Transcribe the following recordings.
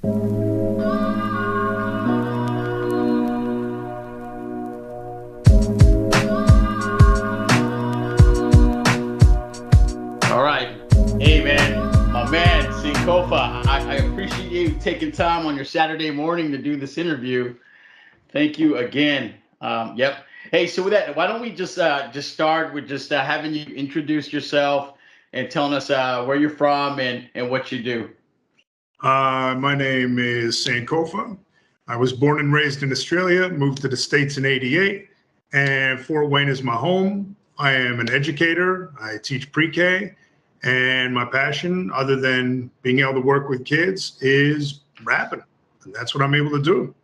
All right. Hey, man, my man, Sankofa, I appreciate you taking time on your Saturday morning to do this interview. Thank you again. Yep. Hey, so with that, why don't we just start with just having you introduce yourself and telling us where you're from and what you do. My name is Sankofa. I was born and raised in Australia, moved to the States in '88, and Fort Wayne is my home. I am an educator. I teach pre-K, and my passion, other than being able to work with kids, is rapping. And that's what I'm able to do.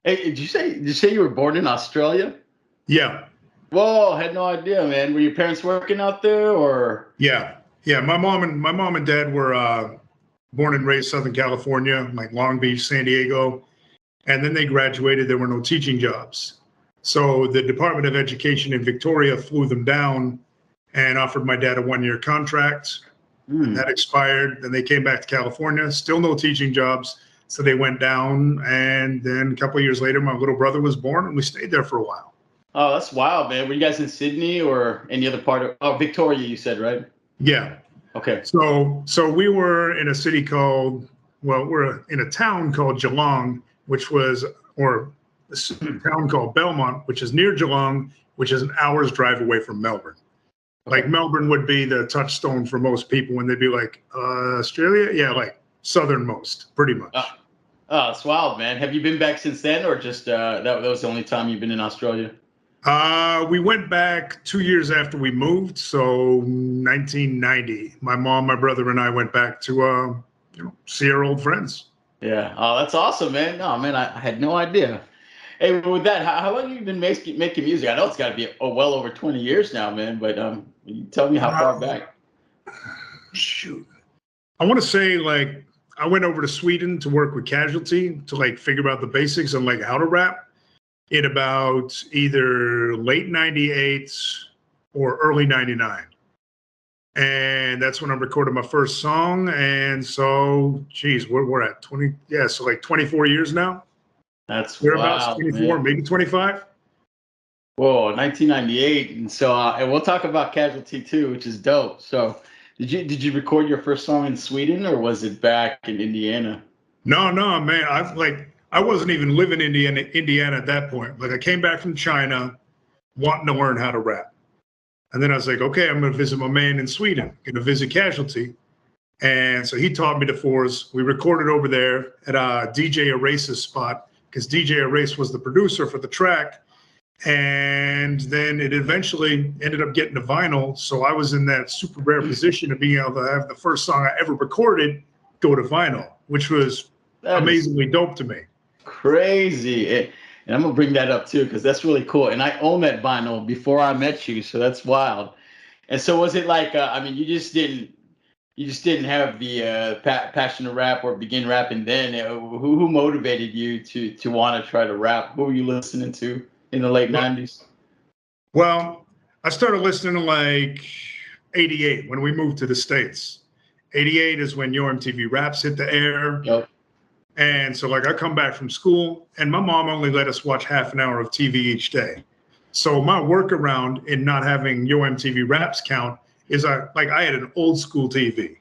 Hey, did you say you were born in Australia? Yeah, Whoa, I had no idea, man. Were your parents working out there or? yeah, yeah. My mom and dad were born and raised Southern California, like Long Beach, San Diego. And then they graduated. There were no teaching jobs. So the Department of Education in Victoria flew them down and offered my dad a 1-year contract. And that expired. Then they came back to California, still no teaching jobs. So they went down. And then a couple of years later, my little brother was born and we stayed there for a while. Oh, that's wild, man. Were you guys in Sydney or any other part of, oh, Victoria, you said, right? Yeah. Okay. So we were in a city called, well, we're in a town called Geelong, which was, or a town called Belmont, which is near Geelong, which is an hour's drive away from Melbourne. Like Melbourne would be the touchstone for most people when they'd be like, Australia? Yeah, like southernmost, pretty much. Oh, it's wild, man. Have you been back since then or just that was the only time you've been in Australia? We went back 2 years after we moved, so 1990. My mom, my brother, and I went back to see our old friends. Yeah. Oh, that's awesome, man. No, man, I had no idea. Hey, with that, how long have you been making music? I know it's got to be well over 20 years now, man. But you tell me how far back. Shoot, I want to say like I went over to Sweden to work with Casualty to like figure out the basics on like how to rap in about either late '98 or early '99. And that's when I recorded my first song. And so, geez, we're at 20. Yeah, so like 24 years now. That's About 24, man. maybe 25. Whoa, 1998, and so and we'll talk about Casualty too, which is dope. So, did you record your first song in Sweden or was it back in Indiana? No, man. I wasn't even living in Indiana at that point. Like I came back from China wanting to learn how to rap. And then I was like, okay, I'm going to visit my man in Sweden, going to visit Casualty. And so he taught me the fours. We recorded over there at DJ Erase's spot because DJ Erase was the producer for the track. And then it eventually ended up getting to vinyl. So I was in that super rare position of being able to have the first song I ever recorded go to vinyl, which was amazingly dope to me. Crazy. And I'm gonna bring that up too because that's really cool. And I own that vinyl before I met you, so that's wild. And so was it like I mean, you just didn't have the passion to rap or begin rapping then. Who motivated you to want to try to rap? Who were you listening to in the late '90s? Well, I started listening to like '88 when we moved to the States. '88 is when Yo MTV Raps hit the air. Yep. And so like I come back from school and my mom only let us watch half an hour of TV each day. So my workaround in not having Yo MTV Raps count is I had an old school TV.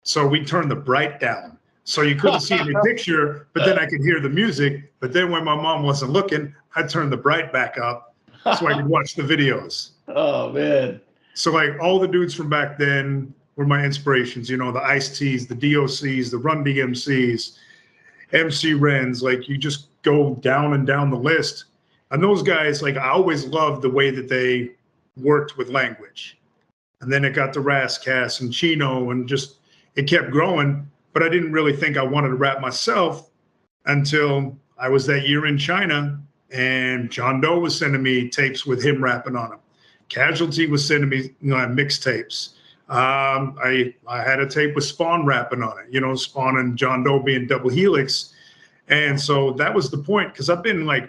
So we turned the bright down. So you couldn't see any picture, but then I could hear the music. But then when my mom wasn't looking, I turned the bright back up so I could watch the videos. Oh man. So like all the dudes from back then were my inspirations, the Ice-T's, the DOCs, the Run DMCs, MC Rens, like you just go down and down the list. And those guys, like I always loved the way that they worked with language. And then it got to Rascass and Chino and just, it kept growing. But I didn't really think I wanted to rap myself until I was that year in China and John Doe was sending me tapes with him rapping on them. Casualty was sending me mixtapes. I had a tape with Spawn rapping on it, Spawn and John Doe being double helix. And so that was the point because I've been like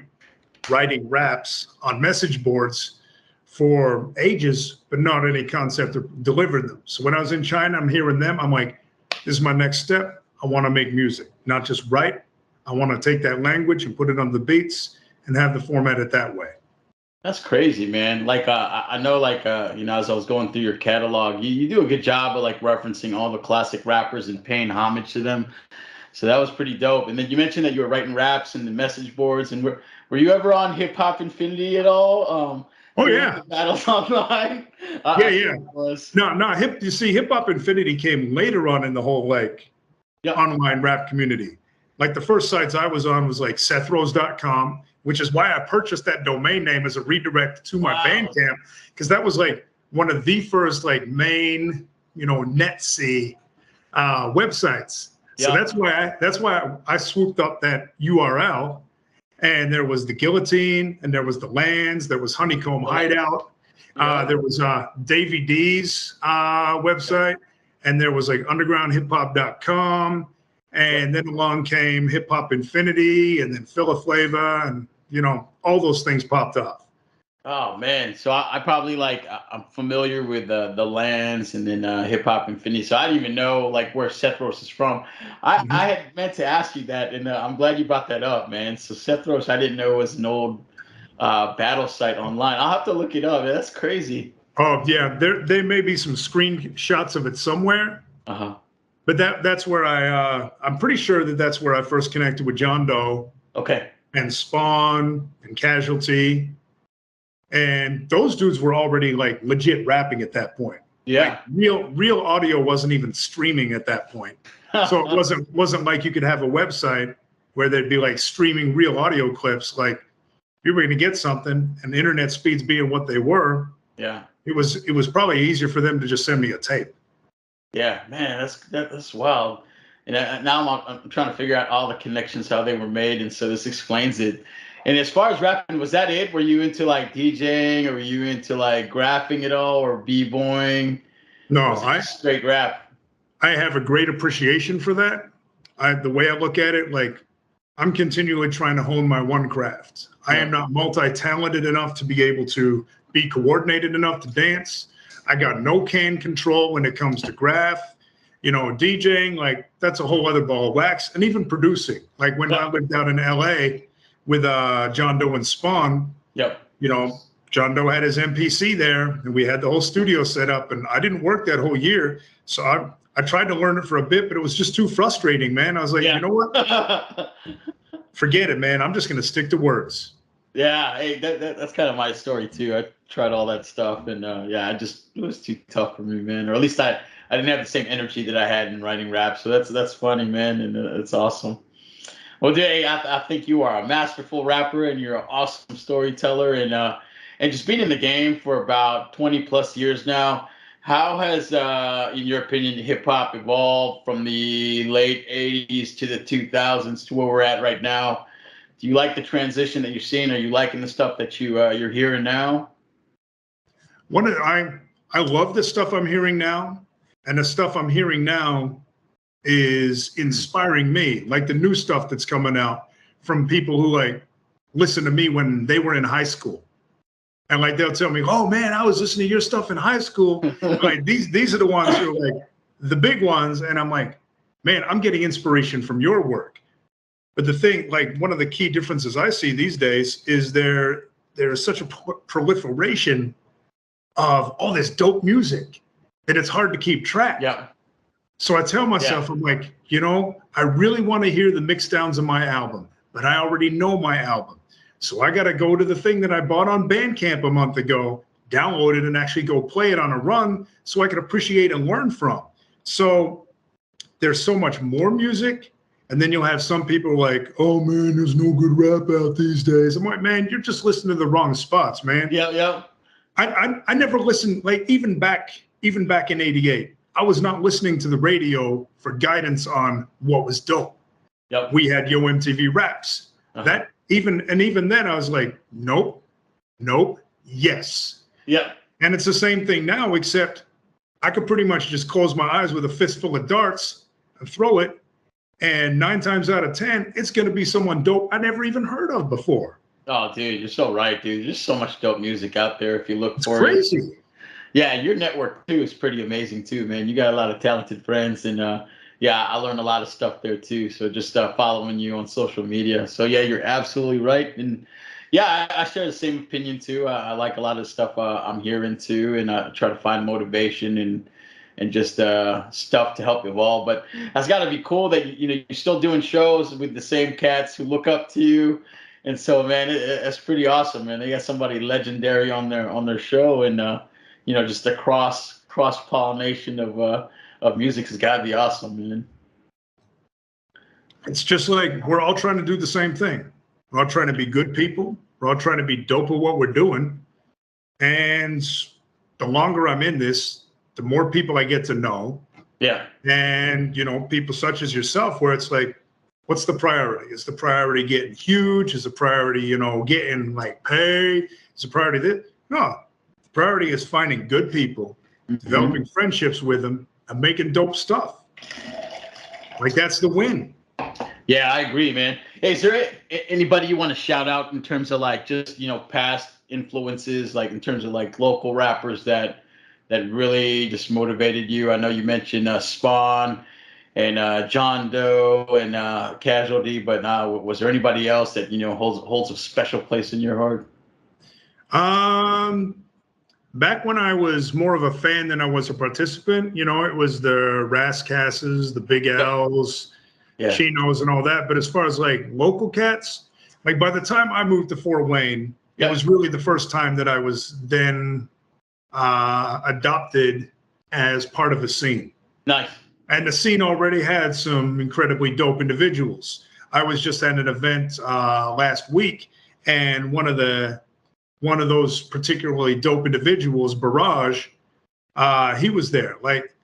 writing raps on message boards for ages, but not any concept of delivering them. So when I was in China, I'm hearing them. I'm like, this is my next step. I want to make music, not just write. I want to take that language and put it on the beats and have the format it that way. That's crazy, man. Like, I know, like, as I was going through your catalog, you do a good job of like referencing all the classic rappers and paying homage to them. So that was pretty dope. And then you mentioned that you were writing raps and the message boards. And were you ever on Hip Hop Infinity at all? Oh During yeah, the battles online? yeah, I yeah. think it was. No. You see, Hip Hop Infinity came later on in the whole like Yep. online rap community. Like the first sites I was on was like SethRose.com, which is why I purchased that domain name as a redirect to my Bandcamp, because that was like one of the first like main, Netsy websites. So Yep. that's why I swooped up that URL, and there was the Guillotine, and there was the Lands, there was Honeycomb Hideout, Yeah. there was Davey D's website, and there was like undergroundhiphop.com, and then along came Hip Hop Infinity, and then Philaflava, and all those things popped up. Oh man, so I probably like I'm familiar with the Lands and then Hip Hop Infinity. So I didn't even know like where Seth Ross is from. I Mhm. had meant to ask you that, and I'm glad you brought that up, man. So Seth Ross, I didn't know was an old battle site online. I'll have to look it up. That's crazy. Oh yeah, there may be some screenshots of it somewhere, Uh huh. but that's where I'm pretty sure that's where I first connected with John Doe Okay. and Spawn and Casualty. And those dudes were already like legit rapping at that point. Like Yeah. real audio wasn't even streaming at that point. So it wasn't like you could have a website where there'd be like streaming real audio clips. Like you were going to get something, and the internet speeds being what they were, Yeah. it was probably easier for them to just send me a tape. Yeah, man, that's wild. And now I'm trying to figure out all the connections, how they were made, and so this explains it. And as far as rapping, was that it? Were you into like DJing, or were you into like graphing at all, or b-boying, No, or was it just straight rap? I have a great appreciation for that. The way I look at it, like I'm continually trying to hone my one craft. I am Yeah, not multi-talented enough to be able to be coordinated enough to dance. I got no can control when it comes to graph. DJing, like that's a whole other ball of wax. And even producing, like when I yeah, lived out in LA with John Doe and Spawn, yep, you know, John Doe had his MPC there, and we had the whole studio set up. And I didn't work that whole year, so I tried to learn it for a bit, but it was just too frustrating, man. I was like, you know what? yeah. Forget it, man. I'm just gonna stick to words. Yeah, hey, that's kind of my story too. I tried all that stuff, and yeah, it was too tough for me, man. Or at least I didn't have the same energy that I had in writing rap. So that's funny, man, and it's awesome. Well, Jay, I think you are a masterful rapper, and you're an awesome storyteller, and just being in the game for about 20 plus years now. How has, in your opinion, hip hop evolved from the late 80s to the 2000s to where we're at right now? Do you like the transition that you're seeing? Are you liking the stuff that you're hearing now? One of I love the stuff I'm hearing now, and the stuff I'm hearing now is inspiring me. Like the new stuff that's coming out from people who like listen to me when they were in high school. And like they'll tell me, "Oh man, I was listening to your stuff in high school." And like these are the ones who are like the big ones, and I'm like, "Man, I'm getting inspiration from your work." But the thing, like one of the key differences I see these days is there's such a proliferation of all this dope music that it's hard to keep track. Yeah, So I tell yeah, myself, I'm like, I really want to hear the mix downs of my album, but I already know my album. So I got to go to the thing that I bought on Bandcamp a month ago, download it, and actually go play it on a run so I can appreciate and learn from. So there's so much more music. And then you'll have some people like, oh man, there's no good rap out these days. I'm like, man, you're just listening to the wrong spots, man. yeah, yeah, I never listened, like even back in '88, I was not listening to the radio for guidance on what was dope. yep, We had Yo MTV Raps. uh-huh, That even then I was like, nope, nope, yes. yep, And it's the same thing now, except I could pretty much just close my eyes with a fistful of darts and throw it. And 9 times out of 10, it's going to be someone dope I never even heard of before. Oh, dude, you're so right, dude. There's so much dope music out there if you look It's for it. crazy. Yeah, your network too is pretty amazing too, man. You got a lot of talented friends, and Yeah, I learned a lot of stuff there too. So just following you on social media. So yeah, you're absolutely right. And yeah, I share the same opinion too. I like a lot of stuff I'm hearing too, and I try to find motivation and just stuff to help evolve. But that's got to be cool that you're still doing shows with the same cats who look up to you. And so, man, it's pretty awesome, man. They got somebody legendary on their show, and just the cross pollination of music has got to be awesome, man. It's just like we're all trying to do the same thing. We're all trying to be good people. We're all trying to be dope at what we're doing. And the longer I'm in this, the more people I get to know. Yeah. And, people such as yourself, where it's like, what's the priority? Is the priority getting huge? Is the priority, getting like pay? Is the priority that? No, the priority is finding good people, developing friendships with them, and making dope stuff. Like that's the win. Yeah, I agree, man. Hey, is there anybody you want to shout out in terms of like just past influences, like in terms of like local rappers that really just motivated you? I know you mentioned Spawn and John Doe and Casualty, but was there anybody else that holds a special place in your heart? Back when I was more of a fan than I was a participant, it was the Rascasses, the Big L's, Yeah. Chinos, and all that. But as far as like local cats, like by the time I moved to Fort Wayne, it was really the first time that I was then adopted as part of a scene. Nice. And the scene already had some incredibly dope individuals. I was just at an event last week, and one of those particularly dope individuals, Barrage, he was there. Like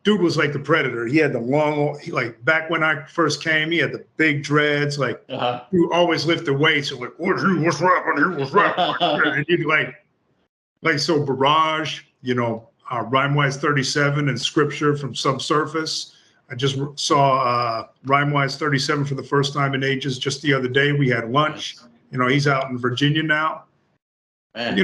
dude was like the Predator. He had the long, back when I first came, he had the big dreads. Like you always lift the weights. So like, what's rapping here? What's rapping? And you'd like so Barrage, Rhymewise 37 and Scripture from Subsurface. I just saw Rhymewise 37 for the first time in ages just the other day. We had lunch. He's out in Virginia now. Man.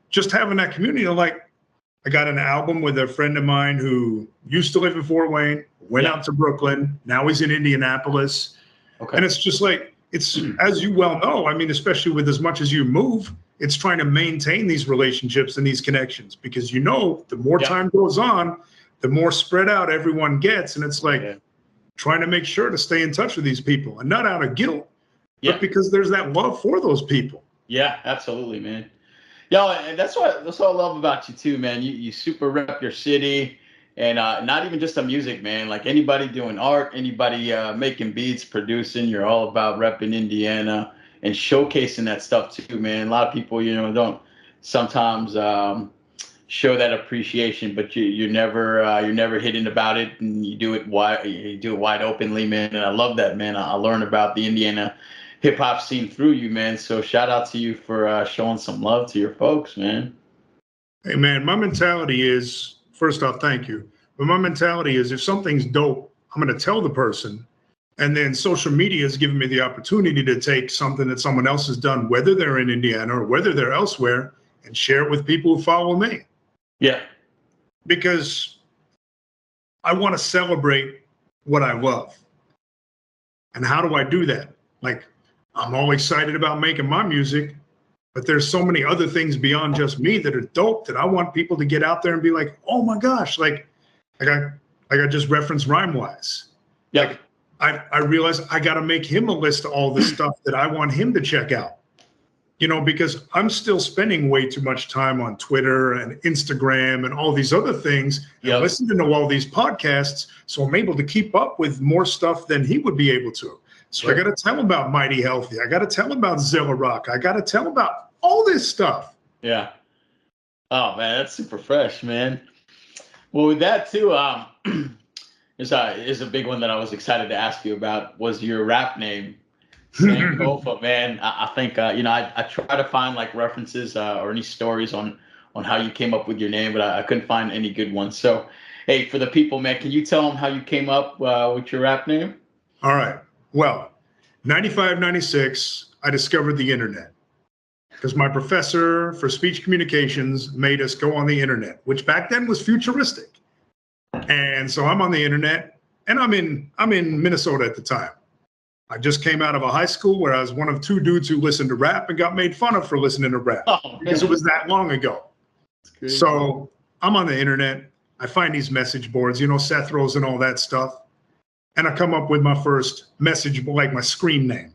Just having that community, I got an album with a friend of mine who used to live in Fort Wayne, went out to Brooklyn. Now he's in Indianapolis. Okay. And it's just like, it's, as you well know, I mean, especially with as much as you move, it's trying to maintain these relationships and these connections because, the more time goes on, the more spread out everyone gets. And it's like trying to make sure to stay in touch with these people and not out of guilt, but because there's that love for those people. Yeah, absolutely, man. Yo, and that's what I love about you too, man. You super rep your city, and not even just the music, man. Like anybody doing art, anybody making beats, producing, you're all about repping Indiana and showcasing that stuff too, man. A lot of people, don't sometimes show that appreciation, but you're never hidden about it, and you do it wide openly, man. And I love that, man. I learned about the Indiana hip hop scene through you, man. So shout out to you for showing some love to your folks, man. Hey, man, my mentality is, first off, thank you. But my mentality is if something's dope, I'm going to tell the person. And then social media has given me the opportunity to take something that someone else has done, whether they're in Indiana or whether they're elsewhere, and share it with people who follow me. Yeah. Because I want to celebrate what I love. And how do I do that? Like, I'm all excited about making my music, but there's so many other things beyond just me that are dope that I want people to get out there and be like, oh my gosh, like I just referenced Rhymewise. Yeah. Like I realized I got to make him a list of all the stuff that I want him to check out. Because I'm still spending way too much time on Twitter and Instagram and all these other things and listening to all these podcasts. So I'm able to keep up with more stuff than he would be able to. So I got to tell him about Mighty Healthy. I got to tell him about Zilla Rock. I got to tell him about all this stuff. Yeah. Oh man, that's super fresh, man. Well, with that too, is a big one that I was excited to ask you about. Was your rap name Sankofa, man? I think I try to find like references or any stories on how you came up with your name, but I couldn't find any good ones. So, hey, for the people, man, can you tell them how you came up with your rap name? All right. Well, 95, 96, I discovered the internet because my professor for speech communications made us go on the internet, which back then was futuristic. And so I'm on the internet and I'm in Minnesota at the time. I just came out of a high school where I was one of two dudes who listened to rap and got made fun of for listening to rap because it was that long ago. So I'm on the internet. I find these message boards, Seth Rose and all that stuff. And I come up with my first message, like my screen name.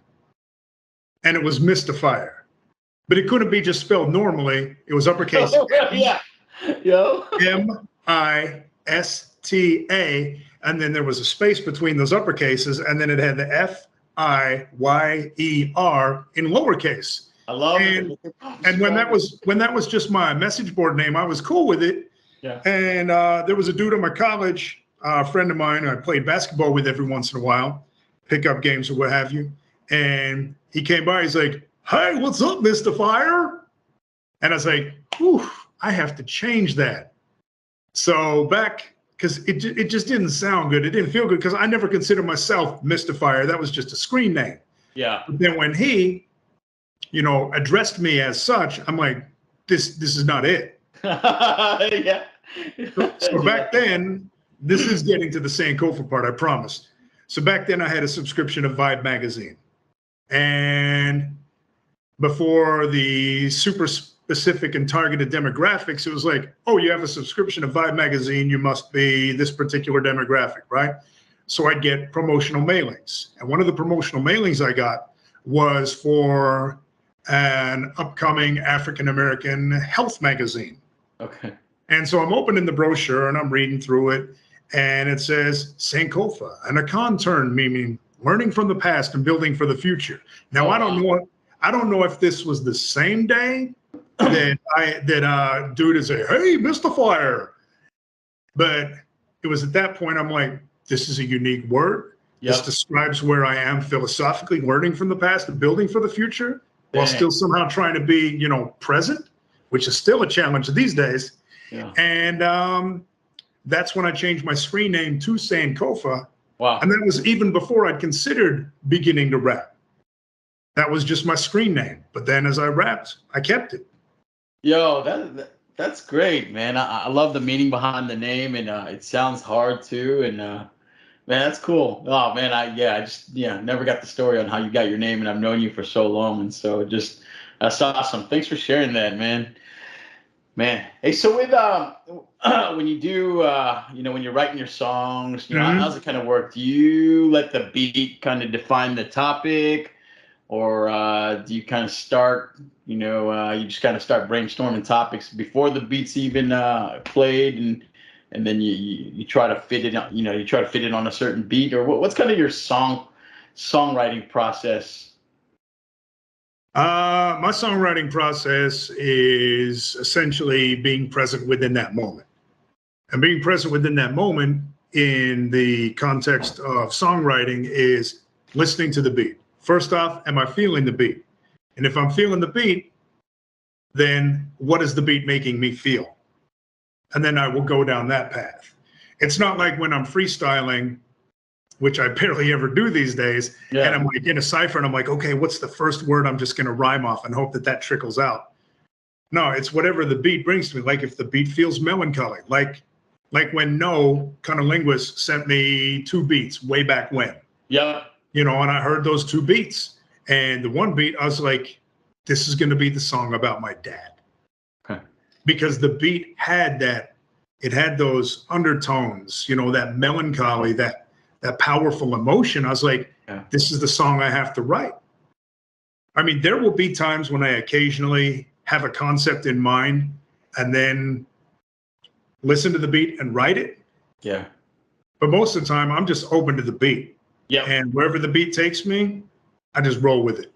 And it was Mystifier. But it couldn't be just spelled normally. It was uppercase M-I-S-T-A. And then there was a space between those uppercases. And then it had the F-I-Y-E-R in lowercase. I love it. And when that was just my message board name, I was cool with it. Yeah. And there was a dude at my college, a friend of mine, I played basketball with every once in a while, pickup games or what have you. And he came by, he's like, "Hey, what's up, Mystifier?" And I was like, "Whew, I have to change that." So because it just didn't sound good. It didn't feel good because I never considered myself Mystifier. That was just a screen name. Yeah. But then when he, addressed me as such, I'm like, this is not it. Yeah. So back then, this is getting to the Sankofa part, I promise. So back then I had a subscription of Vibe magazine. And before the super specific and targeted demographics, it was like, oh, you have a subscription of Vibe magazine, you must be this particular demographic, right? So I'd get promotional mailings. And one of the promotional mailings I got was for an upcoming African-American health magazine. Okay. And so I'm opening the brochure and I'm reading through it, and it says Sankofa, an icon turn, meaning learning from the past and building for the future. Now, I don't know if this was the same day that dude is say, "Hey, Mystifier," but it was at that point I'm like, this is a unique word. Yep. This describes where I am philosophically, learning from the past and building for the future, while still somehow trying to be, present, which is still a challenge these days. Yeah. And that's when I changed my screen name to Sankofa. Wow. And that was even before I'd considered beginning to rap. That was just my screen name. But then as I rapped, I kept it. Yo, that's great, man. I love the meaning behind the name, and it sounds hard too. And man, that's cool. Oh man, I just never got the story on how you got your name, and I've known you for so long, and so that's awesome. Thanks for sharing that, man. Man, hey, so with when you do when you're writing your songs, how's it kind of work? Do you let the beat kind of define the topic, or do you kind of start, you just kind of start brainstorming topics before the beat's even played, and then you try to fit it on, you try to fit it on a certain beat, or what's kind of your songwriting process? My songwriting process is essentially being present within that moment. And being present within that moment in the context of songwriting is listening to the beat. First off, am I feeling the beat? And if I'm feeling the beat, then what is the beat making me feel? And then I will go down that path. It's not like when I'm freestyling, which I barely ever do these days. Yeah. And I'm like in a cipher and I'm like, okay, what's the first word I'm just going to rhyme off and hope that trickles out? No, it's whatever the beat brings to me. Like if the beat feels melancholy, like when No Cunnilingus sent me 2 beats way back when. Yeah. And I heard those 2 beats, and the one beat, I was like, this is going to be the song about my dad. Okay. Because the beat had that, it had those undertones, that melancholy, that powerful emotion. I was like, This is the song I have to write. I mean, there will be times when I occasionally have a concept in mind and then listen to the beat and write it. Yeah. But most of the time, I'm just open to the beat. Yeah. And wherever the beat takes me, I just roll with it.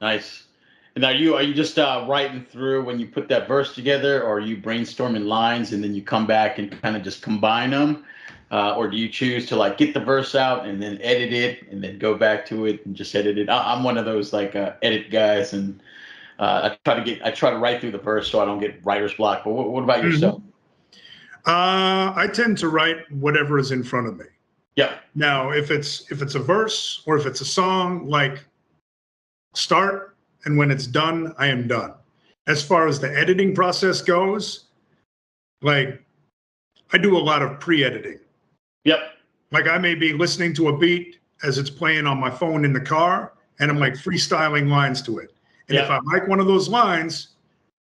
Nice. And are you just writing through when you put that verse together, or are you brainstorming lines and then you come back and kind of just combine them? Or do you choose to get the verse out and then edit it and then go back to it and just edit it? I'm one of those edit guys, and I try to write through the verse so I don't get writer's block. But what about yourself? I tend to write whatever is in front of me. Yeah. Now, if it's a verse or if it's a song, start, and when it's done, I am done. As far as the editing process goes, I do a lot of pre-editing. Yep. Like I may be listening to a beat as it's playing on my phone in the car, and I'm like freestyling lines to it. And if I like one of those lines,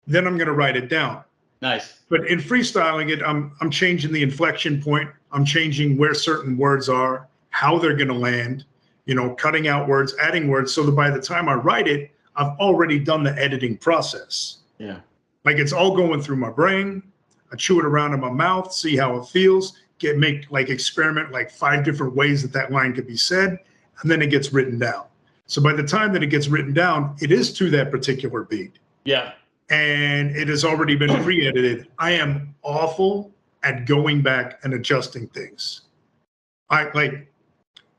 then I'm going to write it down. Nice. But in freestyling it, I'm changing the inflection point. I'm changing where certain words are, how they're going to land, you know, cutting out words, adding words, so that by the time I write it, I've already done the editing process. Yeah. Like it's all going through my brain. I chew it around in my mouth, see how it feels, experiment like 5 different ways that line could be said, and then it gets written down. So by the time that it gets written down, it is to that particular beat. Yeah. And it has already been pre-edited. I am awful at going back and adjusting things.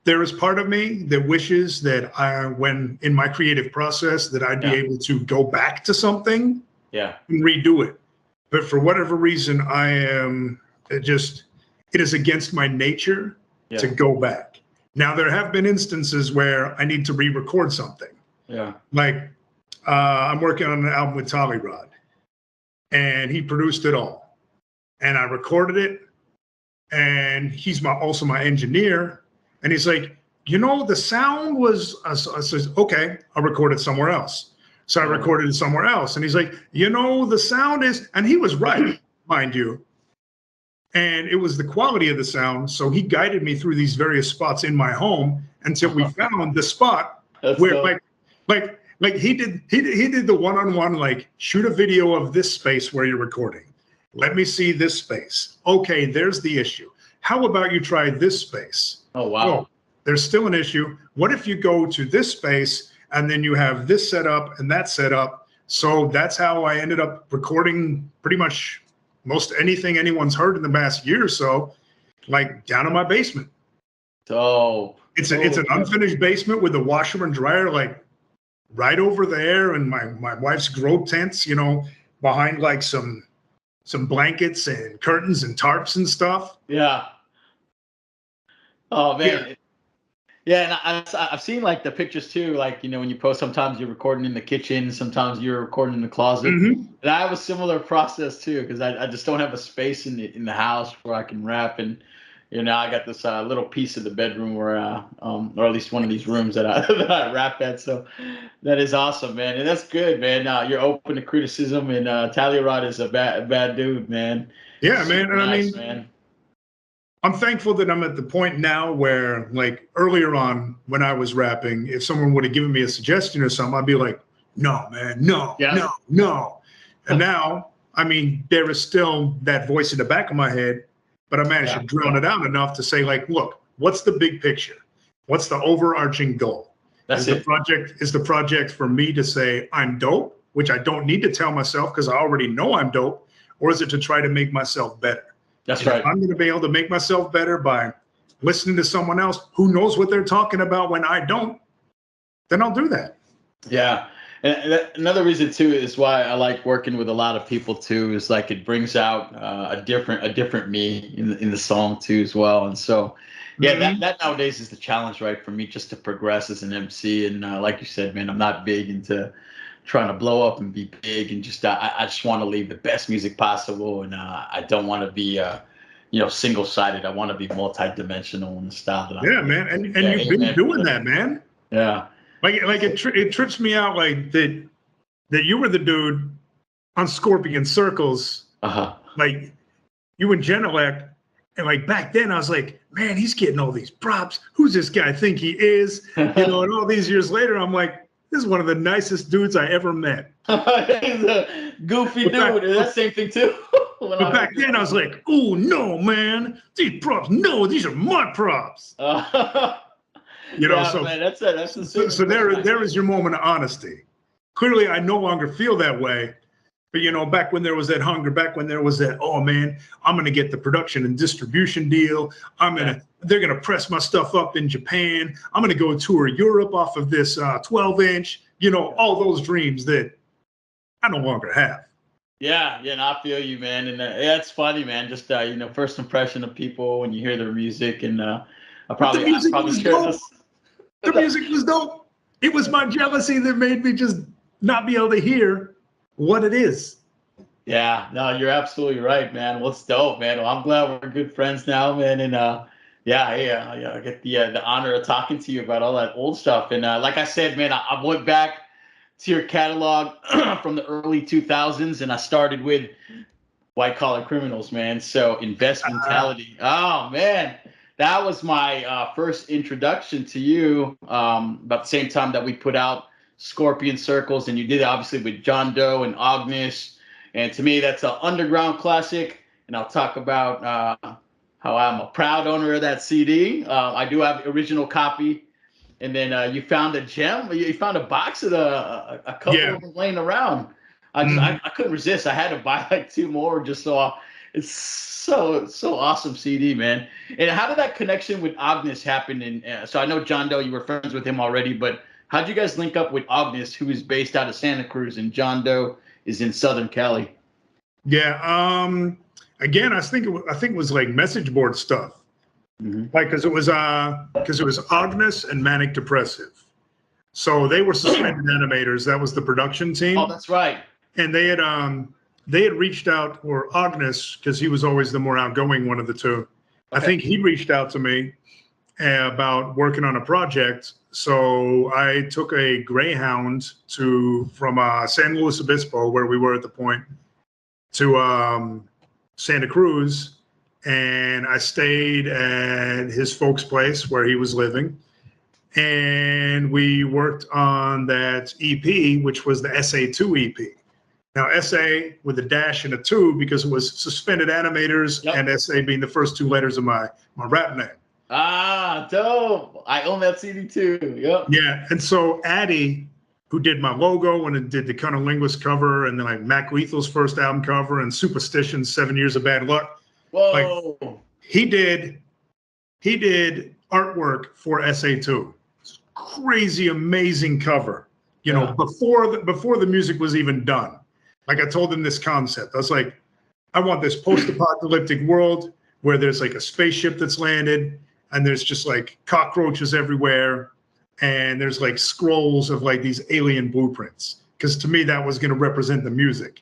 There is part of me that wishes that when in my creative process, that I'd be able to go back to something and redo it. But for whatever reason, it is against my nature to go back. Now, there have been instances where I need to re-record something. Yeah. Like, I'm working on an album with Tallyrod, and he produced it all. And I recorded it, and he's also my engineer. And he's like, you know, the sound was, I says, okay, I'll record it somewhere else. So I recorded it somewhere else. And he's like, you know, the sound is, and he was right, mind you. And it was the quality of the sound. So he guided me through these various spots in my home until we found the spot where like he did the one-on-one, like shoot a video of this space where you're recording. Let me see this space. Okay, there's the issue. How about you try this space? Oh, wow. Oh, there's still an issue. What if you go to this space and then you have this set up and that set up? So that's how I ended up recording pretty much most anything anyone's heard in the past year or so, like down in my basement. Oh, it's an unfinished basement with a washer and dryer, like right over there, and my wife's grow tents, you know, behind like some blankets and curtains and tarps and stuff. Yeah. Oh man. Yeah, and I've seen like the pictures too. Like, you know, when you post, sometimes you're recording in the kitchen, sometimes you're recording in the closet. And I have a similar process too, because I just don't have a space in the house where I can rap. And you know, I got this little piece of the bedroom where, or at least one of these rooms that I rap at. So that is awesome, man, and that's good, man. You're open to criticism, and Tallyrod is a bad dude, man. Yeah, man. And nice, I mean, man. I'm thankful that I'm at the point now where, like, earlier on when I was rapping, if someone would have given me a suggestion or something, I'd be like, no, man, no. And now, I mean, there is still that voice in the back of my head, but I managed to drown it out enough to say, like, look, what's the big picture? What's the overarching goal? Is the project for me to say I'm dope, which I don't need to tell myself because I already know I'm dope, or is it to try to make myself better? That's right. If I'm going to be able to make myself better by listening to someone else who knows what they're talking about when I don't, then I'll do that. Yeah. And another reason too is why I like working with a lot of people too, is like it brings out a different me in the song too as well. And so, yeah, that nowadays is the challenge, right, for me, just to progress as an MC. And like you said, man, I'm not big into trying to blow up and be big, and just I just want to leave the best music possible, and I don't want to be single-sided. I want to be multi-dimensional in the style that I'm man, and you've been doing that, man. Yeah, like it trips me out, like that you were the dude on Scorpion Circles, like you and Genelec, and like back then I was like, man, he's getting all these props. Who's this guy think he is? You know, and all these years later, I'm like, this is one of the nicest dudes I ever met. He's a goofy dude. That same thing too. But back then I was like, oh no, man, these props, no, these are my props. You know, so man, that's so there is your moment of honesty. Clearly, I no longer feel that way. But you know, back when there was that hunger, back when there was that, oh man, I'm gonna get the production and distribution deal. They're gonna press my stuff up in Japan. I'm gonna go tour Europe off of this 12-inch. You know, all those dreams that I no longer have. Yeah, and I feel you, man. And it's funny, man. Just first impression of people when you hear their music, and I probably share this. The music was dope. It was my jealousy that made me just not be able to hear what it is. Yeah, no, you're absolutely right, man. Well, it's dope, man. Well, I'm glad we're good friends now, man. And Yeah. I get the honor of talking to you about all that old stuff. And like I said, man, I went back to your catalog from the early 2000s, and I started with White Collar Criminals, man. So Invest Uh, Mentality. Oh man, that was my first introduction to you. About the same time that we put out Scorpion Circles, and you did it obviously with John Doe and Agnes. And to me, that's an underground classic. And I'll talk about how I'm a proud owner of that CD. I do have the original copy. And then you found a gem. You found a box of a couple yeah. of them laying around. Mhm. I couldn't resist. I had to buy like two more just so it's so awesome CD, man. And how did that connection with Agnes happen? And so I know John Doe, you were friends with him already, but how'd you guys link up with Agnes, who is based out of Santa Cruz, and John Doe is in Southern Cali? Yeah. Again, I think it was like message board stuff. Mm-hmm. Like, because it was Agnes and Manic Depressive. So they were suspended animators. That was the production Oh, team, that's right. and they had reached out, or Agnes, because he was always the more outgoing one of the two. I Okay. think he reached out to me about working on a project. So I took a Greyhound to from San Luis Obispo, where we were at the point, to Santa Cruz, and I stayed at his folks' place where he was living, and we worked on that EP, which was the SA2 EP. Now, SA with a dash and a two because it was Suspended Animators, Yep. and SA being the first two letters of my rap name. Ah, dope. I own that CD too. Yep. Yeah, and so Addy, who did my logo and did the kind of linguist cover, and then like Mac Lethal's first album cover, and Superstition's 7 Years of Bad Luck, like Whoa. he did he did artwork for SA2. Crazy, amazing cover. You know, Yeah. before the music was even done. Like I told him this concept. I was like, I want this post-apocalyptic world where there's like a spaceship that's landed and there's just like cockroaches everywhere and there's like scrolls of like these alien blueprints. Because to me, that was going to represent the music.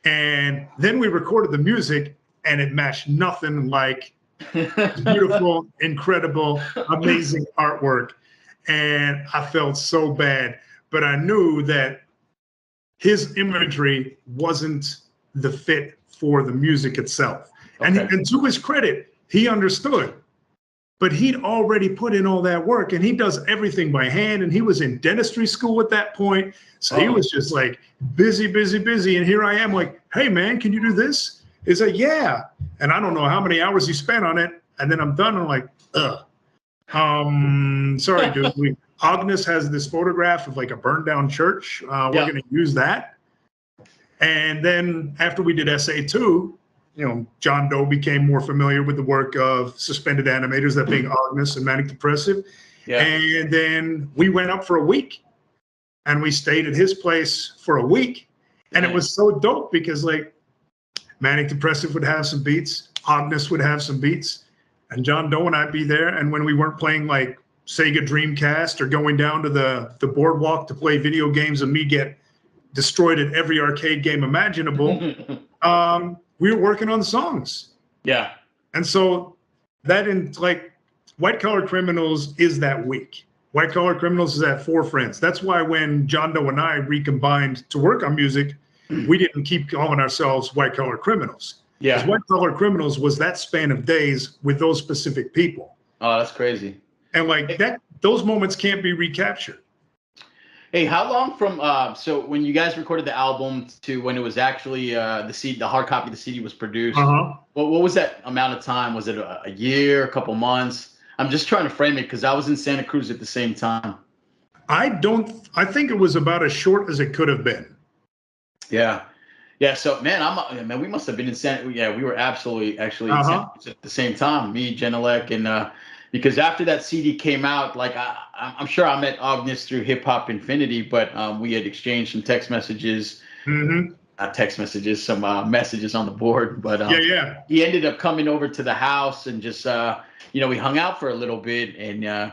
And then we recorded the music and it matched nothing like beautiful, incredible, amazing artwork. And I felt so bad, but I knew that his imagery wasn't the fit for the music itself. Okay. And to his credit, he understood, but he'd already put in all that work and he does everything by hand. And he was in dentistry school at that point. So he Oh. was just like busy, busy, busy. And here I am like, hey man, can you do this? He's like, yeah. And I don't know how many hours he spent on it. And then I'm done. I'm like, ugh. Sorry, dude. Agnes has this photograph of like a burned down church. We're Yeah. going to use that. And then after we did SA2, you know, John Doe became more familiar with the work of Suspended Animators, that being Agnes and Manic Depressive. Yeah. And then we went up for a week and we stayed at his place for a week. And it was so dope because like Manic Depressive would have some beats, Agnes would have some beats, and John Doe and I'd be there. And when we weren't playing like Sega Dreamcast or going down to the boardwalk to play video games and me get destroyed at every arcade game imaginable, we were working on songs. Yeah. And so that in like White Collar Criminals is that week. White Collar Criminals is at Four Friends. That's why when John Doe and I recombined to work on music, we didn't keep calling ourselves White Collar Criminals. Because Yeah. White Collar Criminals was that span of days with those specific people. Oh, that's crazy. And like that, those moments can't be recaptured. Hey, how long from so when you guys recorded the album to when it was actually the hard copy of the CD was produced? Uh-huh. What was that amount of time? Was it a year, a couple months? I'm just trying to frame it because I was in Santa Cruz at the same time. I think it was about as short as it could have been. Yeah. Yeah, so man, we must have been in Santa. Yeah, we were actually in Santa Cruz at the same time. Me, Genelec, and because after that CD came out, like I'm sure I met Agnes through Hip Hop Infinity, but we had exchanged some text messages, Mm-hmm. not text messages, some messages on the board. But Yeah. he ended up coming over to the house and just we hung out for a little bit, and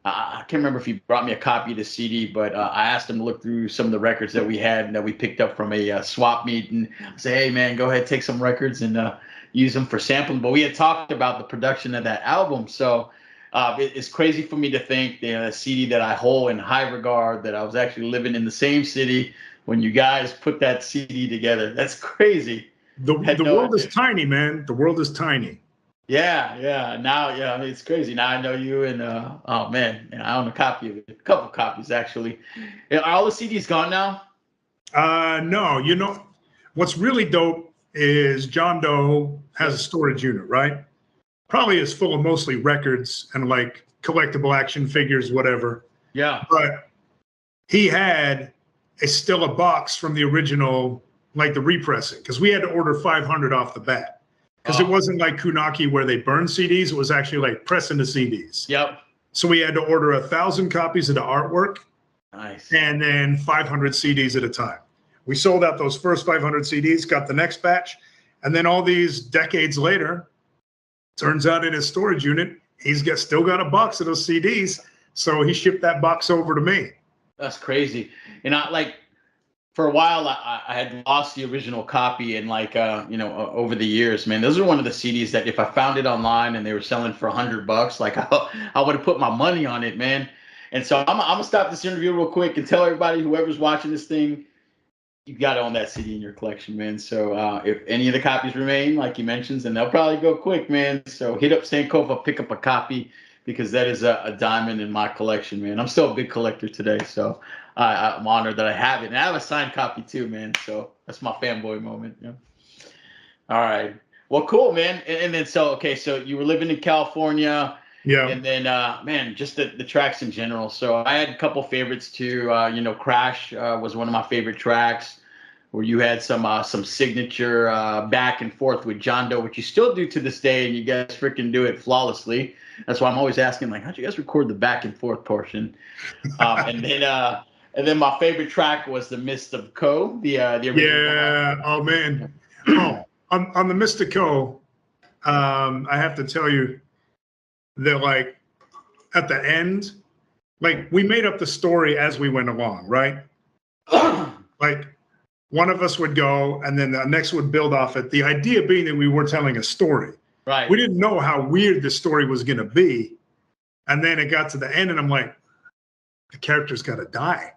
I can't remember if he brought me a copy of the CD, but I asked him to look through some of the records that we had and that we picked up from a swap meet, and say, hey man, go ahead, take some records and use them for sampling. But we had talked about the production of that album, so it's crazy for me to think the CD that I hold in high regard, that I was actually living in the same city when you guys put that CD together. That's crazy. The Had no world is idea. tiny, man. The world is tiny. Yeah, yeah. Now, yeah, I mean, it's crazy. Now I know you, and oh man, and I own a copy of it, a couple copies actually. Yeah, are all the CDs gone now? No, what's really dope is John Doe has a storage unit, right? Probably is full of mostly records and like collectible action figures, whatever. Yeah. But he had still a box from the original, like the repressing, because we had to order 500 off the bat. Because it Oh, wasn't like Kunaki where they burn CDs. It was actually like pressing the CDs. yep. So we had to order 1,000 copies of the artwork Nice. and then 500 CDs at a time. We sold out those first 500 CDs, got the next batch, and then all these decades later, turns out in his storage unit, still got a box of those CDs. So he shipped that box over to me. That's crazy. And I like for a while I had lost the original copy, and like over the years, man, those are one of the CDs that if I found it online and they were selling for $100, like I would have put my money on it, man. And so I'm gonna stop this interview real quick and tell everybody, whoever's watching this thing, you got to own that CD in your collection, man. So if any of the copies remain, like he mentions, and they'll probably go quick, man. So hit up Sankofa, pick up a copy, because that is a diamond in my collection, man. I'm still a big collector today, so I'm honored that I have it, and I have a signed copy too, man. So that's my fanboy moment. Yeah. All right. Well, cool, man. And then so okay, so you were living in California. Yeah. And then, man, just the tracks in general. So I had a couple favorites too. Crash was one of my favorite tracks, where you had some signature back and forth with John Doe, which you still do to this day, and you guys freaking do it flawlessly. That's why I'm always asking, like, how'd you guys record the back and forth portion? And then my favorite track was the Mist of Co, the original. Yeah. Oh, man. Oh, on the Mystico, I have to tell you that, like, at the end, like, we made up the story as we went along, right? Like, one of us would go and then the next would build off it. The idea being that we were telling a story. Right. We didn't know how weird the story was going to be. And then it got to the end and I'm like, the character's got to die.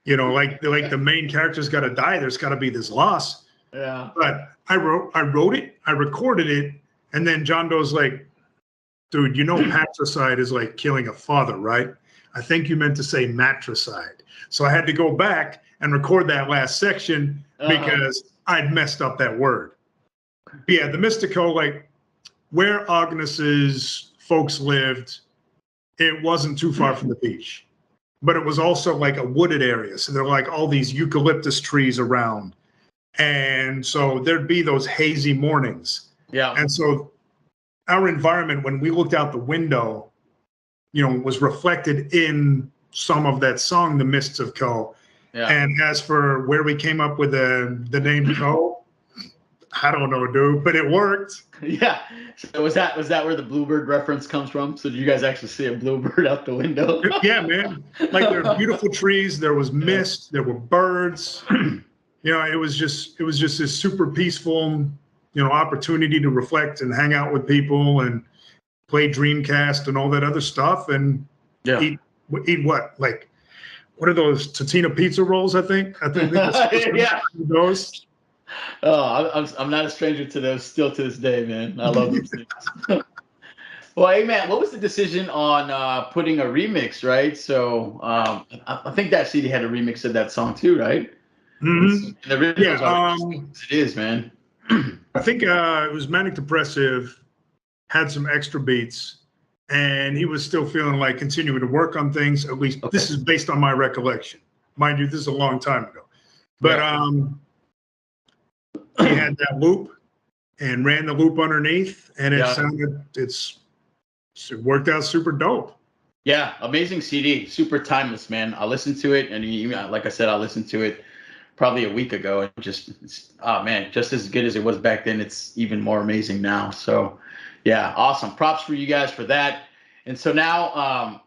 Like the main character's got to die. There's got to be this loss. Yeah. But I wrote it, I recorded it. And then John Doe's like, dude, patricide is like killing a father, right? I think you meant to say matricide. So I had to go back and record that last section because I'd messed up that word. But yeah, the Mystico, like where Agnes's folks lived, it wasn't too far from the beach, but it was also like a wooded area. So there were like all these eucalyptus trees around. And so there'd be those hazy mornings. Yeah. And so our environment, when we looked out the window, was reflected in some of that song, The Mists of Co. Yeah. And as for where we came up with the name Co, I don't know, dude, but it worked. Yeah. So was that where the bluebird reference comes from? So did you guys actually see a bluebird out the window? Yeah, man. Like there were beautiful trees, there was mist, there were birds. It was just this super peaceful, opportunity to reflect and hang out with people and play Dreamcast and all that other stuff and eat what? Like, what are those Totino pizza rolls? I think Yeah. those. Oh, I'm not a stranger to those still to this day, man. I love those things. Well, hey, man, what was the decision on putting a remix, right? So I think that CD had a remix of that song too, right? Mm-hmm. The originals are it is, man. I think it was Manic Depressive, had some extra beats, and he was still feeling like continuing to work on things. At least this is based on my recollection. Mind you, this is a long time ago. But he had that loop and ran the loop underneath, and it worked out super dope. Yeah, amazing CD, super timeless, man. I listened to it, and like I said, I listened to it probably a week ago, and just as good as it was back then. It's even more amazing now. So, yeah, awesome. Props for you guys for that. And so now,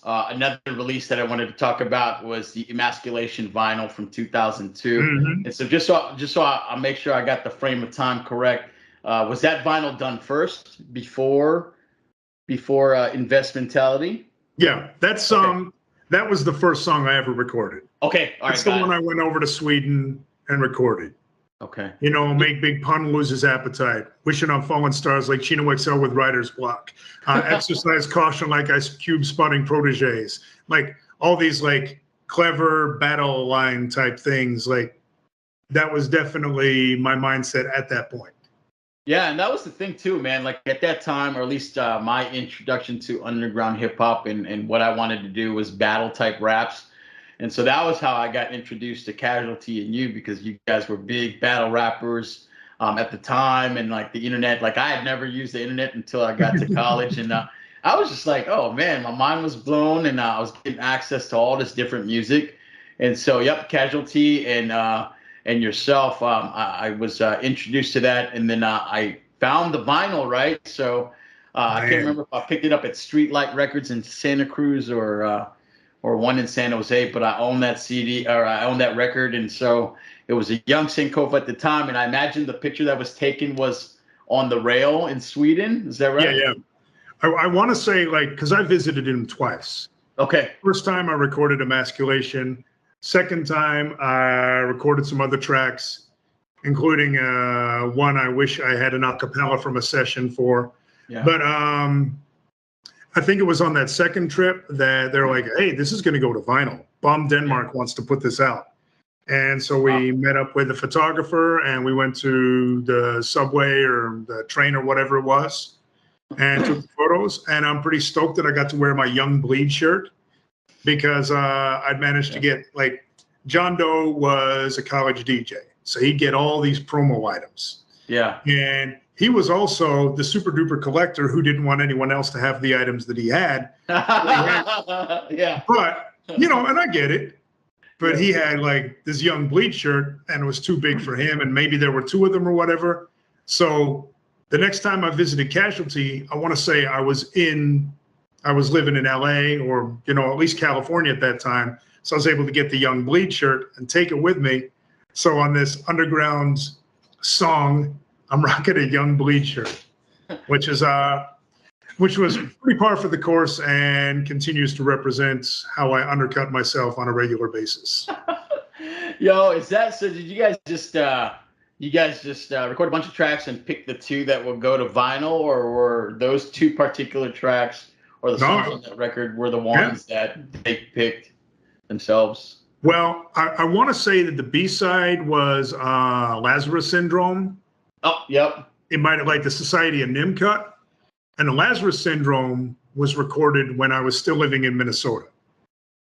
Another release that I wanted to talk about was the Emasculation vinyl from 2002. Hmm. And so just so I make sure I got the frame of time correct, was that vinyl done first before Invest Mentality? Yeah, that Okay. song, that was the first song I ever recorded. Okay. All That's right. the Got one it. I went over to Sweden and recorded. Okay. You know, make Big Pun lose his appetite. Wishing on fallen stars like Chino XL with writer's block. Exercise caution like Ice Cube spotting proteges. Like all these like clever battle line type things. Like that was definitely my mindset at that point. Yeah, and that was the thing too, man. Like at that time, or at least my introduction to underground hip hop and what I wanted to do was battle type raps. And so that was how I got introduced to Casualty and you, because you guys were big battle rappers at the time, and like the internet. Like I had never used the internet until I got to college, and I was just like, oh man, my mind was blown, and I was getting access to all this different music. And so, yep, Casualty and yourself, I was introduced to that, and then I found the vinyl, right? So I can't Man. remember if I picked it up at Streetlight Records in Santa Cruz or one in San Jose, but I own that CD, or I own that record. And so it was a young Sankofa at the time. And I imagine the picture that was taken was on the rail in Sweden. Is that Yeah, right? yeah. I want to say like because I visited him twice. Okay. First time I recorded Emasculation. Second time I recorded some other tracks, including one I wish I had an acapella from a session for. Yeah. But I think it was on that second trip that they're like, hey, this is going to go to vinyl. Bomb Yeah. Denmark wants to put this out. And so Wow. we met up with the photographer and we went to the subway or the train or whatever it was and took photos. And I'm pretty stoked that I got to wear my Young Bleed shirt because I'd managed to Yeah. get like John Doe was a college DJ. So he'd get all these promo items. Yeah. And he was also the super duper collector who didn't want anyone else to have the items that he had. Yeah. But, you know, and I get it. But Yeah. he had like this Young Bleed shirt and it was too big for him. And maybe there were two of them or whatever. So the next time I visited Casualty, I want to say I was living in LA or, you know, at least California at that time. So I was able to get the Young Bleed shirt and take it with me. So on this underground song, I'm rocking a Young Bleed shirt, which was pretty par for the course and continues to represent how I undercut myself on a regular basis. Yo, is that so? Did you guys just record a bunch of tracks and pick the two that will go to vinyl, or were those two particular tracks or the songs No, on that record were the yeah. ones that they picked themselves? Well, I want to say that the B side was Lazarus Syndrome. Oh, yep. It might have like the Society of Nim cut. And the Lazarus Syndrome was recorded when I was still living in Minnesota.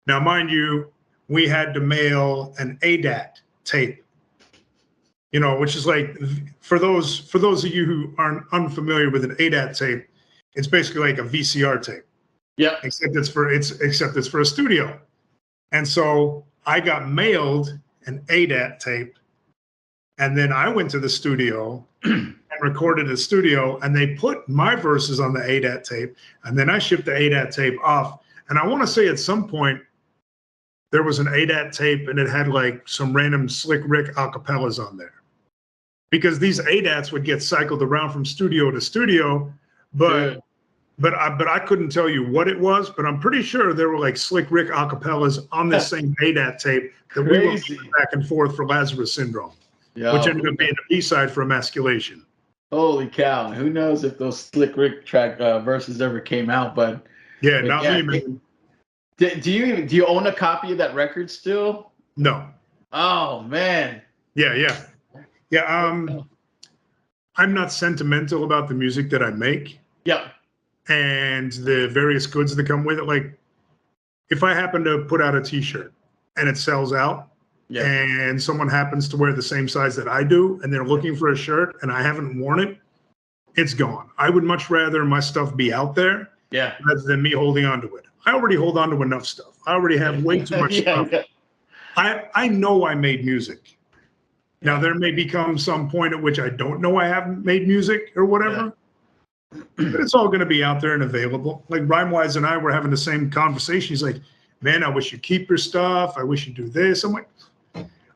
Now, mind you, we had to mail an ADAT tape, you know, which is like for those of you who aren't unfamiliar with an ADAT tape, it's basically like a VCR tape, Yep. except it's for a studio. And so I got mailed an ADAT tape, and then I went to the studio and recorded a studio, and they put my verses on the ADAT tape, and then I shipped the ADAT tape off. And I want to say at some point there was an ADAT tape, and it had like some random Slick Rick acapellas on there, because these ADATs would get cycled around from studio to studio, but Dude. but I couldn't tell you what it was, but I'm pretty sure there were like Slick Rick acapellas on this same ADAT tape that we were Crazy. back and forth for Lazarus Syndrome, which Yo, ended up being the B-side for Emasculation. holy cow! Who knows if those Slick Rick track verses ever came out? Yeah, But not me, yeah. man. Do you own a copy of that record still? No. Oh man. Yeah, yeah. Yeah, I'm not sentimental about the music that I make Yep. and the various goods that come with it. Like, if I happen to put out a T-shirt and it sells out, Yeah. and someone happens to wear the same size that I do, and they're looking for a shirt and I haven't worn it, it's gone. I would much rather my stuff be out there Yeah. rather than me holding on to it. I already hold on to enough stuff. I already have way too much Yeah. stuff. Yeah. I know I made music. Now Yeah. there may become some point at which I don't know I haven't made music or whatever. but it's all going to be out there and available. Like Rhymewise and I were having the same conversation. He's like, man, I wish you keep your stuff. I wish you do this. I'm like,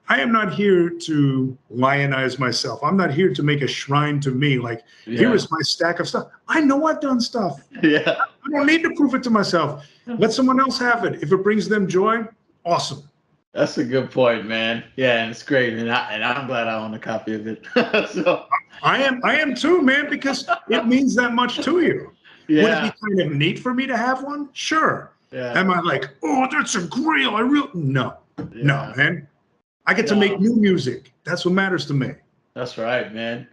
I am not here to lionize myself. I'm not here to make a shrine to me. Like, here is my stack of stuff. I know I've done stuff. Yeah. I don't need to prove it to myself. Let someone else have it. If it brings them joy, awesome. That's a good point, man. Yeah, and it's great, and I'm glad I own a copy of it. So I am too, man, because it means that much to you. yeah. Would it be kind of neat for me to have one? Sure. Yeah. Am I like, oh, that's a grail? No, man. I get to No. make new music. That's what matters to me. That's right, man.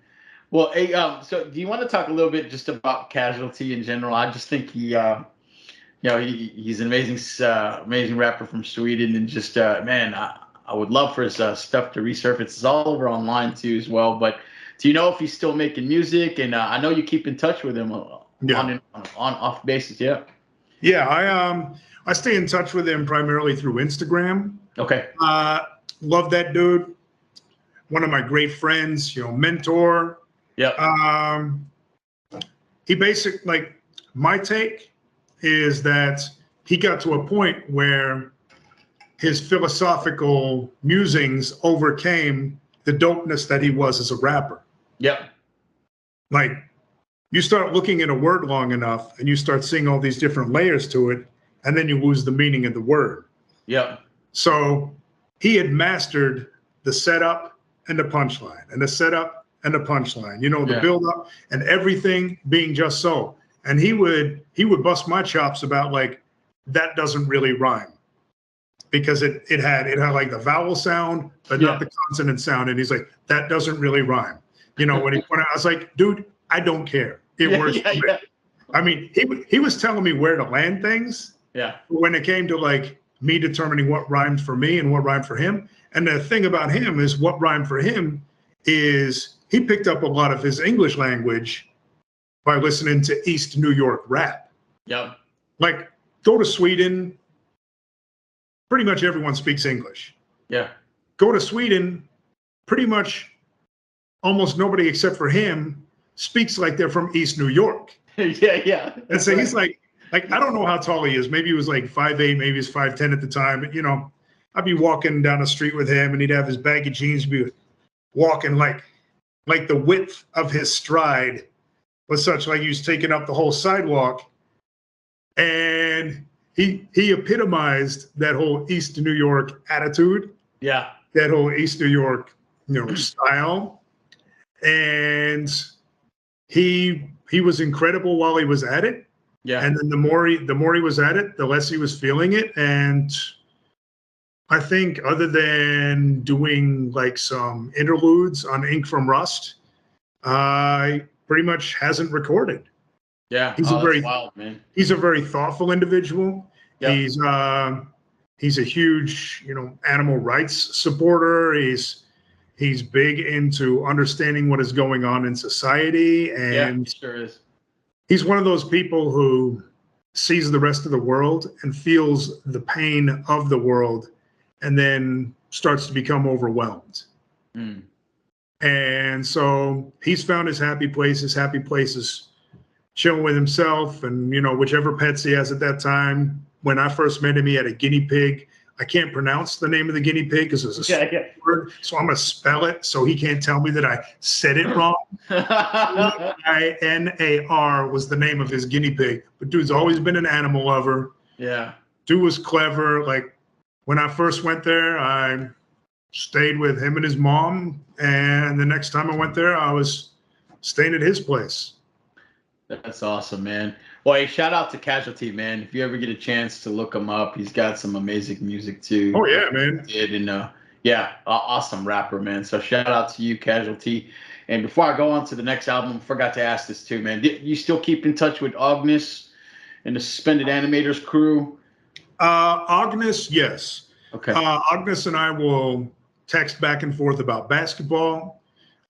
Well, hey, so do you want to talk a little bit just about Casualty in general? I just think he's an amazing rapper from Sweden, and just man, I would love for his stuff to resurface. It's all over online too as well. But do you know if he's still making music? And I know you keep in touch with him on off basis. Yeah. Yeah, I stay in touch with him primarily through Instagram. Okay. Love that dude. One of my great friends, mentor. Yeah. He my take is that he got to a point where his philosophical musings overcame the dopeness that he was as a rapper. Yep. Like, you start looking at a word long enough and you start seeing all these different layers to it, and then you lose the meaning of the word. Yep. So he had mastered the setup and the punchline, and the setup and the punchline, the build up and everything being just so. And he would bust my chops about like, that doesn't really rhyme, because it had like the vowel sound, but not the consonant sound. And he's like, that doesn't really rhyme. When he pointed out, I was like, dude, I don't care. It works. Yeah. I mean, he was telling me where to land things. Yeah. When it came to like me determining what rhymed for me and what rhymed for him. And the thing about him is, what rhymed for him is he picked up a lot of his English language by listening to East New York rap. Yep. Like, go to Sweden, pretty much everyone speaks English. Yeah. Go to Sweden, pretty much almost nobody except for him speaks like they're from East New York. Yeah. And so he's like, I don't know how tall he is. Maybe he was like 5'8", maybe he's 5'10" at the time. But, I'd be walking down the street with him, and he'd have his baggy jeans, be walking like the width of his stride was such, like he was taking up the whole sidewalk. And he epitomized that whole East New York attitude. Yeah. That whole East New York, style. And he was incredible while he was at it. Yeah. And then the more he was at it, the less he was feeling it. And I think, other than doing like some interludes on Ink from Rust, pretty much hasn't recorded. Yeah. He's wild, man. He's a very thoughtful individual. Yep. He's a huge, animal rights supporter. He's big into understanding what is going on in society. And he sure is. He's one of those people who sees the rest of the world and feels the pain of the world, and then starts to become overwhelmed. Mm. And so he's found his happy place. His happy place is chilling with himself and, whichever pets he has at that time. When I first met him, he had a guinea pig. I can't pronounce the name of the guinea pig because it's a word, so I'm going to spell it so he can't tell me that I said it wrong. INAR was the name of his guinea pig. But dude's always been an animal lover. Yeah. Dude was clever. Like, when I first went there, I stayed with him and his mom. And the next time I went there, I was staying at his place. That's awesome, man. Well, hey, shout out to Casualty, man. If you ever get a chance to look him up, he's got some amazing music too. Oh yeah, man. Awesome rapper, man. So shout out to you, Casualty. And before I go on to the next album, I forgot to ask this too, man. You still keep in touch with Agnes and the Suspended Animators crew? Agnes, yes. Okay. Agnes and I will text back and forth about basketball,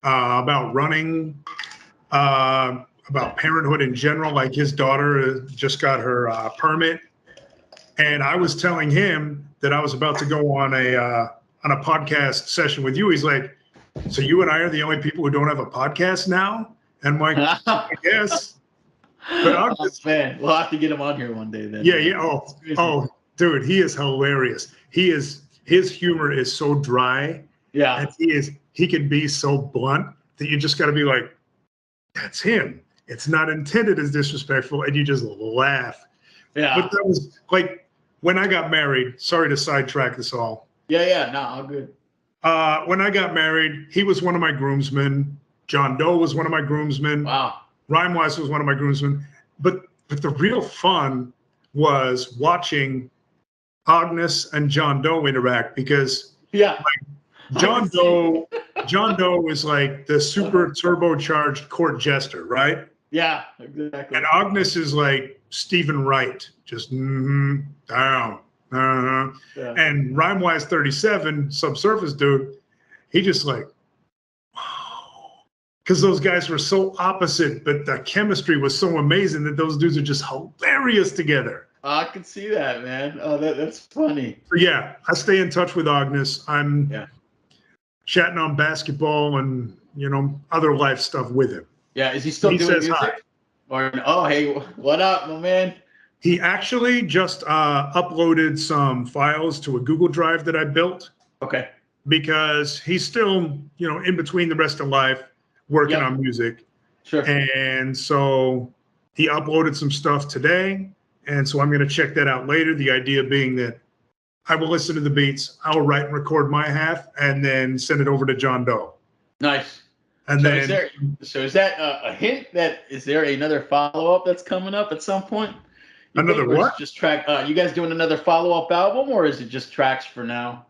about running, about parenthood in general. Like, his daughter just got her permit, and I was telling him that I was about to go on a podcast session with you. He's like, "So you and I are the only people who don't have a podcast now?" And I'm like, "I guess." But Oh Agnes, man, we'll have to get him on here one day then, yeah, man. yeah. It's Oh, crazy. oh, dude, he is hilarious. His humor is so dry, and Yeah, he can be so blunt that you just got to be like, that's him. It's not intended as disrespectful, and you just laugh. But yeah, that was like when I got married. Sorry to sidetrack this all. yeah, yeah. No, all good. When I got married, he was one of my groomsmen. John Doe was one of my groomsmen. Wow. Rhymewise was one of my groomsmen. But the real fun was watching Agnes and John Doe interact because Yeah, I can John see. Doe John Doe is like the super turbocharged court jester, right? Yeah, And exactly. Agnes is like Stephen Wright, just down. Yeah. And Rhymewise 37, subsurface dude, he just like, wow. Because those guys were so opposite, but the chemistry was so amazing that those dudes are just hilarious together. I can see that, man. Oh, that's funny. So yeah, I stay in touch with Agnes. I'm Yeah. chatting on basketball and other life stuff with him. Yeah. Is he still He doing says hi. music? Or oh, hey, what up, my man? He actually just uploaded some files to a Google Drive that I built Okay. because he's still, in between the rest of life working Yep. on music. Sure. And so he uploaded some stuff today. And so I'm going to check that out later. The idea being that I will listen to the beats, I will write and record my half, and then send it over to John Doe. Nice. And So then is that a hint that is there another follow up that's coming up at some point? You another think, or is what? it just track? You guys doing another follow up album, or is it just tracks for now?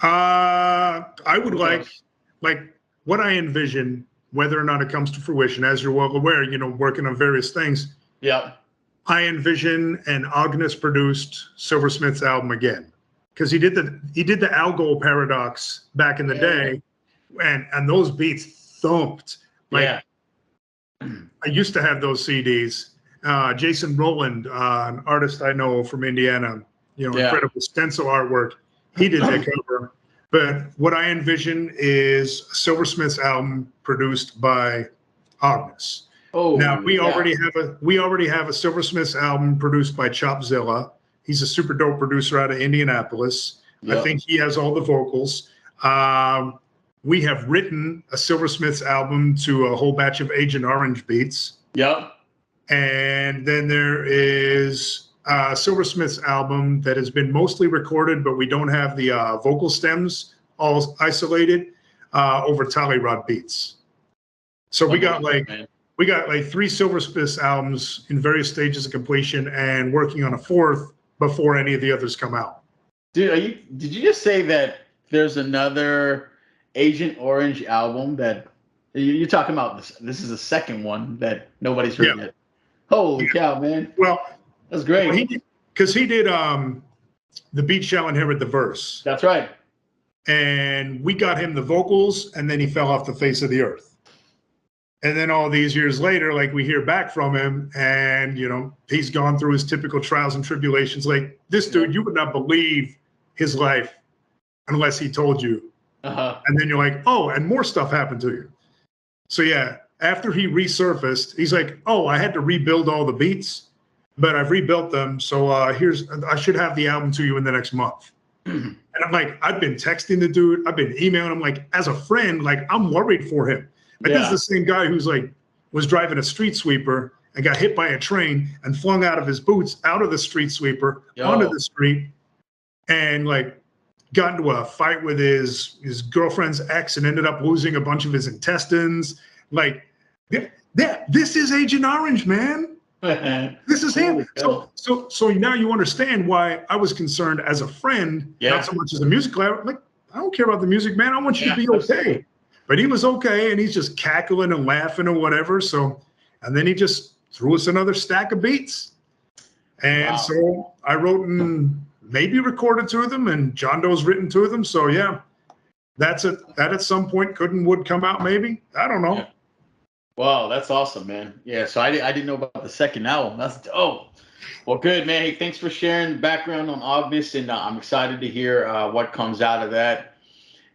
I would Who knows? like what I envision, whether or not it comes to fruition, as you're well aware, working on various things. Yep. I envision an Agnes produced Silversmith's album again. Because he did the Algol Paradox back in the Yeah. day, and those beats thumped. Like Yeah. I used to have those CDs. Jason Rowland, an artist I know from Indiana, Yeah. incredible stencil artwork. He did that cover. But what I envision is a Silversmith's album produced by Agnes. Now Oh yeah. we already have a Silversmith's album produced by Chopzilla. He's a super dope producer out of Indianapolis. I Yep. think he has all the vocals. Um, we have written a Silversmith's album to a whole batch of Agent Orange beats. Yep. And then there is a Silversmith's album that has been mostly recorded, but we don't have the vocal stems all isolated over Tallyrod beats. So Unbelievable, man. we got like three Silversmith's albums in various stages of completion and working on a fourth before any of the others come out. Dude, did you just say that there's another Agent Orange album that you're talking about? This is the second one that nobody's Yeah, heard yet. Holy yeah. cow, man. Well, That's well great. he did the beat shall inherit the verse, That's right. and we got him the vocals, and then he fell off the face of the earth. And then all these years later, like we hear back from him, and he's gone through his typical trials and tribulations. Like this Yeah. dude, you would not believe his life unless he told you. Uh-huh. And then you're like, oh, and more stuff happened to you. So yeah, after he resurfaced, he's like, oh, I had to rebuild all the beats, but I've rebuilt them. So I should have the album to you in the next month. And I'm like, I've been texting the dude, I've been emailing him, like as a friend, like I'm worried for him. Like this is Yeah. the same guy who's like was driving a street sweeper and got hit by a train and flung out of his boots out of the street sweeper onto Yo. the street and like got into a fight with his girlfriend's ex and ended up losing a bunch of his intestines. Like, yeah, this is Agent Orange, man. This is him. Holy cow. So now you understand why I was concerned as a friend, Yeah. not so much as a music lover. Like, I don't care about the music, man. I want you Yeah, to be okay. absolutely. But he was okay, and he's just cackling and laughing or whatever. So, and then he just threw us another stack of beats. And Wow. so I wrote and maybe recorded two of them, and John Doe's written two of them. So yeah, that at some point could and would come out. Maybe I don't know. Yeah. Wow, that's awesome, man. Yeah, so I didn't know about the second album. That's dope. Well, good, man. Hey, thanks for sharing the background on August, and I'm excited to hear what comes out of that.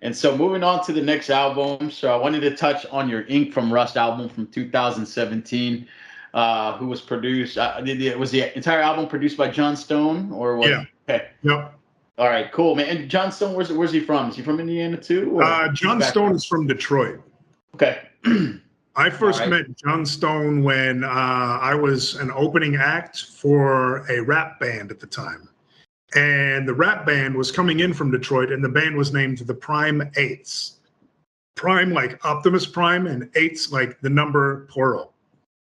And so moving on to the next album. So I wanted to touch on your Ink from Rust album from 2017. who was produced. Was the entire album produced by John Stone, or was Yeah. okay? Yep. All right, cool, man. And John Stone, where's he from? Is he from Indiana too? Or John Stone is from Detroit. okay. I All first right. met John Stone when I was an opening act for a rap band at the time. And the rap band was coming in from Detroit, and the band was named the Prime Eights. Prime like Optimus Prime, and eights like the number plural.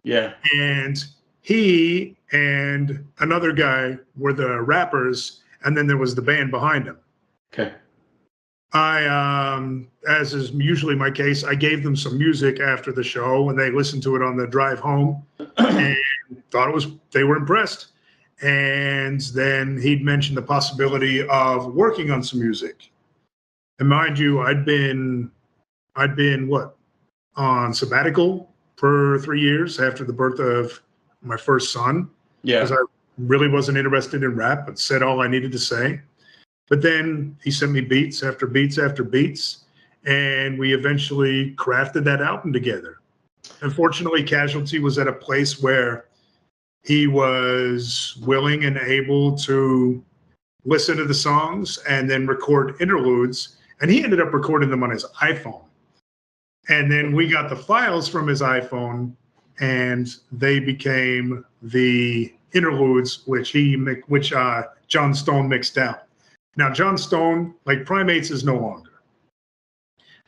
Yeah. And he and another guy were the rappers, and then there was the band behind him. Okay. As is usually my case, I gave them some music after the show, and they listened to it on the drive home, and they were impressed. And then he'd mentioned the possibility of working on some music. And mind you, I'd been what, on sabbatical for 3 years after the birth of my first son. Yeah. Because I really wasn't interested in rap, but said all I needed to say. But then he sent me beats after beats after beats, and we eventually crafted that album together. Unfortunately, Casualty was at a place where he was willing and able to listen to the songs and then record interludes, and he ended up recording them on his iPhone. And then we got the files from his iPhone, and they became the interludes, which John Stone mixed down. Now, John Stone, like Primates, is no longer.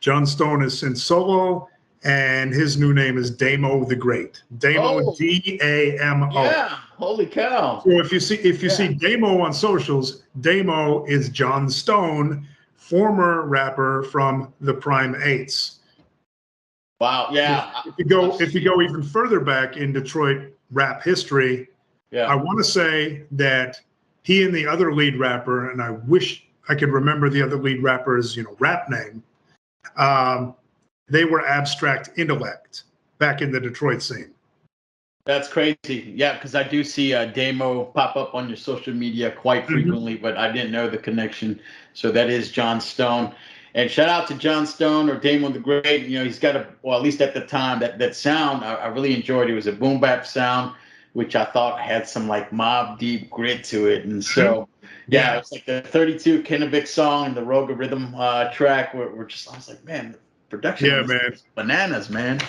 John Stone is since solo, and his new name is Damo the Great. Damo, Damo. Yeah, holy cow. So if you see Damo on socials, Damo is John Stone, former rapper from the Prime Eights. Wow, yeah. If you go even further back in Detroit rap history, I want to say that he and the other lead rapper, and I wish I could remember the other lead rapper's rap name. They were Abstract Intellect back in the Detroit scene. That's crazy. Yeah, because I do see Damo pop up on your social media quite frequently, but I didn't know the connection. So that is John Stone. And shout out to John Stone or Damo the Great. He's got at least at the time, that sound I really enjoyed. It was a boom bap sound, which I thought had some like Mob Deep grit to it. And so, yeah, it's like the 32 Kennebec song and the Roga Rhythm track were just, I was like, man, the production was bananas, man.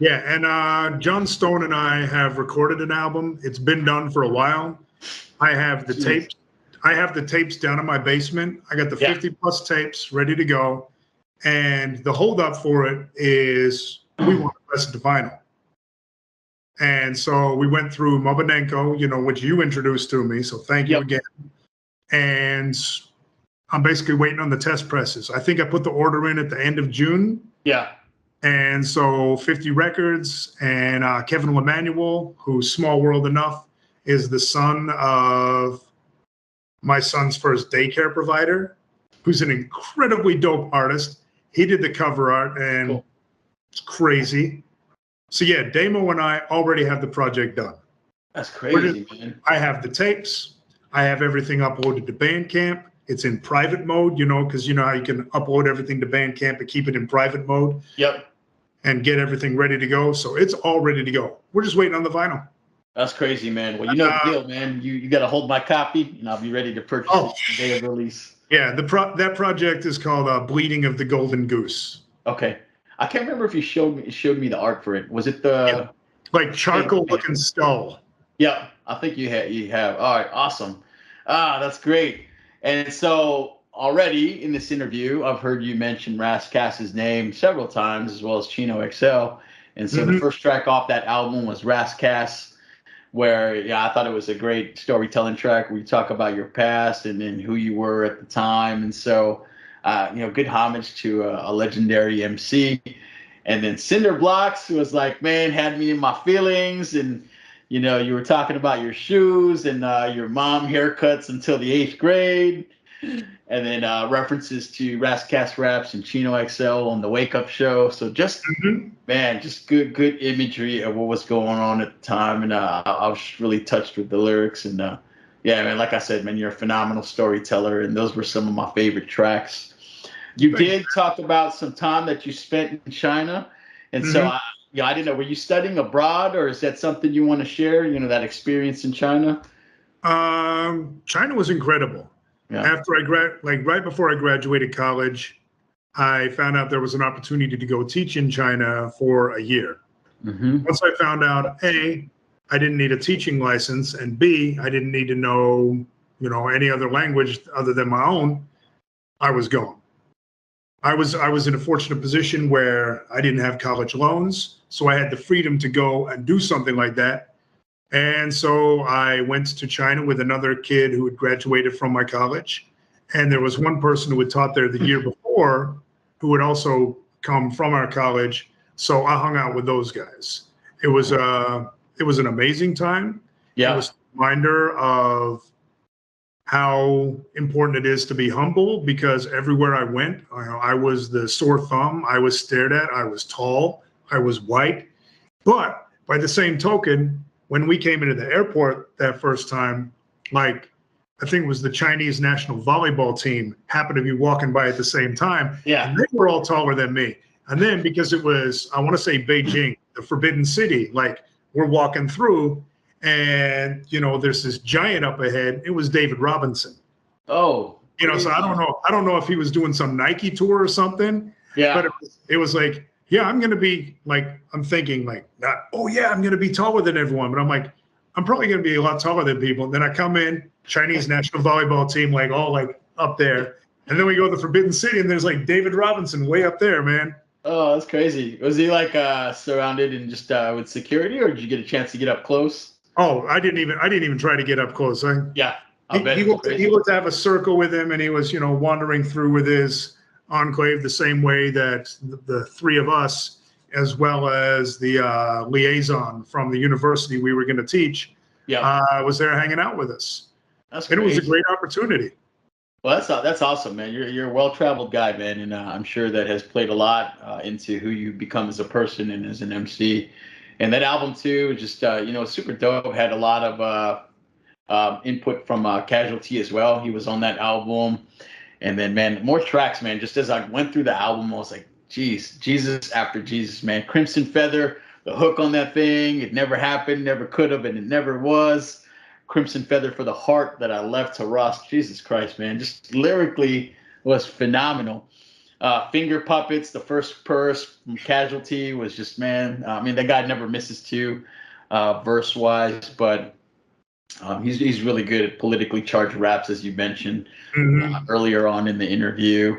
Yeah, and John Stone and I have recorded an album. It's been done for a while. I have the tapes. I have the tapes down in my basement. I got the 50 plus tapes ready to go. And the holdup for it is we want to press it to vinyl. And so we went through Mobanenko, which you introduced to me. So thank you again. And I'm basically waiting on the test presses. I think I put the order in at the end of June. Yeah. And so 50 Records and Kevin Lemanuel, who's Small World Enough, is the son of my son's first daycare provider, who's an incredibly dope artist. He did the cover art, and it's crazy. So yeah, Damo and I already have the project done. That's crazy, man. I have the tapes. I have everything uploaded to Bandcamp. It's in private mode, because you know how you can upload everything to Bandcamp and keep it in private mode. Yep. And get everything ready to go. So it's all ready to go. We're just waiting on the vinyl. That's crazy, man. Well, you know the deal, man. You got to hold my copy, and I'll be ready to purchase it the day of release. Yeah, that project is called Bleeding of the Golden Goose. Okay. I can't remember if you showed me the art for it. Was it the like charcoal looking skull? Yeah, I think you have. All right, awesome. That's great. And so already in this interview, I've heard you mention Rascass's name several times, as well as Chino XL. And so the first track off that album was Rascass, where I thought it was a great storytelling track where you talk about your past and then who you were at the time. And so, good homage to a legendary MC. And then Cinder Blocks was like, man, had me in my feelings. And, you were talking about your shoes and your mom haircuts until the 8th grade. And then references to Rascass Raps and Chino XL on the Wake Up Show. So just, man, just good imagery of what was going on at the time. And I was really touched with the lyrics. And man, like I said, man, you're a phenomenal storyteller. And those were some of my favorite tracks. You did talk about some time that you spent in China. And so, Yeah, I didn't know. Were you studying abroad, or is that something you want to share? That experience in China. China was incredible. Yeah. After like right before I graduated college, I found out there was an opportunity to go teach in China for a year. Mm-hmm. Once I found out, A, I didn't need a teaching license, and B, I didn't need to know, any other language other than my own, I was gone. I was in a fortunate position where I didn't have college loans, so I had the freedom to go and do something like that. And so I went to China with another kid who had graduated from my college. And there was one person who had taught there the year before who had also come from our college. So I hung out with those guys. It was an amazing time. It Yeah. was a reminder of how important it is to be humble, because everywhere I went, I was the sore thumb. I was stared at. I was tall. I was white. But by the same token, when we came into the airport that first time, like, I think it was the Chinese national volleyball team happened to be walking by at the same time, Yeah. and they were all taller than me. And then because it was, I want to say Beijing, the Forbidden City, like, we're walking through, and there's this giant up ahead. It was David Robinson. Oh. So I don't know. I don't know if he was doing some Nike tour or something. Yeah. But it was like, yeah, I'm going to be like, I'm thinking like, not, oh yeah, I'm going to be taller than everyone. But I'm like, I'm probably going to be a lot taller than people. And then I come in, Chinese national volleyball team, like all like up there. And then we go to the Forbidden City, and there's like David Robinson way up there, man. Oh, that's crazy. Was he like surrounded and just with security, or did you get a chance to get up close? Oh, I didn't even try to get up close. Yeah, I He, bet he it was looked he crazy. looked to have a circle with him, and he was, wandering through with his enclave the same way that the three of us, as well as the liaison from the university we were going to teach, Yeah, was there hanging out with us, that's and it was a crazy. great opportunity. Well, that's awesome, man. You're a well-traveled guy, man, and I'm sure that has played a lot into who you become as a person and as an MC. And that album too, just super dope. Had a lot of input from Casualty as well. He was on that album. And then, man, more tracks, man. Just as I went through the album, I was like, geez, Jesus after Jesus, man. Crimson Feather, the hook on that thing, it never happened, never could have, and it never was. Crimson Feather for the heart that I left to rust. Jesus Christ, man. Just lyrically was phenomenal. Finger Puppets, the first verse from Casualty was just, man, I mean, that guy never misses two verse wise, but he's really good at politically charged raps, as you mentioned Hmm. earlier on in the interview.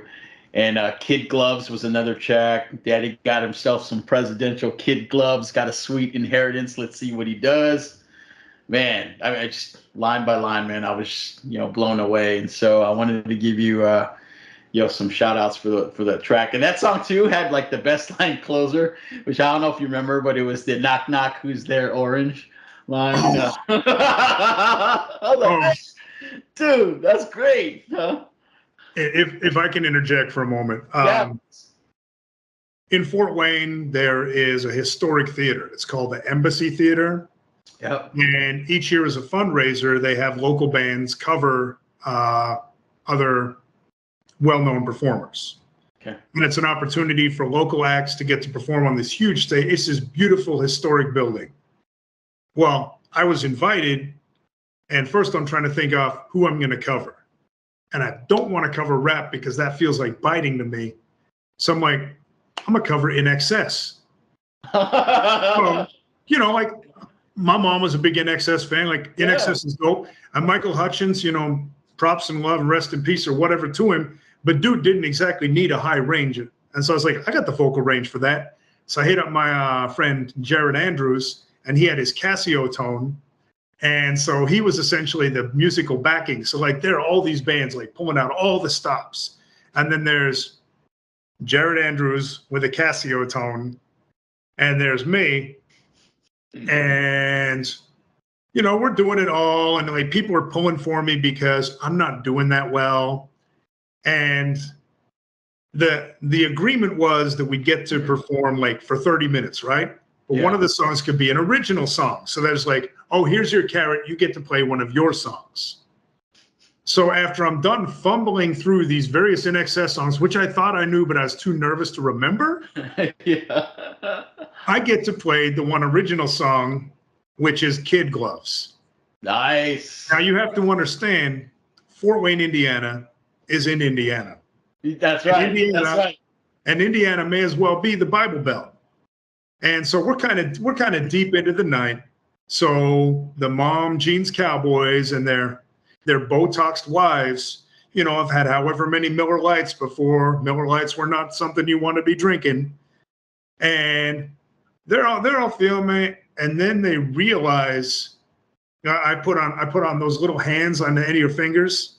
And Kid Gloves was another track. Daddy got himself some presidential kid gloves, got a sweet inheritance. Let's see what he does. Man, I mean, I just line by line, man, I was blown away. And so I wanted to give you some shout outs for the track. And that song too had like the best line closer, which I don't know if you remember, but it was the knock knock who's there orange line. Oh, I was like, oh, dude, that's great. Huh? if I can interject for a moment, Yeah. in Fort Wayne there is a historic theater. It's called the Embassy Theater. Yep. And each year as a fundraiser, they have local bands cover other well-known performers. Okay. And it's an opportunity for local acts to get to perform on this huge stage. It's this beautiful historic building. Well, I was invited, and first I'm trying to think of who I'm going to cover. And I don't want to cover rap because that feels like biting to me. So I'm like, I'm going to cover In Excess. So, like, my mom was a big NXS fan. Like, Yeah. NXS is dope. And Michael Hutchins, props and love and rest in peace or whatever to him. But dude didn't exactly need a high range. And so I was like, I got the vocal range for that. So I hit up my friend Jared Andrews, and he had his Casio tone. And so he was essentially the musical backing. So like there are all these bands like pulling out all the stops. And then there's Jared Andrews with a Casio tone. And there's me. And we're doing it all, and like people are pulling for me because I'm not doing that well. And the agreement was that we'd get to perform like for 30 minutes, right? But one Yeah. of the songs could be an original song. So there's like, oh, here's your carrot, you get to play one of your songs. So after I'm done fumbling through these various NXS songs, which I thought I knew, but I was too nervous to remember, Yeah. I get to play the one original song, which is Kid Gloves. Nice. Now you have to understand, Fort Wayne, Indiana is in Indiana. That's right. That's right. And Indiana may as well be the Bible Belt. And so we're kind of deep into the night. So the mom jeans cowboys and their Botoxed wives, you know, have had however many Miller Lights before. Miller Lights were not something you want to be drinking. And they're all filming, and then they realize I put on those little hands on the end of your fingers.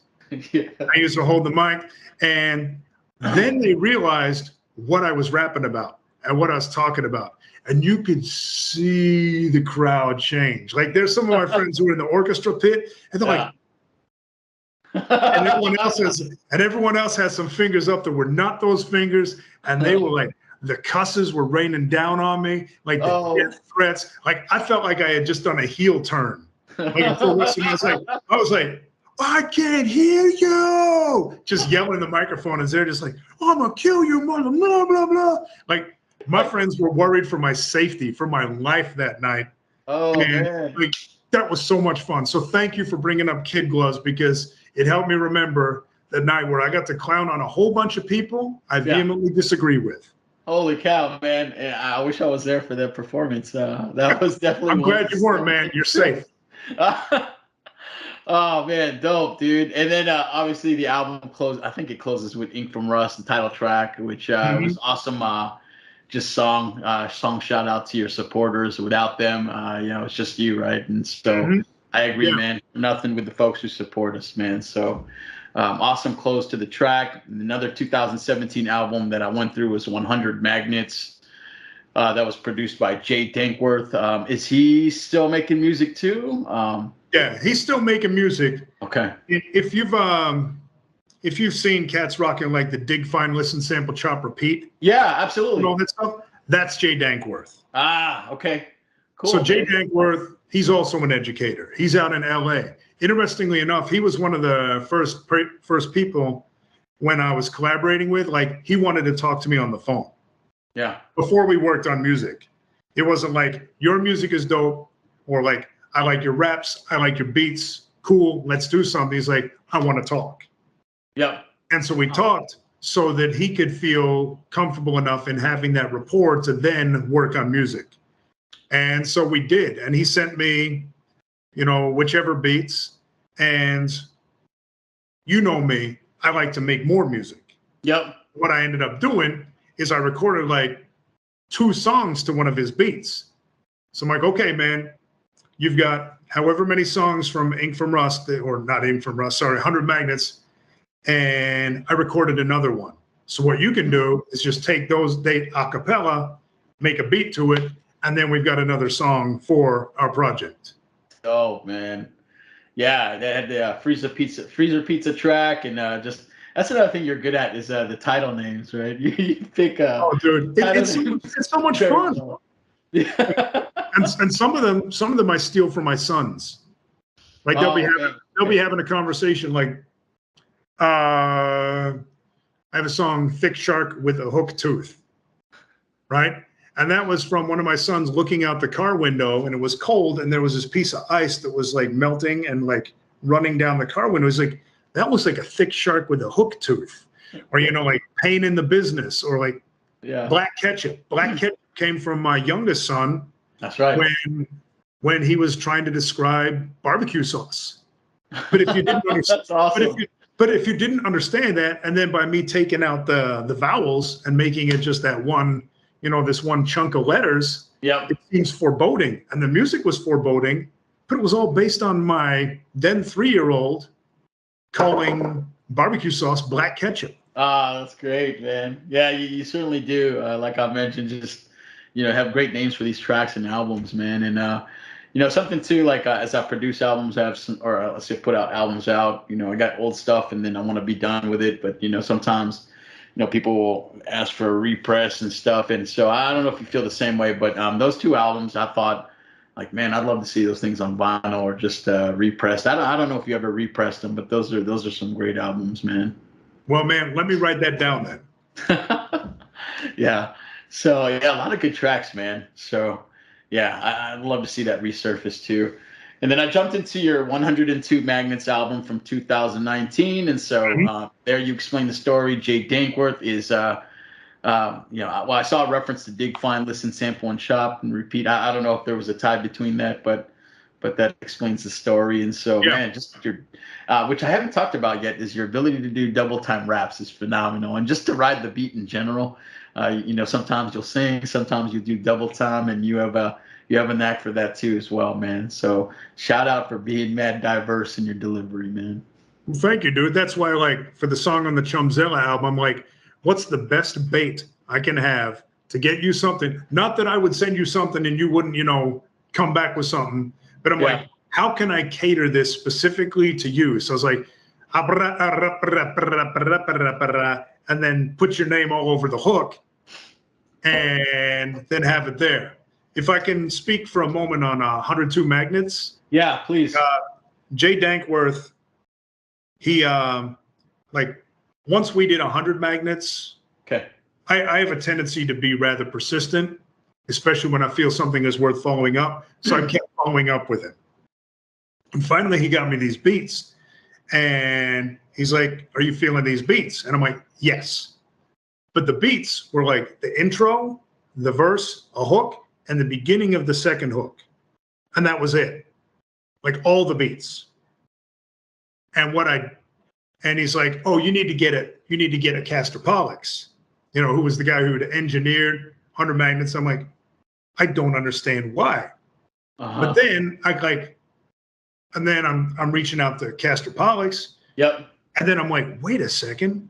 Yeah. I used to hold the mic, and then they realized what I was rapping about and what I was talking about. And you could see the crowd change. Like there's some of my friends who are in the orchestra pit, and they're like, and everyone else has some fingers up that were not those fingers, and they were like, the cusses were raining down on me, like the death threats. Like I felt like I had just done a heel turn. Like I was like, I can't hear you. Just yelling in the microphone, and they're just like, oh, I'm gonna kill you, mother, blah blah blah. Like my friends were worried for my safety, for my life that night. Oh man, like that was so much fun. So thank you for bringing up Kid Gloves, because it helped me remember the night where I got to clown on a whole bunch of people I vehemently disagree with. Holy cow, man! I wish I was there for that performance. That was definitely. I'm glad you weren't, man. You're safe. Oh man, dope, dude! And then obviously the album closed. I think it closes with "Ink from Rust," the title track, which was awesome. Just song shout out to your supporters. Without them, you know, it's just you, right? And so I agree, man. Nothing with the folks who support us, man. So awesome close to the track. Another 2017 album that I went through was 100 Magnets. That was produced by Jay Dankworth. Is he still making music too? Yeah, he's still making music. Okay. If you've seen cats rocking like the dig, find, listen, sample, chop, repeat. Yeah, absolutely. All that stuff. That's Jay Dankworth. Ah, okay. Cool. So Jay Dankworth, he's also an educator. He's out in LA. Interestingly enough, he was one of the first people when I was collaborating with. Like he wanted to talk to me on the phone. Yeah. Before we worked on music, it wasn't like your music is dope or like I like your raps, I like your beats. Cool, let's do something. He's like, I want to talk. Yep. And so we talked so that he could feel comfortable enough in having that rapport to then work on music. And so we did. And he sent me, you know, whichever beats. And you know me, I like to make more music. Yep. What I ended up doing is I recorded like 2 songs to one of his beats. So I'm like, okay, man, you've got however many songs from Ink from Rust, or not Ink from Rust, sorry, 100 Magnets. And I recorded another one. So what you can do is just take those, they a cappella, make a beat to it, and then we've got another song for our project. Oh man, yeah, they had the freezer pizza track, and just that's another thing you're good at is the title names, right? You pick. Oh, dude, it's so much fun. Yeah. and some of them I steal from my sons. Like they'll be having a conversation like, I have a song, Thick Shark with a Hook Tooth, right? And that was from one of my sons looking out the car window, and it was cold, and there was this piece of ice that was like melting and like running down the car window. It was like, that looks like a thick shark with a hook tooth. Or, you know, like Pain in the Business, or like Black Ketchup. Black Ketchup came from my youngest son. That's right. When he was trying to describe barbecue sauce. But if you didn't understand, that's awesome. But if you didn't understand that, and then by me taking out the vowels and making it just that one, you know, this one chunk of letters, it seems foreboding. And the music was foreboding, but it was all based on my then 3-year-old calling barbecue sauce black ketchup. Ah, that's great, man. Yeah, you certainly do. Like I mentioned, just, you know, have great names for these tracks and albums, man. And, you know, something too, like as I produce albums, I have some, or let's say put out albums out, you know, I got old stuff and then I want to be done with it. But, you know, sometimes, you know, people will ask for a repress and stuff. And so I don't know if you feel the same way, but those 2 albums I thought Like, man, I'd love to see those things on vinyl or just repressed. I don't know if you ever repressed them, but those are some great albums, man. Well, man, let me write that down then. Yeah. So yeah, a lot of good tracks, man. So yeah, I'd love to see that resurface too. And then I jumped into your 102 Magnets album from 2019, and so Mhm. there you explain the story. Jay Dankworth is well, I saw a reference to dig, find, listen, sample, and shop and repeat. I don't know if there was a tie between that, but that explains the story. And so, Yeah. man, just your, which I haven't talked about yet, is your ability to do double time raps is phenomenal, and just to ride the beat in general. Sometimes you'll sing, sometimes you do double time, and you have a knack for that too as well, man. So shout out for being mad diverse in your delivery, man. Well, thank you, dude. That's why, like, for the song on the Chumzilla album, I'm like, what's the best bait I can have to get you something? Not that I would send you something and you wouldn't, come back with something, but I'm Yeah. like, how can I cater this specifically to you? So I was like, and then put your name all over the hook and then have it there. If I can speak for a moment on 102 Magnets, Yeah, please. Jay Dankworth, he like once we did 100 magnets, Okay. I have a tendency to be rather persistent, especially when I feel something is worth following up. So I kept following up with it. And finally, he got me these beats. And he's like, are you feeling these beats? And I'm like, yes. But the beats were like the intro, the verse, a hook, and the beginning of the second hook. And that was it. Like all the beats. And he's like, oh, you need to get it. You need to get a Castor Pollux, who was the guy who had engineered 100 magnets. I'm like, I don't understand why. But then and then I'm reaching out to Castor Pollux. Yep. And then I'm like, wait a second.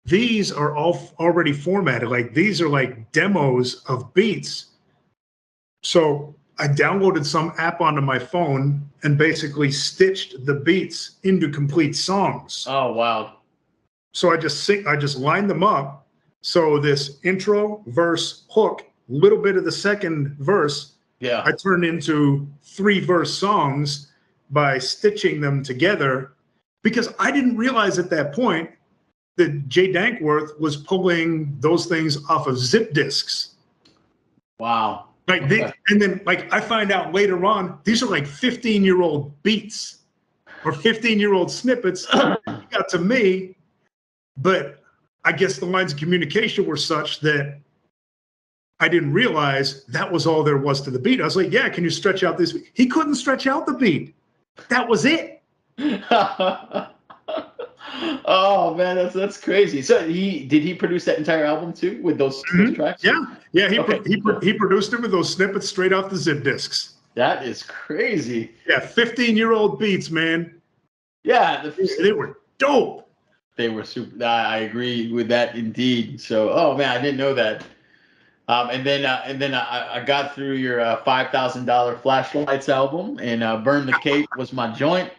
These are all already formatted. Like these are like demos of beats. So I downloaded some app onto my phone and basically stitched the beats into complete songs. Oh, wow. So I just lined them up. So this intro, verse, hook, little bit of the second verse, Yeah. I turned into 3-verse songs by stitching them together, because I didn't realize at that point that Jay Dankworth was pulling those things off of zip disks. Wow. And then I find out later on, these are like 15-year-old beats or 15-year-old snippets that got to me. But I guess the lines of communication were such that I didn't realize that was all there was to the beat. I was like, yeah, can you stretch out this? He couldn't stretch out the beat. That was it. Oh man, that's crazy. So did he produce that entire album too with those tracks? Yeah. He Okay. he produced it with those snippets straight off the zip disks. That is crazy. Yeah, 15-year-old beats, man. Yeah, They were dope. they were super. I agree with that indeed. So, oh man, I didn't know that. And then I got through your $5,000 Flashlights album, and Burn the Cape was my joint.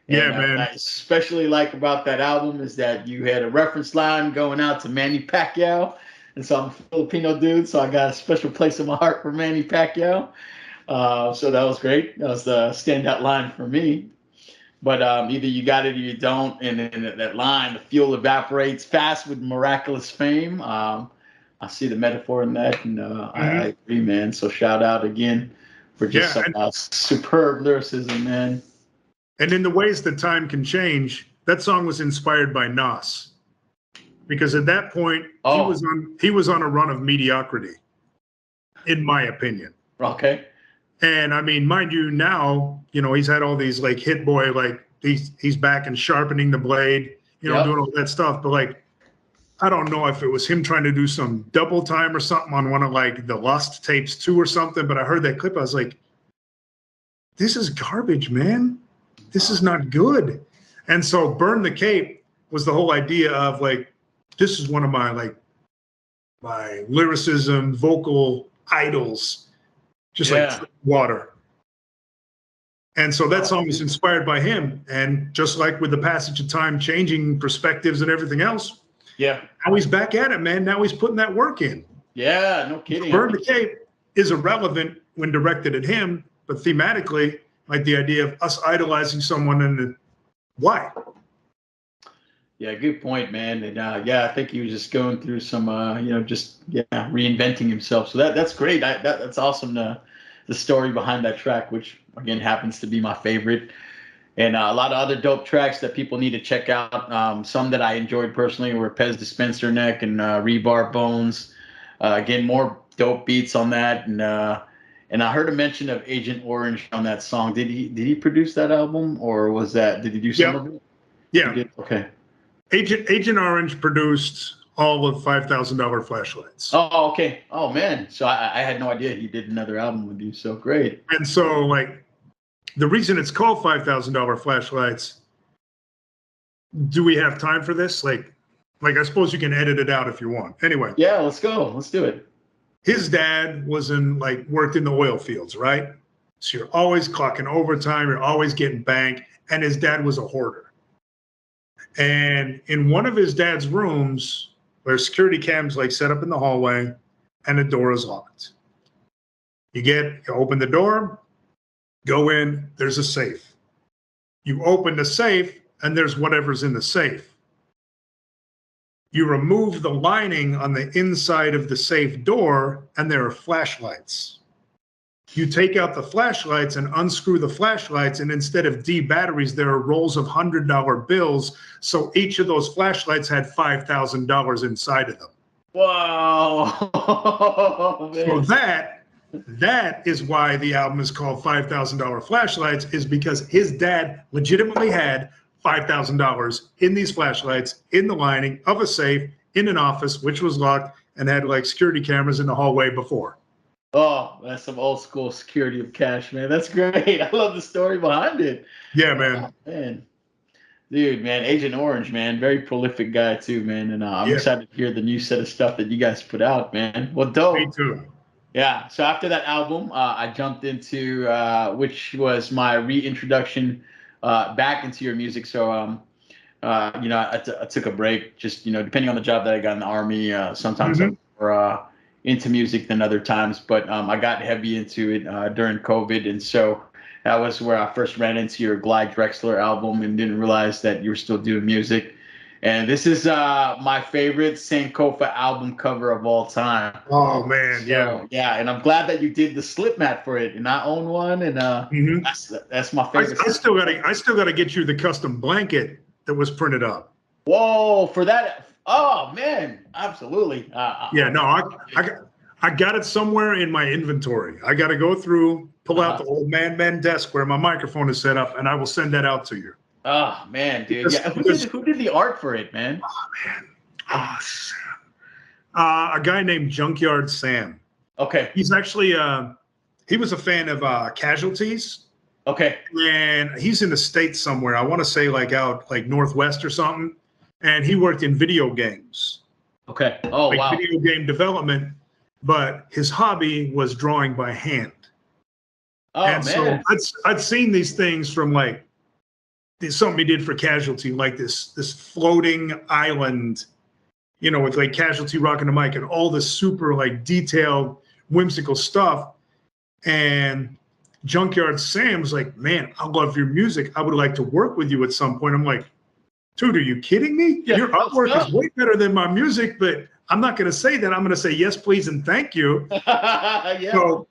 Yeah, And man. what I especially like about that album is that you had a reference line going out to Manny Pacquiao. And so I'm a Filipino dude, so I got a special place in my heart for Manny Pacquiao. So that was great. That was the standout line for me. But either you got it or you don't. And then that line, the fuel evaporates fast with miraculous fame. I see the metaphor in that, and I agree, man. So shout out again for just some superb lyricism, man. And in the ways that time can change, that song was inspired by Nas, because at that point he was on a run of mediocrity, in my opinion. Okay. And I mean, mind you, now he's had all these like Hit Boy, like he's back and sharpening the blade, doing all that stuff. But I don't know if it was him trying to do some double time or something on one of the Lust tapes 2 or something. But I heard that clip, I was like, this is garbage, man. This is not good. And so Burn the Cape was the whole idea of this is one of my my lyricism, vocal idols, just like water. And so that song was inspired by him. And just like with the passage of time, changing perspectives and everything else. Yeah. Now he's back at it, man. Now he's putting that work in. Yeah, no kidding. Burn the Cape is irrelevant when directed at him, but thematically, like the idea of us idolizing someone and why. Yeah, good point, man. And yeah, I think he was just going through some, just reinventing himself. So that's great. That's awesome. The story behind that track, which again happens to be my favorite, and a lot of other dope tracks that people need to check out. Some that I enjoyed personally were Pez Dispenser Neck and Rebar Bones. Again, more dope beats on that, and I heard a mention of Agent Orange on that song. Did he produce that album, or did he do some of it? Yeah. He did? Okay. Agent Orange produced all of $5,000 Flashlights. Oh, okay. Oh man. So I had no idea he did another album with you. So great. And so like the reason it's called $5,000 Flashlights, do we have time for this? Like I suppose you can edit it out if you want. Anyway. Yeah, let's go. Let's do it. His dad worked in the oil fields, right? So you're always clocking overtime, you're always getting banked, and his dad was a hoarder. And in one of his dad's rooms, there's security cams like set up in the hallway, and the door is locked. You open the door, go in, there's a safe. You open the safe, and there's whatever's in the safe. You remove the lining on the inside of the safe door, and there are flashlights. You take out the flashlights and unscrew the flashlights, and instead of D batteries, there are rolls of $100 bills. So each of those flashlights had $5,000 inside of them. Wow. So that is why the album is called $5,000 Flashlights, is because his dad legitimately had $5,000 in these flashlights in the lining of a safe in an office, which was locked and had like security cameras in the hallway before. Oh, that's some old school security of cash, man. That's great. I love the story behind it. Yeah, man. Oh, man. Dude, man, Agent Orange, man, very prolific guy too, man. And I'm excited to hear the new set of stuff that you guys put out, man. Well, dope. Me too. Yeah. So after that album, I jumped into which was my reintroduction back into your music. So, I took a break, just depending on the job that I got in the Army. Sometimes I'm more into music than other times, but I got heavy into it during COVID, and so that was where I first ran into your Glide Drexler album and didn't realize that you were still doing music. And this is my favorite Sankofa album cover of all time. Oh man, So, yeah, and I'm glad that you did the slip mat for it, and I own one, and that's my favorite. I still gotta get you the custom blanket that was printed up. Whoa, for that. Oh man, absolutely. I got it somewhere in my inventory. I got to go through, pull out the old man desk where my microphone is set up, and I will send that out to you. Oh man, dude. Yeah, who did the art for it, man? Oh man. A guy named Junkyard Sam. Okay. He's actually he was a fan of Casualties. Okay. And he's in the States somewhere. I want to say out Northwest or something. And he worked in video games. Okay. Oh, wow. Video game development, but his hobby was drawing by hand. Oh, and man. So I'd seen these things from something he did for Casualty, like this floating island, with Casualty rocking the mic and all this super detailed, whimsical stuff. And Junkyard Sam's like, man, I love your music. I would like to work with you at some point. I'm like, dude, are you kidding me? Yeah, your artwork is way better than my music, but I'm not going to say that. I'm going to say yes, please, and thank you. Yeah. So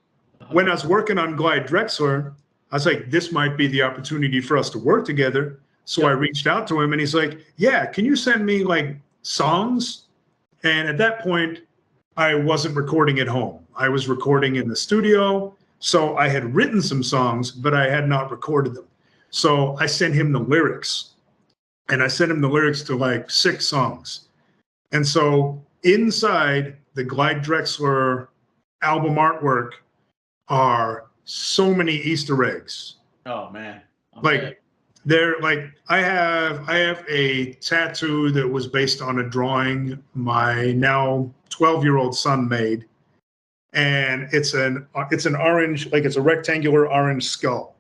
when I was working on Glide Drexler, I was like, this might be the opportunity for us to work together. So I reached out to him, and he's like, yeah, can you send me songs? And at that point, I wasn't recording at home. I was recording in the studio. So I had written some songs, but I had not recorded them. So I sent him the lyrics. And I sent him the lyrics to 6 songs. And so inside the Glide Drexler album artwork are so many Easter eggs. Oh man. I have a tattoo that was based on a drawing my now 12-year-old son made. And it's an orange, it's a rectangular orange skull.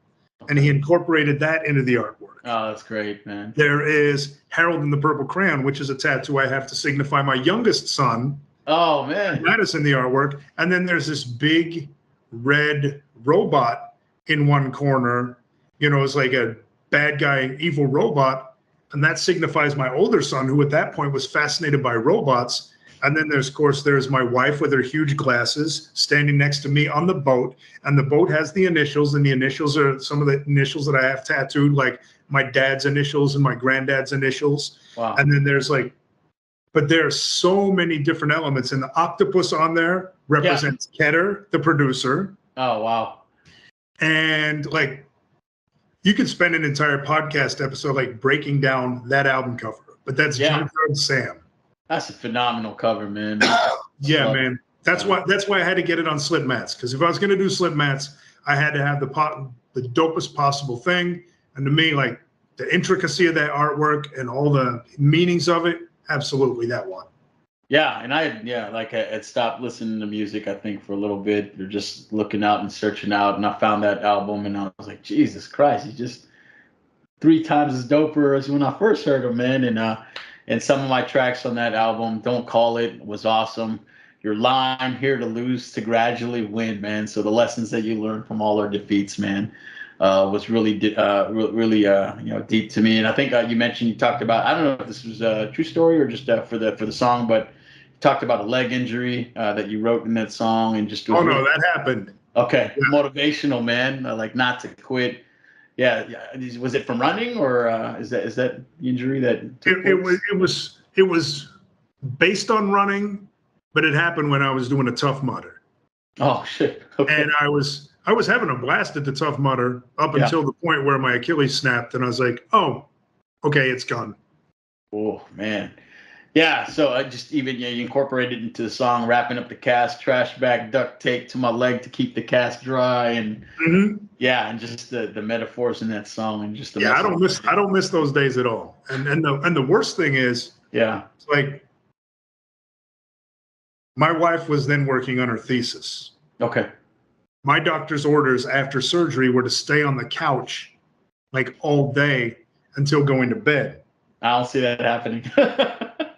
And he incorporated that into the artwork. Oh, that's great, man. There is Harold and the Purple Crayon, which is a tattoo I have to signify my youngest son. Oh, man. That is in the artwork. And then there's this big red robot in one corner. You know, it's like a bad guy, evil robot. And that signifies my older son, who at that point was fascinated by robots. And then there's, of course, there's my wife with her huge glasses standing next to me on the boat. And the boat has the initials, and the initials are some of the initials that I have tattooed, like my dad's initials and my granddad's initials. Wow. And then there's like, but there are so many different elements. And the octopus on there represents Keter, the producer. Oh, wow. And like, you could spend an entire podcast episode like breaking down that album cover. But that's Junkyard Sam. That's a phenomenal cover, man. Yeah, man. That's why I had to get it on slip mats, because if I was going to do slip mats, I had to have the dopest possible thing. And to me, like the intricacy of that artwork and all the meanings of it, absolutely that one. Yeah, and I had stopped listening to music, I think, for a little bit, or just looking out and searching out, and I found that album, and I was like, Jesus Christ, he's just 3 times as doper as when I first heard him, man. And some of my tracks on that album, Don't Call It, was awesome. Your line, Here to Lose to Gradually Win, man. So the lessons that you learn from all our defeats, man, was really deep to me. And I think you talked about, I don't know if this was a true story or just for the song, but you talked about a leg injury that you wrote in that song, and just no, that happened. Okay, yeah. Motivational, man, like not to quit. Yeah. Was it from running, or is that the injury that it was based on running, but it happened when I was doing a Tough Mudder. Oh shit! Okay. And I was having a blast at the Tough Mudder up until the point where my Achilles snapped, and I was like, oh, okay, it's gone. Oh man. Yeah, so I just you incorporated into the song, wrapping up the cast, trash bag, duct tape to my leg to keep the cast dry, and and just the metaphors in that song, and just I don't miss those days at all. And the worst thing is, it's like my wife was then working on her thesis. Okay. My doctor's orders after surgery were to stay on the couch like all day until going to bed. I don't see that happening.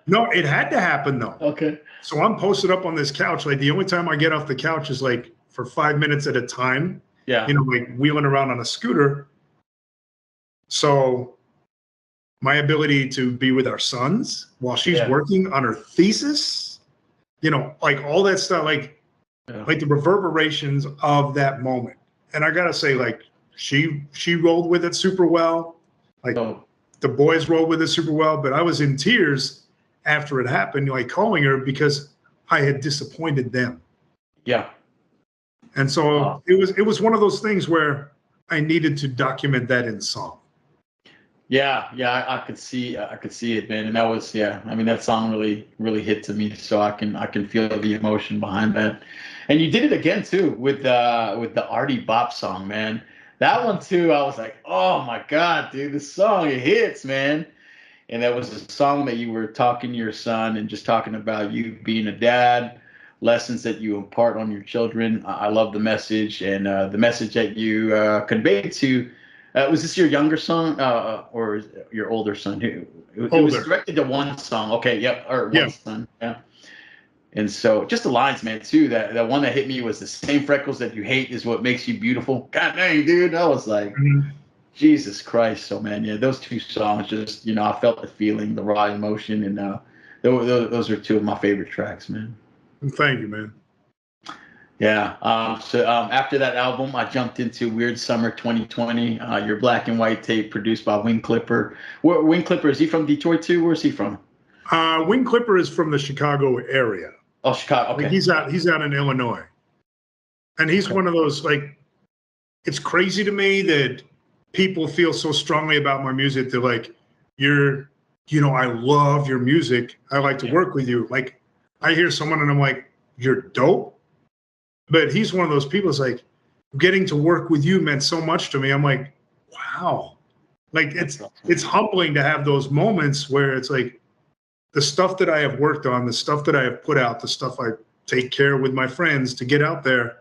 No, it had to happen though. Okay. So I'm posted up on this couch. Like the only time I get off the couch is like for 5 minutes at a time. Yeah. You know, like wheeling around on a scooter. So my ability to be with our sons while she's working on her thesis, you know, like all that stuff, like the reverberations of that moment. And I gotta say, like she rolled with it super well. Like the boys rolled with it super well, but I was in tears after it happened, like calling her because I had disappointed them. Yeah. And so it was one of those things where I needed to document that in song. Yeah, I could see it, man. And that was, I mean, that song really hit to me, so I can feel the emotion behind that. And you did it again too with the Artie Bop song, man. That one too, I was like, oh my God, dude, this song, it hits, man. And that was a song that you were talking to your son and just talking about you being a dad, lessons that you impart on your children. I love the message, and the message that you conveyed to. Was this your younger son or your older son? It was directed to one song. Okay, yep, or one son. Yeah. And so just the lines, man, too. That one that hit me was, the same freckles that you hate is what makes you beautiful. God dang, dude. I was like, Jesus Christ. So, man, those 2 songs just, I felt the feeling, the raw emotion. And those are 2 of my favorite tracks, man. Thank you, man. Yeah. So after that album, I jumped into Weird Summer 2020, your black and white tape produced by Wing Clipper. Wing Clipper, is he from Detroit too? Where's he from? Wing Clipper is from the Chicago area. Oh, Chicago. Okay. Like he's out in Illinois. And he's one of those, like, it's crazy to me that people feel so strongly about my music. They're like, I love your music. I like to work with you. Like, I hear someone and I'm like, you're dope. But he's one of those people that's like, getting to work with you meant so much to me. I'm like, wow. Like, it's humbling to have those moments where it's like, the stuff that I have worked on, the stuff that I have put out, the stuff I take care with my friends to get out there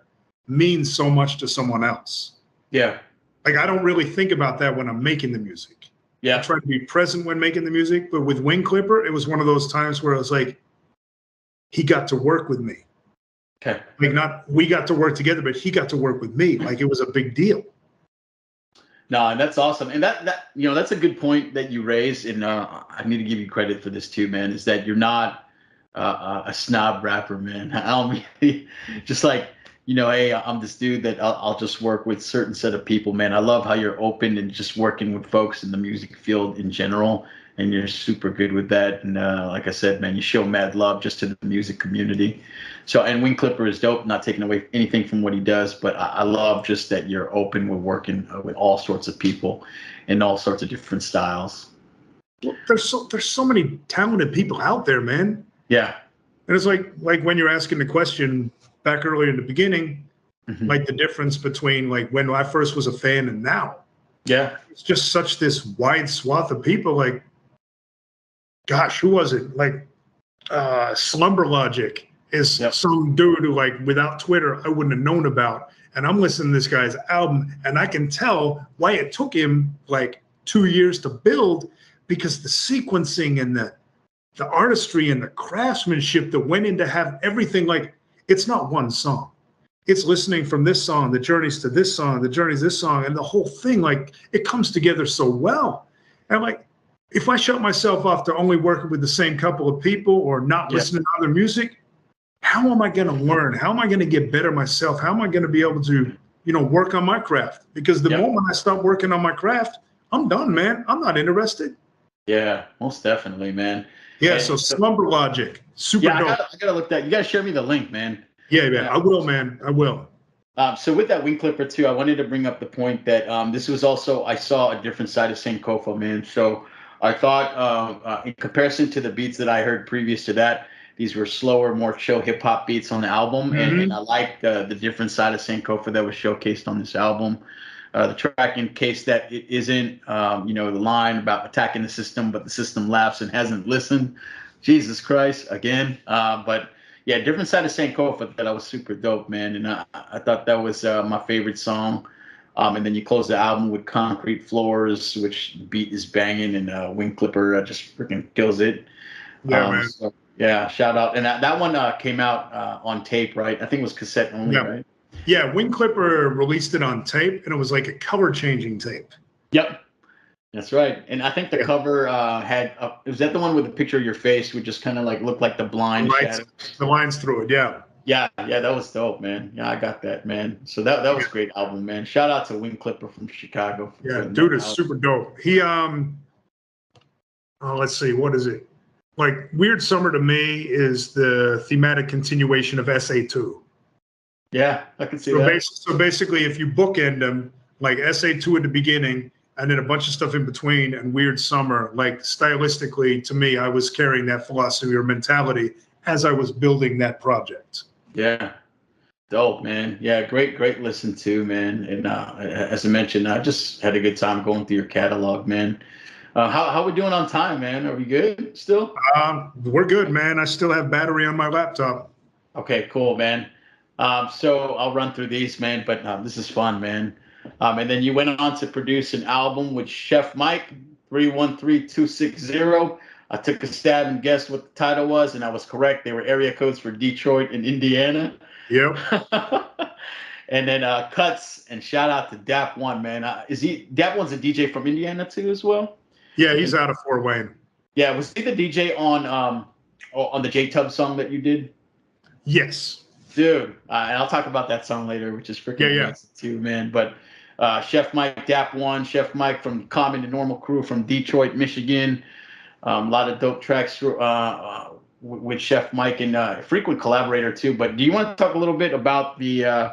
means so much to someone else. Yeah. Like, I don't really think about that when I'm making the music. Yeah. I try to be present when making the music, but with Wing Clipper, it was one of those times where I was like, he got to work with me. Okay. Like, not we got to work together, but he got to work with me. Like, it was a big deal. No, and that's awesome. And that that's a good point that you raised. And I need to give you credit for this too, man. Is that you're not a snob rapper, man. I don't mean just like hey, I'm this dude that I'll just work with certain set of people, man. I love how you're open and just working with folks in the music field in general, and you're super good with that. And like I said, man, you show mad love just to the music community. So, and Wing Clipper is dope, not taking away anything from what he does, but I love just that you're open with working with all sorts of people in all sorts of different styles. Well, there's so many talented people out there, man. Yeah. And it's like when you're asking the question back earlier in the beginning, like the difference between like when I first was a fan and now. Yeah. It's just such this wide swath of people. Like, gosh, who was it? Like, Slumber Logic is some dude who, like, without Twitter, I wouldn't have known about. And I'm listening to this guy's album, and I can tell why it took him like 2 years to build, because the sequencing and the artistry and the craftsmanship that went into have everything. Like, it's not one song. It's listening from this song, the journeys to this song, the journeys to this song, and the whole thing, like, it comes together so well. And like, if I shut myself off to only working with the same couple of people or not listening to other music, how am I going to learn? How am I going to get better myself? How am I going to be able to, work on my craft? Because the moment I stop working on my craft, I'm done, man. I'm not interested. Yeah, most definitely, man. Yeah, so Slumber Logic, super dope. I gotta look that. You gotta share me the link, man. Yeah, man, I will, man. I will. So with that Wing Clipper too, I wanted to bring up the point that this was also, I saw a different side of Sankofa, man. So I thought in comparison to the beats that I heard previous to that, these were slower, more chill hip hop beats on the album, and I like the different side of Sankofa that was showcased on this album. The track in case that it isn't, the line about attacking the system, but the system laughs and hasn't listened. Jesus Christ, again. But yeah, different side of Sankofa that I was super dope, man. And I thought that was my favorite song. And then you close the album with Concrete Floors, which beat is banging, and Wing Clipper just freaking kills it. Yeah, man. So, yeah, shout out. And that one came out on tape, right? I think it was cassette only, right? Yeah, Wing Clipper released it on tape, and it was like a color changing tape. Yep. That's right. And I think the cover had, was that the one with the picture of your face would just kind of like look like the blind shadow? The lines through it, yeah. Yeah, that was dope, man. Yeah, I got that, man. So that was a great album, man. Shout out to Wing Clipper from Chicago. Yeah, dude is super dope. He let's see, what is it? Like, Weird Summer to me is the thematic continuation of SA2. Yeah, I can see that. So basically, if you bookend them, like SA2 at the beginning, and then a bunch of stuff in between, and Weird Summer, like, stylistically, to me, I was carrying that philosophy or mentality as I was building that project. Yeah, dope, man. Yeah, great listen too, man. And as I mentioned, I just had a good time going through your catalog, man. How we doing on time, man? Are we good still? We're good, man. I still have battery on my laptop. Okay, cool, man. So I'll run through these, man, but this is fun, man. And then you went on to produce an album with Chef Mike, 313260. I took a stab and guessed what the title was, and I was correct. They were area codes for Detroit and Indiana. Yep. And then Cuts, and shout out to Dap One, man. Dap One's a DJ from Indiana too, as well? Yeah, he's out of Fort Wayne. Yeah, was he the DJ on the J Tub song that you did? Yes. Dude, and I'll talk about that song later, which is freaking amazing too, man. But Chef Mike, Dap One, Chef Mike from Common and Normal Crew from Detroit, Michigan. A lot of dope tracks with Chef Mike, and frequent collaborator too. But do you want to talk a little bit about the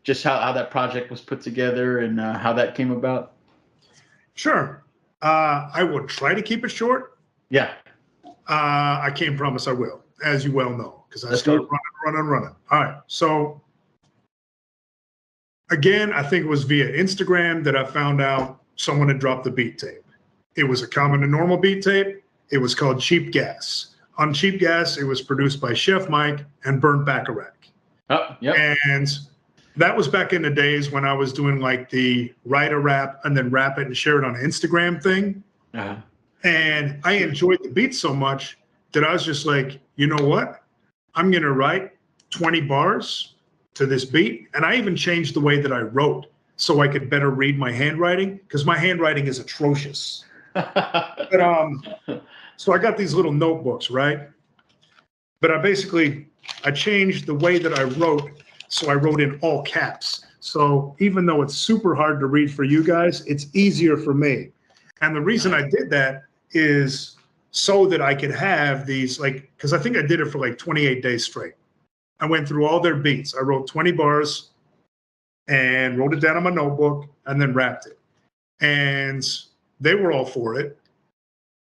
just how that project was put together and how that came about? Sure. I will try to keep it short. Yeah. I can't promise I will, as you well know, because I start running. All right. So again, I think it was via Instagram that I found out someone had dropped the beat tape. It was a Common and Normal beat tape. It was called Cheap Gas. On Cheap Gas, it was produced by Chef Mike and Burnt Bacharach. Oh, yeah. And that was back in the days when I was doing like the write a rap and then rap it and share it on Instagram thing. Uh-huh. And I enjoyed the beat so much that I was just like, you know what? I'm going to write 20 bars to this beat. And I even changed the way that I wrote so I could better read my handwriting, because my handwriting is atrocious. But so I got these little notebooks, right? But I changed the way that I wrote, so I wrote in all caps. So even though it's super hard to read for you guys, it's easier for me. And the reason I did that is so that I could have these, like, because I think I did it for like 28 days straight. I went through all their beats. I wrote 20 bars and wrote it down on my notebook and then rapped it. And they were all for it.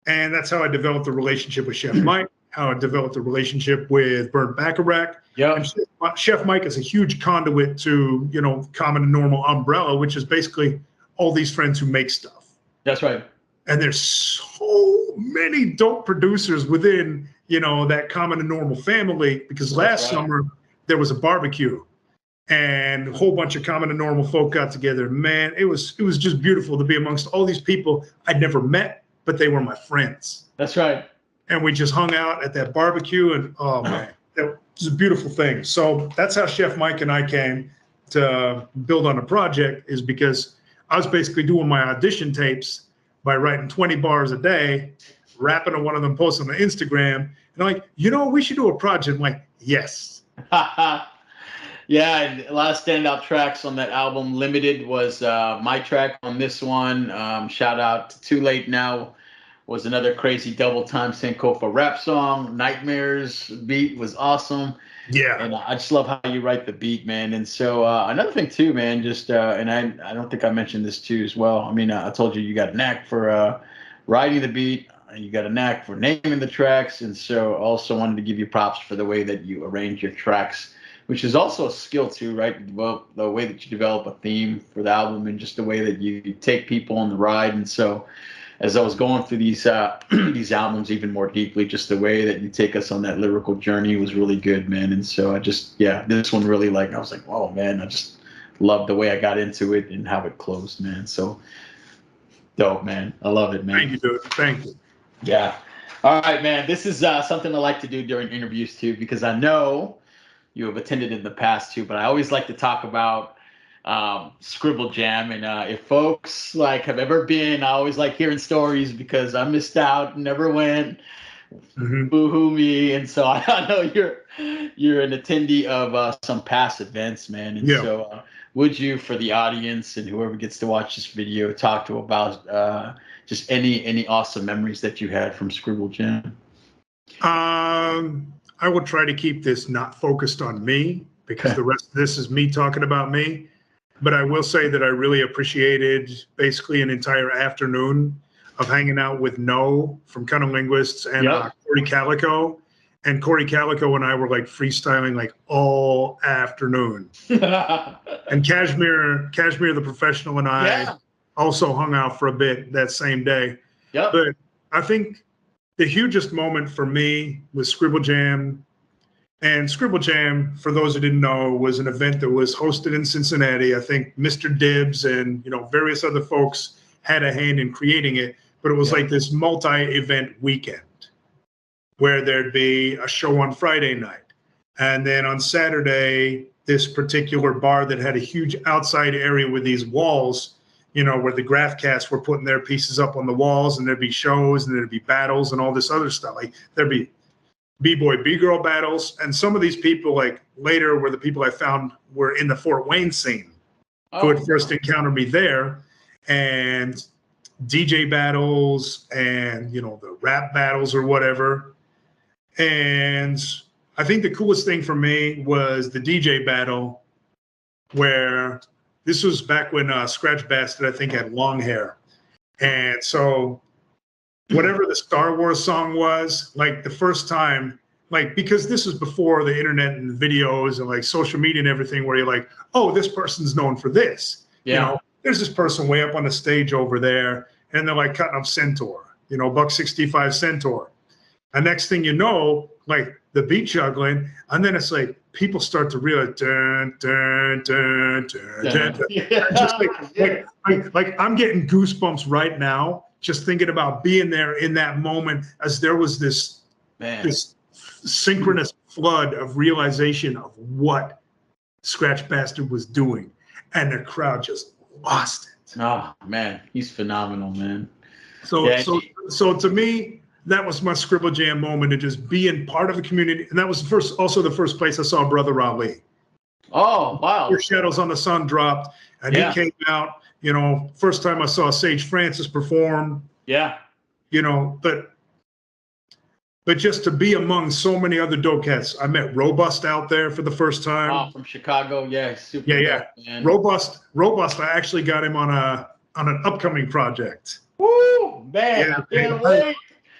And that's how I developed a relationship with Chef Mike, how I developed a relationship with Burnt Bacharach. Yeah. And Chef Mike is a huge conduit to, you know, Common and Normal umbrella, which is basically all these friends who make stuff. That's right. And there's so many dope producers within, you know, that Common and Normal family, because last summer there was a barbecue and a whole bunch of Common and Normal folk got together. Man, it was just beautiful to be amongst all these people I'd never met, but they were my friends. That's right. And we just hung out at that barbecue, and oh man, that was a beautiful thing. So that's how Chef Mike and I came to build on a project, is because I was basically doing my audition tapes by writing 20 bars a day, rapping on one of them, posting on Instagram, and I'm like, you know, we should do a project. I'm like, yes. Yeah, and a lot of standout tracks on that album. Limited was my track on this one. Shout out to Too Late Now was another crazy double time Sankofa rap song. Nightmares beat was awesome. Yeah. And I just love how you write the beat, man. And so another thing too, man, just and I don't think I mentioned this too as well. I mean, I told you got a knack for writing the beat. You got a knack for naming the tracks. And so also wanted to give you props for the way that you arrange your tracks, which is also a skill too, right? Well, the way that you develop a theme for the album and just the way that you take people on the ride. And so as I was going through these these albums even more deeply, just the way that you take us on that lyrical journey was really good, man. And so I just, this one really, like, I was like, oh man, I just love the way I got into it and how it closed, man. So dope, man. I love it, man. Thank you, dude. Thank you. Yeah. All right, man. This is something I like to do during interviews too, because I know you have attended in the past too, but I always like to talk about Scribble Jam, and if folks like have ever been, I always like hearing stories because I missed out, never went. Boo-hoo me. And so I know you're an attendee of some past events, man. And so would you, for the audience and whoever gets to watch this video, talk to about just any awesome memories that you had from Scribble Jam? I will try to keep this not focused on me, because the rest of this is me talking about me. But I will say that I really appreciated basically an entire afternoon of hanging out with No from Cunnilinguists and Corey Calico. And Corey Calico and I were like freestyling like all afternoon. And Kashmir the Professional and I also hung out for a bit that same day. But I think the hugest moment for me was Scribble Jam. And Scribble Jam, for those who didn't know, was an event that was hosted in Cincinnati. I think Mr. Dibbs and, you know, various other folks had a hand in creating it, but it was like this multi-event weekend where there'd be a show on Friday night. And then on Saturday, this particular bar that had a huge outside area with these walls, you know, where the Graphcasts were putting their pieces up on the walls, and there'd be shows and there'd be battles and all this other stuff. Like there'd be B-boy, B-girl battles. And some of these people, like later, were the people I found were in the Fort Wayne scene who had first encountered me there. And DJ battles and, you know, the rap battles or whatever. And I think the coolest thing for me was the DJ battle, where this was back when Scratch Bastard, I think, had long hair. And so whatever the Star Wars song was, like the first time, like, because this was before the internet and videos and like social media and everything, where you're like, oh, this person's known for this. You know, there's this person way up on the stage over there, and they're like cutting up Centaur, you know, $1.65 Centaur. And next thing you know, like the beat juggling, and then it's like people start to realize, dun, dun, dun, dun, dun, dun. Just like I'm getting goosebumps right now just thinking about being there in that moment, as there was this synchronous flood of realization of what Scratch Bastard was doing, and the crowd just lost it. Oh man, he's phenomenal, man. So Yeah, so to me, that was my Scribble Jam moment, to just being part of the community, and that was also the first place I saw Brother Ali. oh wow. Your Shadows on the Sun dropped, and Yeah. he came out. You know, first time I saw Sage Francis perform. Yeah. You know, but just to be among so many other dope cats. I met Robust out there for the first time. Oh, from Chicago. Yeah, super Yeah. dope, man. Robust. I actually got him on an upcoming project. Woo, man, Yeah, I can't wait.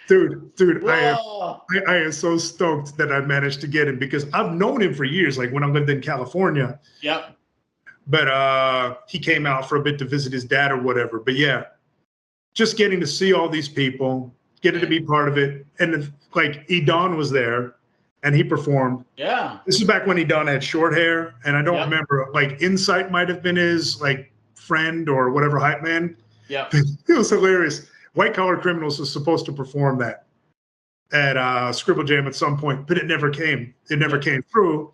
Dude, Whoa. I am so stoked that I managed to get him, because I've known him for years, like when I lived in California. Yep. But he came out for a bit to visit his dad or whatever. But yeah, just getting to see all these people, getting to be part of it. And like Edon was there and he performed. Yeah. This is back when Edon had short hair, and I don't Yep. remember, like Insight might have been his like friend or whatever, hype man. Yep. It was hilarious. White Collar Criminals was supposed to perform that at Scribble Jam at some point, but it never came. It never came through.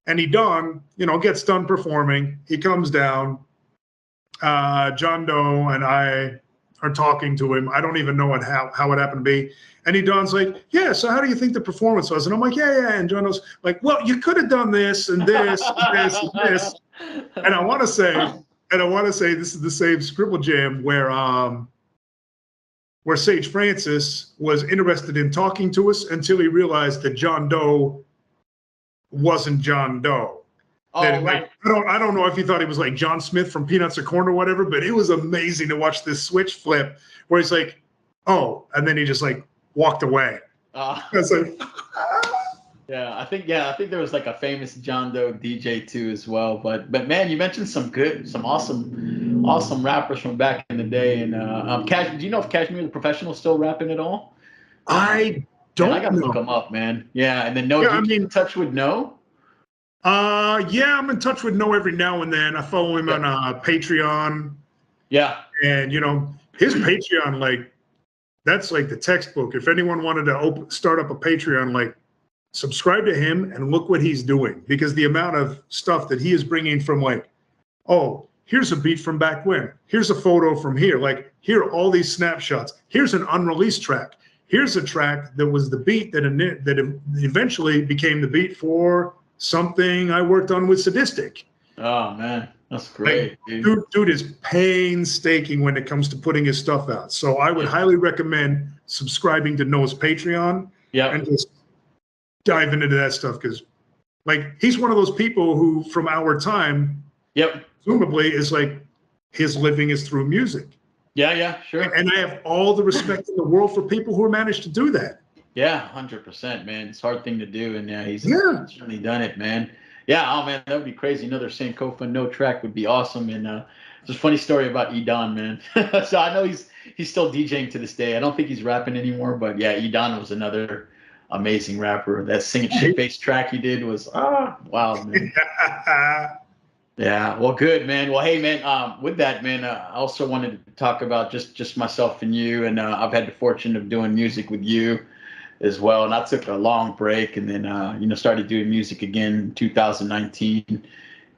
And Edon, you know, gets done performing. He comes down. John Doe and I are talking to him. I don't even know how it happened to be. And Edon's like, yeah, so how do you think the performance was? And I'm like, yeah. And John Doe's like, well, you could have done this and this and this and this. And I want to say this is the same Scribble Jam where Sage Francis was interested in talking to us until he realized that John Doe wasn't John Doe. Oh, That, right. like, I don't know if he thought he was like John Smith from Peanuts or Corn or whatever, but it was amazing to watch this switch flip where he's like, oh, and then he just like walked away. I was like, yeah, I think there was like a famous John Doe DJ too as well. But man, you mentioned some awesome rappers from back in the day. And do you know if Cashmere the Professional still rapping at all? I don't Man, I gotta know. look him up, man. Yeah, and then No, Yeah, do you keep in touch with No? Yeah, I'm in touch with No every now and then. I follow him on Patreon. Yeah. And you know, his Patreon, like, that's like the textbook. If anyone wanted to start up a Patreon, like, subscribe to him and look what he's doing, because the amount of stuff that he is bringing from, like, oh, here's a beat from back when, here's a photo from here, like, here are all these snapshots, here's an unreleased track, here's a track that was the beat that eventually became the beat for something I worked on with Sadistic. Oh man, that's great. Like, dude is painstaking when it comes to putting his stuff out. So I would highly recommend subscribing to Noah's Patreon and just diving into that stuff, because like he's one of those people who from our time, presumably, is like his living is through music. Yeah, sure. And I have all the respect in the world for people who managed to do that. Yeah, 100%, man. It's a hard thing to do, and he's certainly done it, man. Yeah, oh man, that would be crazy. Another Sankofa No track would be awesome. And just a funny story about Edon, man. So I know he's still DJing to this day. I don't think he's rapping anymore, but yeah, Edon was another amazing rapper. That singing shit face track he did was wow, man. Yeah, well, good, man. Well, hey, man. With that, man, I also wanted to talk about just myself and you, and I've had the fortune of doing music with you as well. And I took a long break, and then started doing music again in 2019.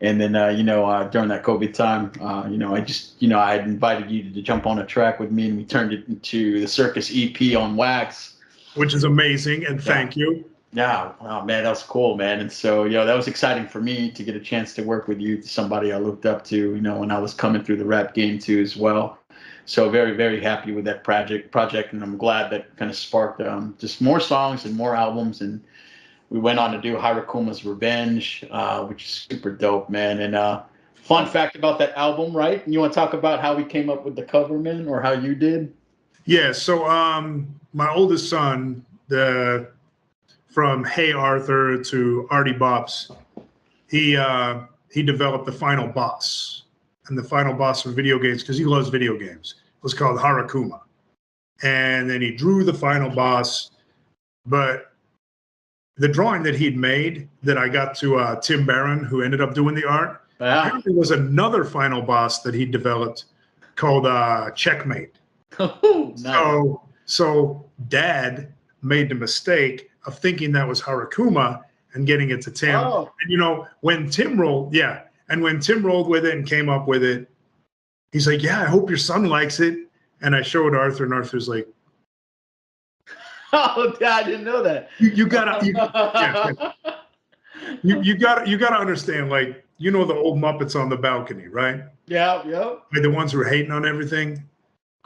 And then during that COVID time, I had invited you to jump on a track with me, and we turned it into the Circus EP on Wax, which is amazing. And thank you. Yeah, oh man, that was cool, man. And so, that was exciting for me to get a chance to work with you, somebody I looked up to, when I was coming through the rap game too as well. So very, very happy with that project, and I'm glad that kind of sparked just more songs and more albums. And we went on to do Hirakuma's Revenge, which is super dope, man. And fun fact about that album, right? You want to talk about how we came up with the cover, man, or how you did? Yeah. So my oldest son, from Hey Arthur to Artie Bops, he developed the final boss. And the final boss for video games, because he loves video games, was called Harakuma. And then he drew the final boss. But the drawing that he'd made that I got to Tim Barron, who ended up doing the art, apparently was another final boss that he developed called Checkmate. Nice. So Dad made the mistake of thinking that was Harakuma and getting it to Tim. Oh, And when Tim rolled, and when Tim rolled with it and came up with it, he's like, "Yeah, I hope your son likes it." And I showed Arthur, and Arthur's like, oh, I didn't know that. "You gotta, you gotta understand, like, the old Muppets on the balcony, right? Yeah, yeah. Like the ones who are hating on everything.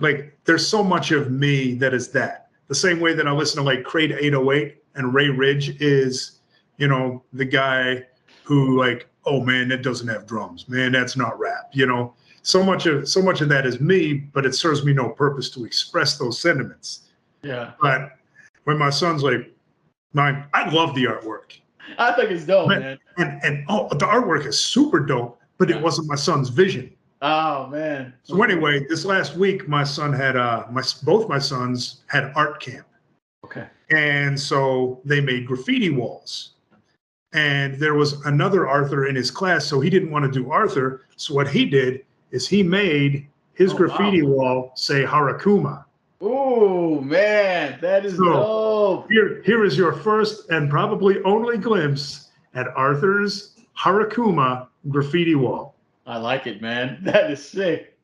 Like, there's so much of me that is that. The same way that I listen to like Crate 808, and Ray Ridge is, the guy who like, oh man, that doesn't have drums, man, that's not rap. So much of that is me, but it serves me no purpose to express those sentiments. Yeah. But when my son's like, I love the artwork. I think it's dope, man. And the artwork is super dope, but it wasn't my son's vision. Oh man. So anyway, this last week, my son had both my sons had art camp. Okay. And so they made graffiti walls. And there was another Arthur in his class, so he didn't want to do Arthur. So what he did is he made his graffiti wall say Harakuma. Oh man, that is dope. Here is your first and probably only glimpse at Arthur's Harakuma graffiti wall. I like it, man. That is sick.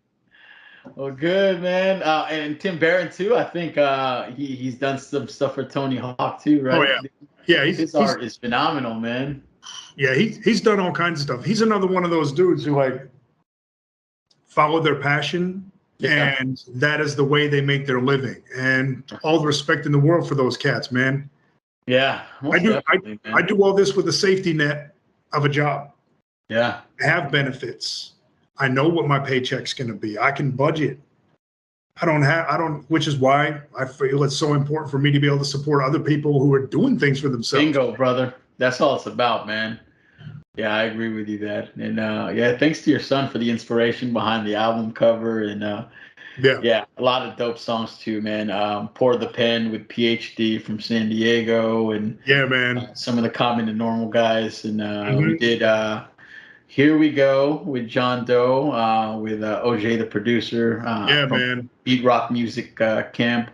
Well, good, man. And Tim Barron too. I think he's done some stuff for Tony Hawk too, right? Oh yeah, yeah. His art is phenomenal, man. Yeah, he's done all kinds of stuff. He's another one of those dudes who like follow their passion, and that is the way they make their living. And all the respect in the world for those cats, man. Yeah, I do. I do all this with a safety net of a job. Yeah. I have benefits. I know what my paycheck's going to be. I can budget. Which is why I feel it's so important for me to be able to support other people who are doing things for themselves. Bingo, brother. That's all it's about, man. Yeah, I agree with you that. And thanks to your son for the inspiration behind the album cover. And a lot of dope songs too, man. Pour the Pen with PhD from San Diego, and some of the Common and Normal guys. And we did Here We Go with John Doe, with OJ, the producer. From Beat Rock Music Camp.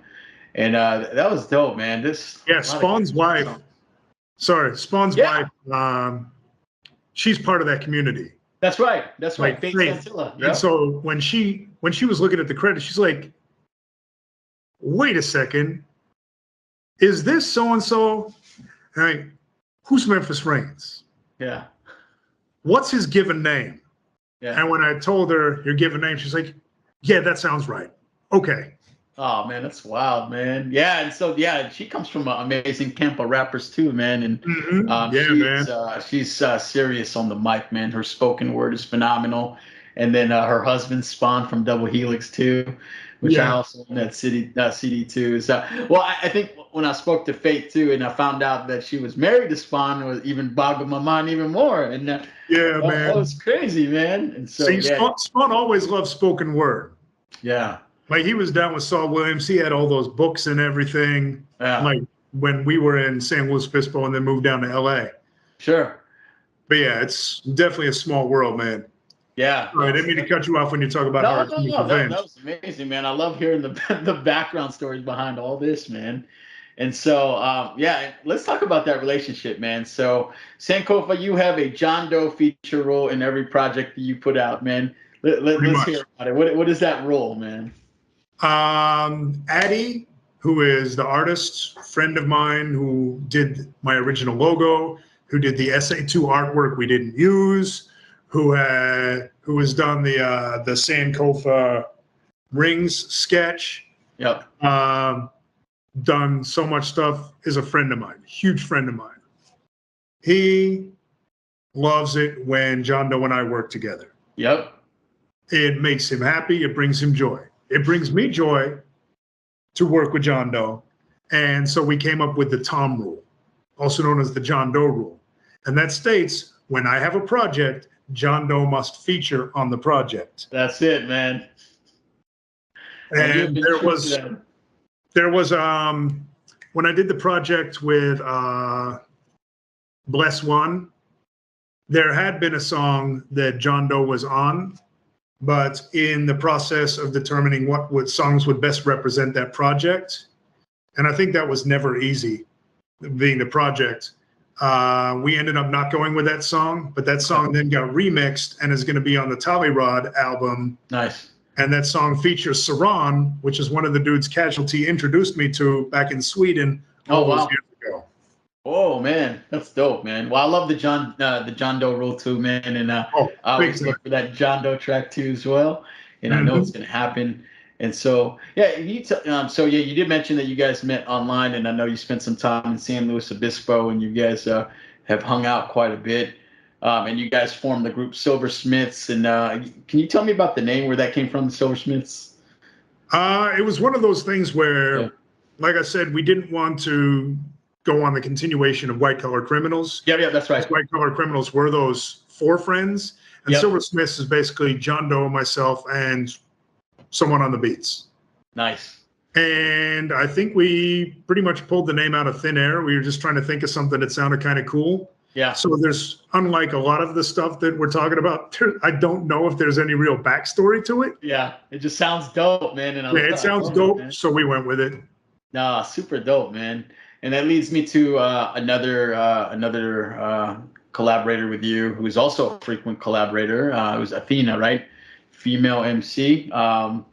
And that was dope, man. Spawn's wife. Spawn's wife. She's part of that community. That's right. That's right. Faith Santilla. Yep. And so when she was looking at the credits, she's like, "Wait a second, is this so and so? Who's Memphis Reigns? Yeah. What's his given name?" Yeah. And when I told her your given name, she's like, "Yeah, that sounds right. Okay." Oh man, that's wild, man. Yeah, and so she comes from an amazing camp of rappers too, man. And she's serious on the mic, man. Her spoken word is phenomenal. And then her husband Spawn from Double Helix too, which I also own that CD too. So, I think when I spoke to Faith too, and I found out that she was married to Spawn, it was even boggled my mind even more. And man, that was crazy, man. And so Spawn always loved spoken word. Yeah. Like he was down with Saul Williams. He had all those books and everything. Yeah. Like when we were in San Luis Obispo and then moved down to LA. Sure. But yeah, it's definitely a small world, man. Yeah. I didn't mean to cut you off when you talk about that was amazing, man. I love hearing the background stories behind all this, man. And so, let's talk about that relationship, man. So, Sankofa, you have a John Doe feature role in every project that you put out, man. Let's hear about it. What is that role, man? Addie, who is the artist, friend of mine, who did my original logo, who did the SA2 artwork we didn't use, who has done the Sankofa rings sketch. Yep. Done so much stuff, is a friend of mine, huge friend of mine. He loves it when John Doe and I work together. Yep. It makes him happy. It brings him joy. It brings me joy to work with John Doe. And so we came up with the Tom rule, also known as the John Doe rule. And that states when I have a project, John Doe must feature on the project. That's it, man. And there was when I did the project with Bless One, there had been a song that John Doe was on. But in the process of determining what songs would best represent that project, and I think that was never easy, being the project, We ended up not going with that song, but that song then got remixed and is going to be on the Tollyrod album. Nice. And that song features Saran, which is one of the dudes Casualty introduced me to back in Sweden all those years ago. Oh man, that's dope, man. Well, I love the John Doe rule too, man, and I always look for that John Doe track too as well. And I know it's gonna happen. And so yeah, you did mention that you guys met online, and I know you spent some time in San Luis Obispo, and you guys have hung out quite a bit. And you guys formed the group Silversmiths. And can you tell me about the name, where that came from, the Silversmiths? It was one of those things where, like I said, we didn't want to go on the continuation of White Collar Criminals. Yeah, that's right. White Collar Criminals were those four friends, and Silversmiths is basically John Doe, myself, and someone on the beats. Nice. And I think we pretty much pulled the name out of thin air. We were just trying to think of something that sounded kind of cool. Yeah. So there's, unlike a lot of the stuff that we're talking about, I don't know if there's any real backstory to it. Yeah, it just sounds dope, man. And it sounds dope, so we went with it. Nah, super dope, man. And that leads me to another collaborator with you, who is also a frequent collaborator. It was Athena, right? Female MC. I'm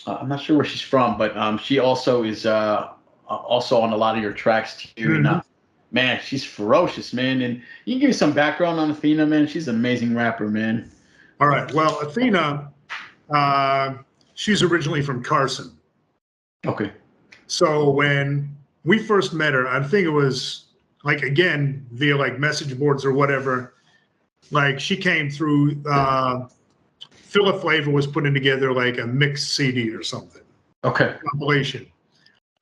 not sure where she's from, but she also is also on a lot of your tracks too. Mm-hmm. And man, she's ferocious, man. And you can give me some background on Athena, man. She's an amazing rapper, man. All right. Well, Athena, she's originally from Carson. Okay. So when we first met her, I think it was like, again, via like message boards or whatever. Like she came through, Philip Flavor was putting together like a mixed CD or something. Okay. Compilation.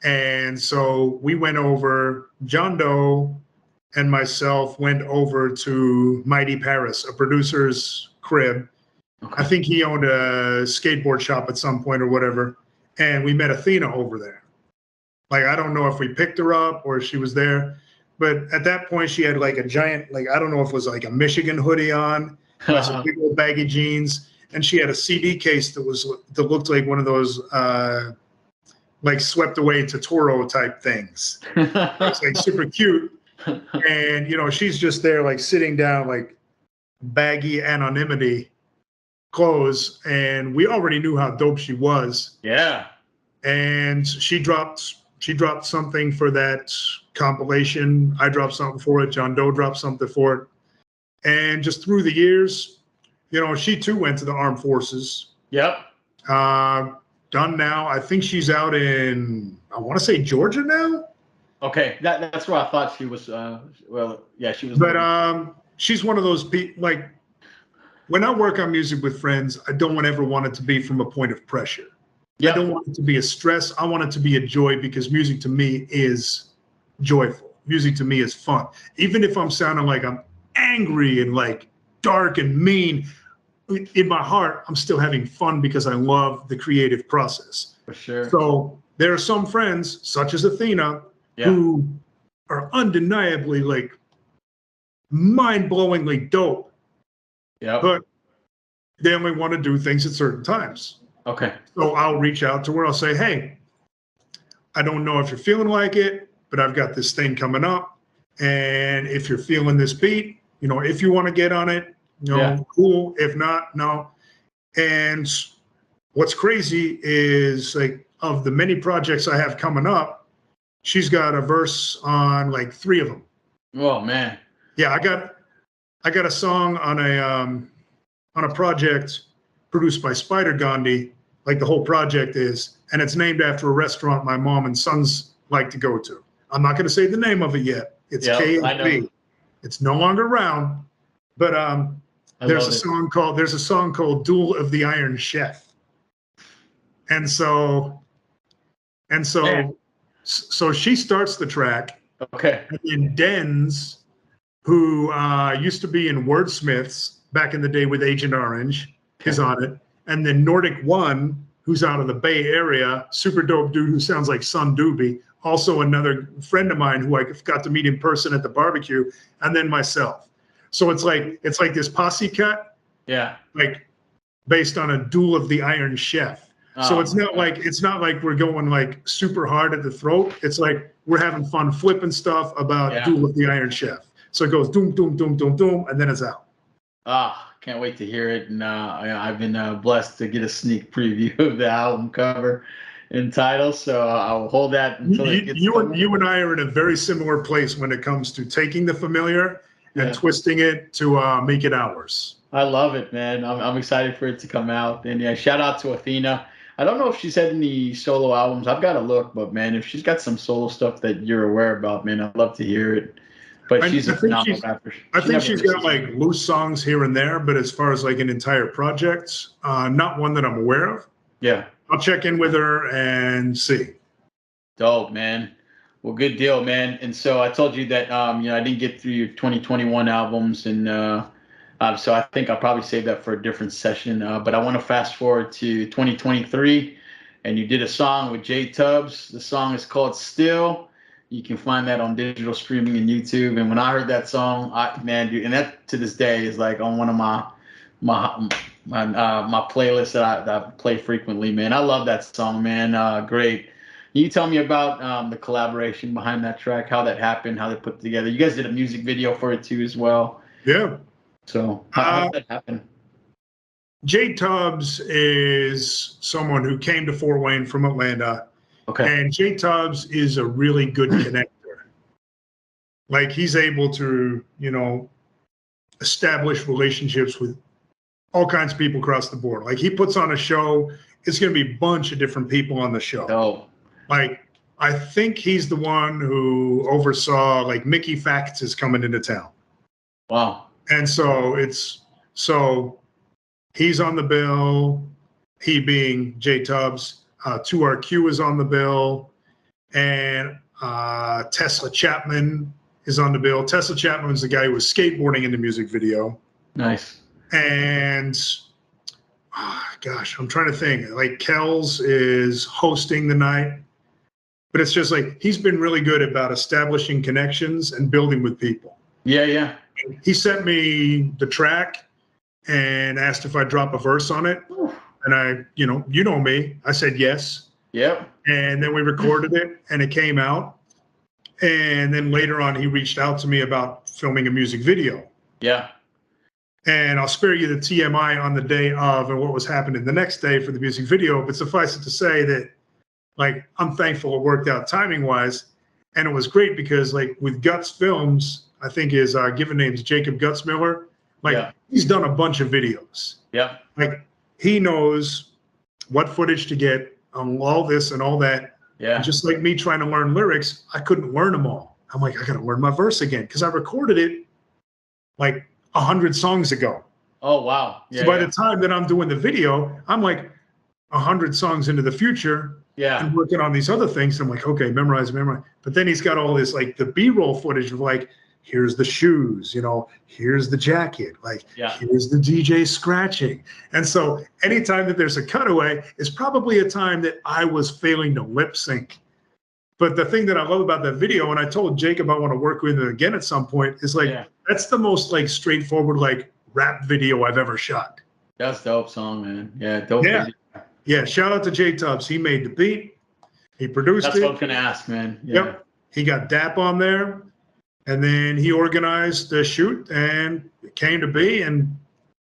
And so we went over, John Doe and myself went over to Mighty Paris, a producer's crib. Okay. I think he owned a skateboard shop at some point or whatever. And we met Athena over there. Like, I don't know if we picked her up or she was there, but at that point she had like a giant, like, I don't know if it was like a Michigan hoodie on, some big old baggy jeans. And she had a CD case that looked like one of those, like swept away Totoro type things. It's like super cute. And, you know, she's just there like sitting down, like baggy anonymity clothes. And we already knew how dope she was. Yeah. And she dropped something for that compilation. I dropped something for it. John Doe dropped something for it. And just through the years, you know, she too went to the armed forces. Yep. Done now. I think she's out in, I want to say Georgia now. Okay, that's where I thought she was. Well, yeah, she was. But she's one of those people. Like when I work on music with friends, I don't ever want it to be from a point of pressure. Yep. I don't want it to be a stress. I want it to be a joy, because music to me is joyful. Music to me is fun. Even if I'm sounding like I'm angry and like dark and mean, in my heart, I'm still having fun because I love the creative process. For sure. So there are some friends, such as Athena, who are undeniably like mind-blowingly dope. Yeah. But they only want to do things at certain times. Okay. So I'll reach out to her. I'll say, hey, I don't know if you're feeling like it, but I've got this thing coming up. And if you're feeling this beat, you know, if you want to get on it, you know, cool. If not, no. And what's crazy is, like, of the many projects I have coming up, she's got a verse on like 3 of them. Oh man. Yeah, I got a song on a project produced by Spider Gandhi, like the whole project is, and it's named after a restaurant my mom and sons like to go to. I'm not going to say the name of it yet. It's KFB. It's no longer around, but there's a song called "Duel of the Iron Chef," and so she starts the track. Okay. And then Denz, who used to be in Wordsmiths back in the day with Agent Orange, is on it. And then Nordic One, who's out of the Bay Area, super dope dude who sounds like Sun Doobie, also another friend of mine who I got to meet in person at the barbecue, and then myself. So it's like this posse cut, like based on a Duel of the Iron Chef. So it's not like we're going like super hard at the throat. It's like we're having fun flipping stuff about Duel of the Iron Chef. So it goes doom, doom, doom, doom, doom, and then it's out. Ah, can't wait to hear it. And I've been blessed to get a sneak preview of the album cover and title. So I'll hold that until it gets coming. You and I are in a very similar place when it comes to taking the familiar and twisting it to make it ours. I love it, man. I'm excited for it to come out. And yeah, shout out to Athena. I don't know if she's had any solo albums. I've got to look, but man, if she's got some solo stuff that you're aware about, man, I'd love to hear it. But she's a phenomenal rapper. I think she's got like loose songs here and there, but as far as like an entire project, not one that I'm aware of. Yeah. I'll check in with her and see. Dope, man. Well, good deal, man. And so I told you that I didn't get through your 2021 albums, and so I think I'll probably save that for a different session. But I want to fast forward to 2023, and you did a song with J Tubbs. The song is called Still. You can find that on digital streaming and YouTube. And when I heard that song, dude, and that to this day is like on one of my playlists that I play frequently, man. I love that song, man. Great. Can you tell me about the collaboration behind that track, how that happened, how they put it together? You guys did a music video for it too as well. Yeah. So how did that happen? J Tubbs is someone who came to Fort Wayne from Atlanta. Okay. And J Tubbs is a really good connector. Like he's able to, establish relationships with all kinds of people across the board. Like he puts on a show, it's going to be a bunch of different people on the show. Oh. Like I think he's the one who oversaw like Mickey Facts is coming into town. Wow. And so he's on the bill, he being J Tubbs. 2RQ is on the bill, and Tesla Chapman is on the bill. Tesla Chapman is the guy who was skateboarding in the music video. Nice. And gosh, I'm trying to think. Like Kells is hosting the night, but it's just like he's been really good about establishing connections and building with people. Yeah. He sent me the track and asked if I'd drop a verse on it. And I, you know me, I said yes. Yep. And then we recorded it and it came out. And then later on, he reached out to me about filming a music video. Yeah. And I'll spare you the TMI on the day of and what was happening the next day for the music video. But suffice it to say that, like, I'm thankful it worked out timing wise. And it was great because, like, with Guts Films, I think his given name's Jacob Gutzmiller. Like, he's done a bunch of videos. Yeah. Like, he knows what footage to get on all this and all that. Yeah. And just like me trying to learn lyrics, I couldn't learn them all. I'm like, I got to learn my verse again because I recorded it like 100 songs ago. Oh, wow. Yeah, so by the time that I'm doing the video, I'm like 100 songs into the future. Yeah. And working on these other things. I'm like, okay, memorize. But then he's got all this, like the B-roll footage of like, here's the shoes, here's the jacket, like here's the DJ scratching. And so anytime that there's a cutaway is probably a time that I was failing to lip sync. But the thing that I love about that video, and I told Jacob I want to work with it again at some point, is like, that's the most like straightforward, like rap video I've ever shot. That's dope song, man. Yeah. Dope. Yeah. Yeah. Shout out to J Tubbs. He made the beat. He produced it. That's what I was going to ask, man. Yeah. Yep. He got DAP on there. And then he organized the shoot and it came to be, and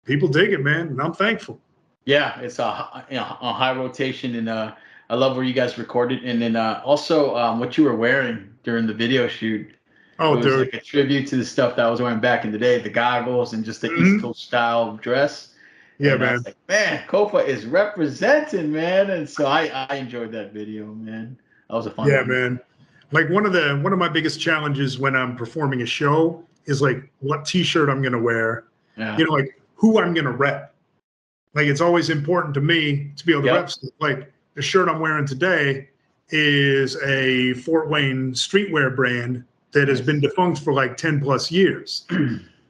people dig it, man. And I'm thankful. Yeah, it's a high rotation, and I love where you guys recorded. And then also what you were wearing during the video shoot. Oh, it was like a tribute to the stuff that I was wearing back in the day, the goggles and just the East Coast style dress. Yeah, and man. I was like, man, Kofa is representing, man. And so I enjoyed that video, man. That was a fun one. Man. Like one of my biggest challenges when I'm performing a show is like what T-shirt I'm gonna wear. Yeah. Like who I'm gonna rep. Like it's always important to me to be able to rep stuff. Like the shirt I'm wearing today is a Fort Wayne streetwear brand that has been defunct for like 10 plus years,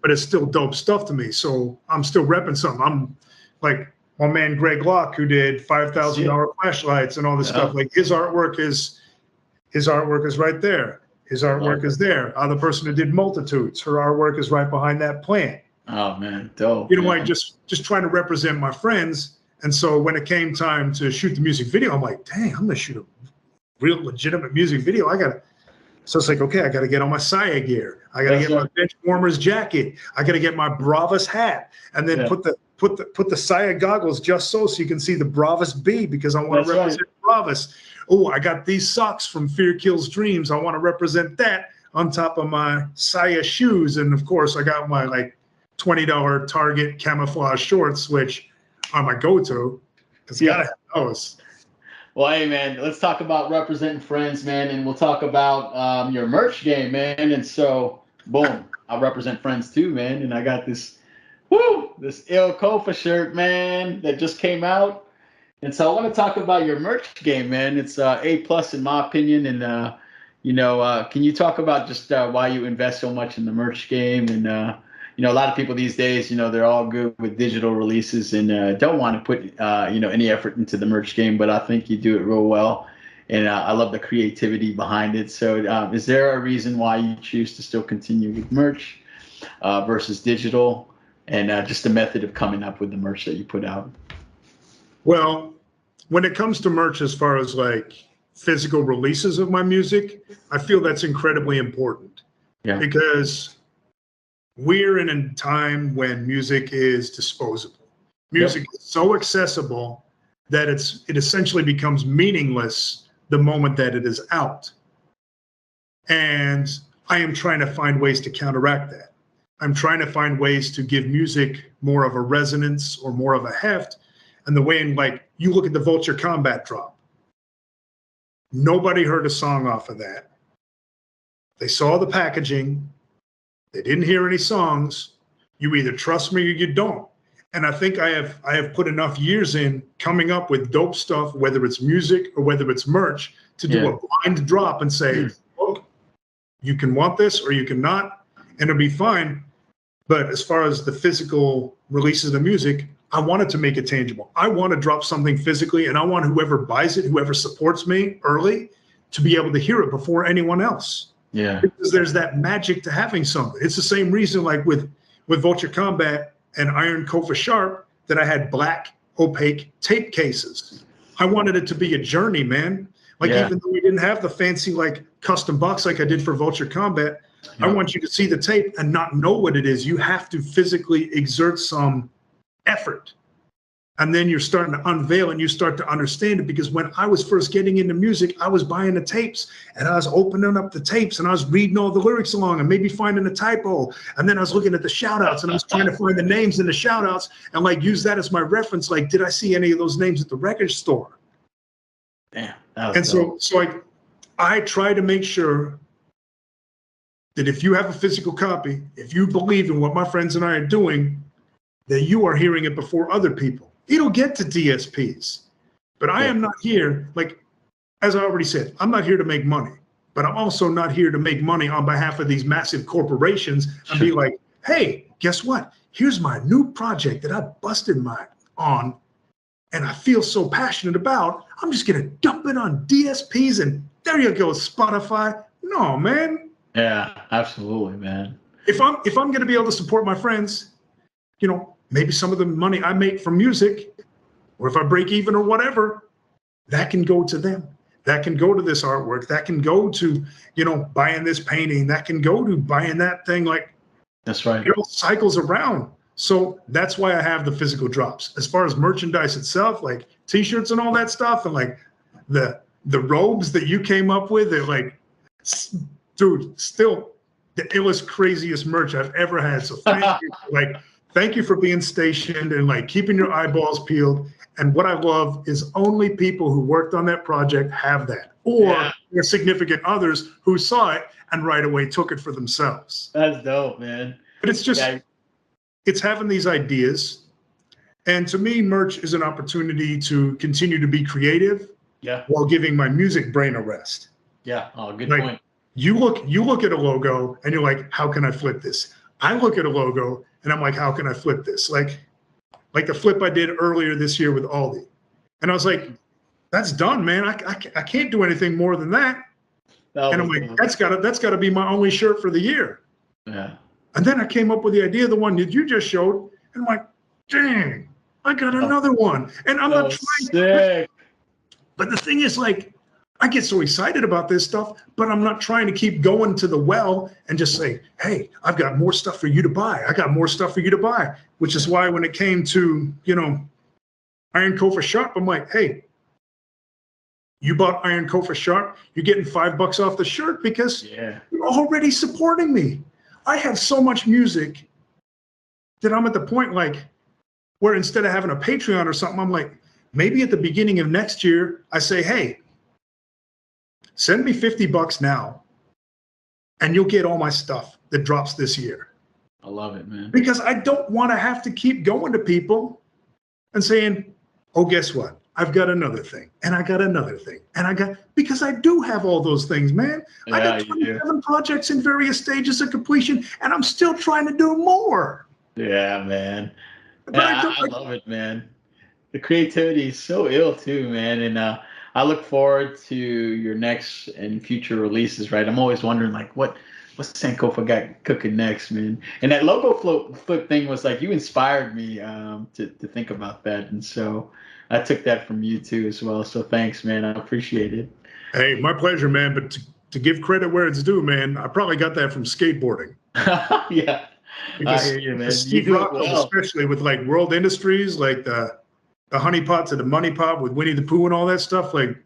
but it's still dope stuff to me. So I'm still repping something. I'm like my man Greg Locke, who did $5,000 flashlights and all this stuff. Like his artwork is right there. His artwork is there. The person who did Multitudes, her artwork is right behind that plant. Oh man, dope. Like just trying to represent my friends. And so when it came time to shoot the music video, I'm like, dang, I'm gonna shoot a real legitimate music video. I gotta So it's like, okay, I got to get on my Saya gear. I got to get my bench warmers jacket. I got to get my Bravas hat, and then put the Saya goggles just so you can see the Bravas B, because I want to represent Bravas. Oh, I got these socks from Fear Kills Dreams. I want to represent that on top of my Saya shoes, and of course, I got my like $20 Target camouflage shorts, which are my go-to. Because gotta have those. Well, hey, man, let's talk about representing friends, man, and we'll talk about your merch game, man. And so, boom, I represent friends too, man. And I got this Sankofa shirt, man, that just came out. And so I want to talk about your merch game, man. It's A+ in my opinion. And can you talk about just why you invest so much in the merch game? And a lot of people these days, they're all good with digital releases and don't want to put any effort into the merch game. But I think you do it real well, and I love the creativity behind it. So, is there a reason why you choose to still continue with merch versus digital, and just the method of coming up with the merch that you put out? Well, when it comes to merch, as far as like physical releases of my music, I feel that's incredibly important. Yeah. Because we're in a time when music is disposable. Music is so accessible that it essentially becomes meaningless the moment that it is out. And I am trying to find ways to counteract that. I'm trying to find ways to give music more of a resonance or more of a heft. And the way in, like, you look at the Vulture Combat drop. Nobody heard a song off of that. They saw the packaging. They didn't hear any songs. You either trust me or you don't. And I think I have put enough years in coming up with dope stuff, whether it's music or whether it's merch, to do a blind drop and say, look, you can want this or you cannot, and it'll be fine. But as far as the physical releases of music, I wanted to make it tangible. I want to drop something physically, and I want whoever buys it, whoever supports me early, to be able to hear it before anyone else. Yeah. Because there's that magic to having something. It's the same reason, like with Vulture Combat and Iron Kofa Sharp, that I had black opaque tape cases. I wanted it to be a journey, man. Like, even though we didn't have the fancy like custom box like I did for Vulture Combat, I want you to see the tape and not know what it is. You have to physically exert some effort. And then you're starting to unveil and you start to understand it. Because when I was first getting into music, I was buying the tapes and I was opening up the tapes and I was reading all the lyrics along and maybe finding a typo. And then I was looking at the shout outs and I was trying to find the names in the shout outs and like use that as my reference. Like, did I see any of those names at the record store? Damn. And so I try to make sure that if you have a physical copy, if you believe in what my friends and I are doing, that you are hearing it before other people. It'll get to DSPs, but I am not here, like, as I already said, I'm not here to make money, but I'm also not here to make money on behalf of these massive corporations and be like, hey, guess what? Here's my new project that I busted on and I feel so passionate about. I'm just gonna dump it on DSPs and there you go, Spotify. No, man. Yeah, absolutely, man. If I'm gonna be able to support my friends, maybe some of the money I make from music, or if I break even or whatever, that can go to them. That can go to this artwork. That can go to, buying this painting. That can go to buying that thing. Like, that's right. It all cycles around. So that's why I have the physical drops. As far as merchandise itself, like T-shirts and all that stuff, and like the robes that you came up with, they're like, dude, still the illest, craziest merch I've ever had. So thank you. Thank you for being stationed and like keeping your eyeballs peeled. And what I love is only people who worked on that project have that, or their significant others who saw it and right away took it for themselves. That's dope, man. But it's just, it's having these ideas. And to me, merch is an opportunity to continue to be creative while giving my music brain a rest. Yeah. Oh, good point. You look at a logo and you're like, how can I flip this? I look at a logo and I'm like, how can I flip this? Like the flip I did earlier this year with Aldi. And I was like, that's done, man. I can't do anything more than that. And I'm like, that's gotta be my only shirt for the year. Yeah. And then I came up with the idea, the one that you just showed, and I'm like, dang, I got another one. And I'm not trying. But the thing is, like, I get so excited about this stuff, but I'm not trying to keep going to the well and just say, hey, I've got more stuff for you to buy. I got more stuff for you to buy, which is why when it came to, Iron Kofa Sharp, I'm like, hey, you bought Iron Kofa Sharp, you're getting $5 off the shirt because you're already supporting me. I have so much music that I'm at the point like where instead of having a Patreon or something, I'm like, maybe at the beginning of next year, I say, hey, send me $50 now and you'll get all my stuff that drops this year. I love it, man. Because I don't want to have to keep going to people and saying, oh, guess what? I've got another thing and I got another thing because I do have all those things, man. Yeah, I got 27 projects in various stages of completion and I'm still trying to do more. Yeah, man. But I love it, man. The creativity is so ill too, man. And I look forward to your next and future releases, right? I'm always wondering like what's Sankofa got cooking next, man. And that logo flip thing was like you inspired me to think about that. And so I took that from you too as well. So thanks, man. I appreciate it. Hey, my pleasure, man. But to give credit where it's due, man, I probably got that from skateboarding. Yeah. Because, I hear you, man. You Steve do it Rockwell, well. especially with like World Industries, like the honey pot to the money pot with Winnie the Pooh and all that stuff, like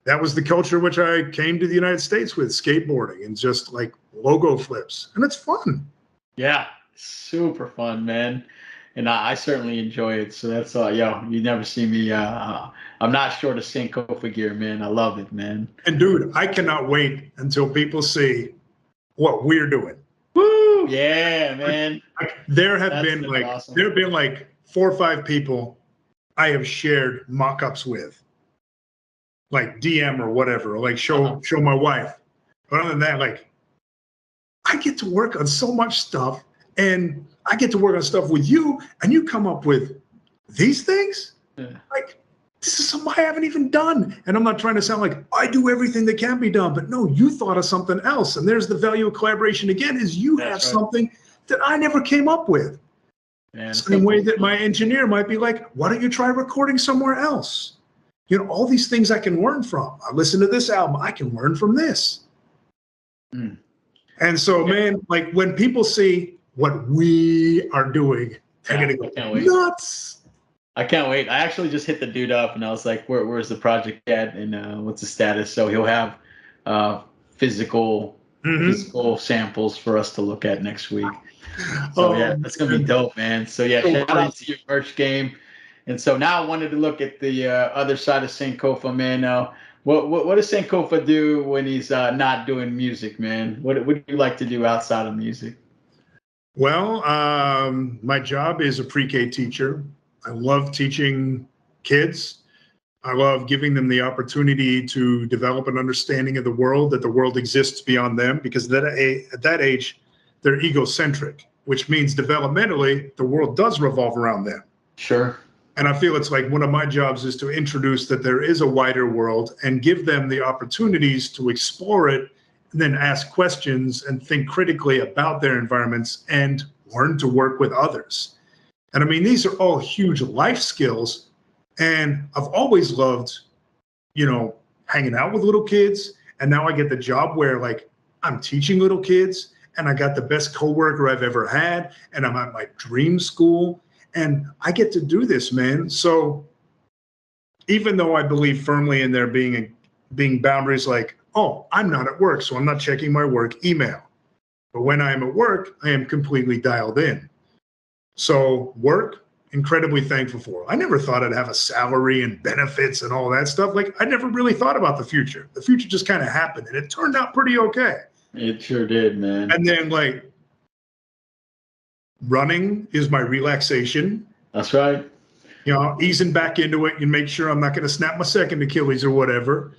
that was the culture which I came to the United States with, skateboarding and just like logo flips. And it's fun. Yeah, super fun, man. And I certainly enjoy it. So that's you never see me. I'm not short of Sankofa gear, man. I love it, man. And dude, I cannot wait until people see what we're doing. Woo! Yeah, man. There have That's been like awesome. 4 or 5 people I have shared mock-ups with, like DM or whatever, or like show my wife. But other than that, like I get to work on so much stuff, and I get to work on stuff with you, and you come up with these things. Yeah. Like this is something I haven't even done, and I'm not trying to sound like I do everything that can be done, but no, you thought of something else, and there's the value of collaboration again. Is you That's have right. something that I never came up with. Man, Same way that my engineer might be like, why don't you try recording somewhere else? All these things I can learn from. I listen to this album, I can learn from this. Mm. And so, man, like when people see what we are doing, they're gonna go nuts. I can't wait. I actually just hit the dude up and I was like, where's the project at and what's the status? So he'll have physical samples for us to look at next week. So yeah, that's gonna be dope, man. So yeah, shout out to your merch game. And so now I wanted to look at the other side of Sankofa, man. What does Sankofa do when he's not doing music, man? What do you like to do outside of music? Well, my job is a pre-K teacher. I love teaching kids. I love giving them the opportunity to develop an understanding of the world, that the world exists beyond them, because at that age, they're egocentric, which means developmentally, the world does revolve around them. Sure. And I feel it's like one of my jobs is to introduce that there is a wider world and give them the opportunities to explore it, and then ask questions and think critically about their environments and learn to work with others. And I mean, these are all huge life skills. And I've always loved, hanging out with little kids. And now I get the job where like I'm teaching little kids and I got the best coworker I've ever had. And I'm at my dream school and I get to do this, man. So even though I believe firmly in there being boundaries like, oh, I'm not at work, so I'm not checking my work email. But when I am at work, I am completely dialed in. So work, incredibly thankful for. I never thought I'd have a salary and benefits and all that stuff. Like I never really thought about the future. The future just kind of happened and it turned out pretty okay. It sure did, man. And then like running is my relaxation. That's right. Easing back into it and make sure I'm not going to snap my second Achilles or whatever.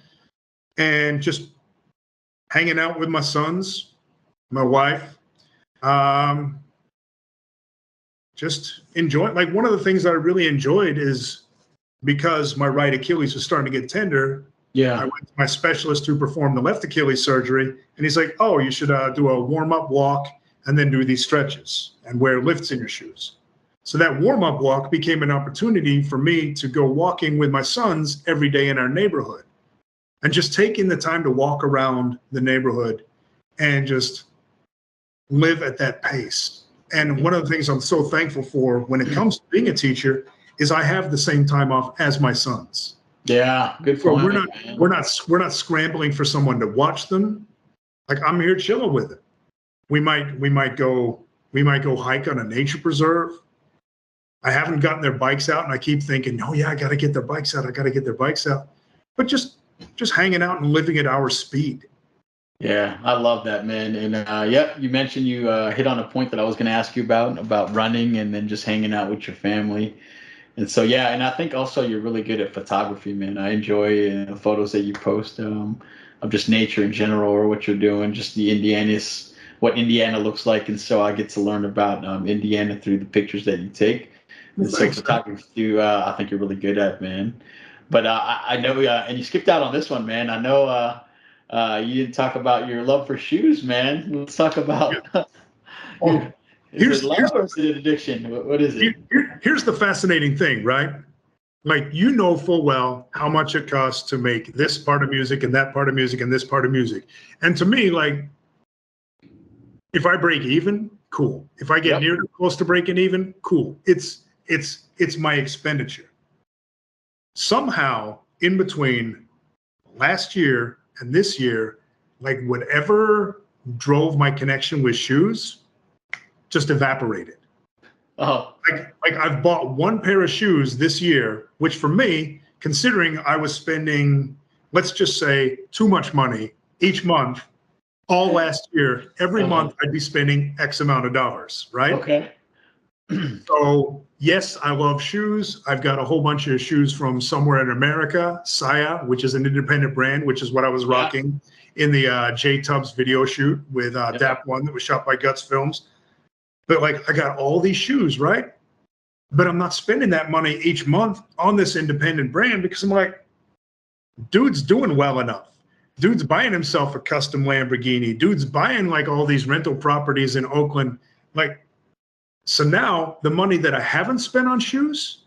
And just hanging out with my sons, my wife, just enjoy. Like one of the things that I really enjoyed is because my right Achilles was starting to get tender. Yeah. I went to my specialist who performed the left Achilles surgery, and he's like, "Oh, you should do a warm-up walk and then do these stretches and wear lifts in your shoes." So that warm-up walk became an opportunity for me to go walking with my sons every day in our neighborhood. and just taking the time to walk around the neighborhood and just live at that pace. And one of the things I'm so thankful for when it comes to being a teacher is I have the same time off as my sons. Yeah, good So point. we're not scrambling for someone to watch them. Like, I'm here chilling with it. We might go hike on a nature preserve. I haven't gotten their bikes out, and I keep thinking, oh yeah, I got to get their bikes out. I got to get their bikes out. But just hanging out and living at our speed. Yeah, I love that, man. And yep, you mentioned you hit on a point that I was going to ask you about running and then just hanging out with your family. And so, yeah, and I think also you're really good at photography, man. I enjoy the photos that you post of just nature in general or what you're doing, just what Indiana looks like. And so I get to learn about Indiana through the pictures that you take. Well, And so thanks, man. photography, too, I think you're really good at, man. But I know, and you skipped out on this one, man. I know you didn't talk about your love for shoes, man. Let's talk Yeah. about Oh, is it love or is it an addiction? What is it? here's the fascinating thing, right? Like, you know full well how much it costs to make this part of music and that part of music and this part of music. And to me, like, if I break even, cool. If I get near close to breaking even, cool. It's my expenditure. Somehow in between last year and this year, like, whatever drove my connection with shoes just evaporated. Oh, Like I've bought one pair of shoes this year, which for me, considering I was spending, let's just say, too much money each month, all last year, every month I'd be spending X amount of dollars, right? okay. So yes, I love shoes. I've got a whole bunch of shoes from somewhere in America, Saya, which is an independent brand, which is what I was rocking in the J Tubbs video shoot with DAP One that was shot by Guts Films. But like, I got all these shoes, right? But I'm not spending that money each month on this independent brand because I'm like, dude's doing well enough. Dude's buying himself a custom Lamborghini. Dude's buying like all these rental properties in Oakland. Like, so now the money that I haven't spent on shoes,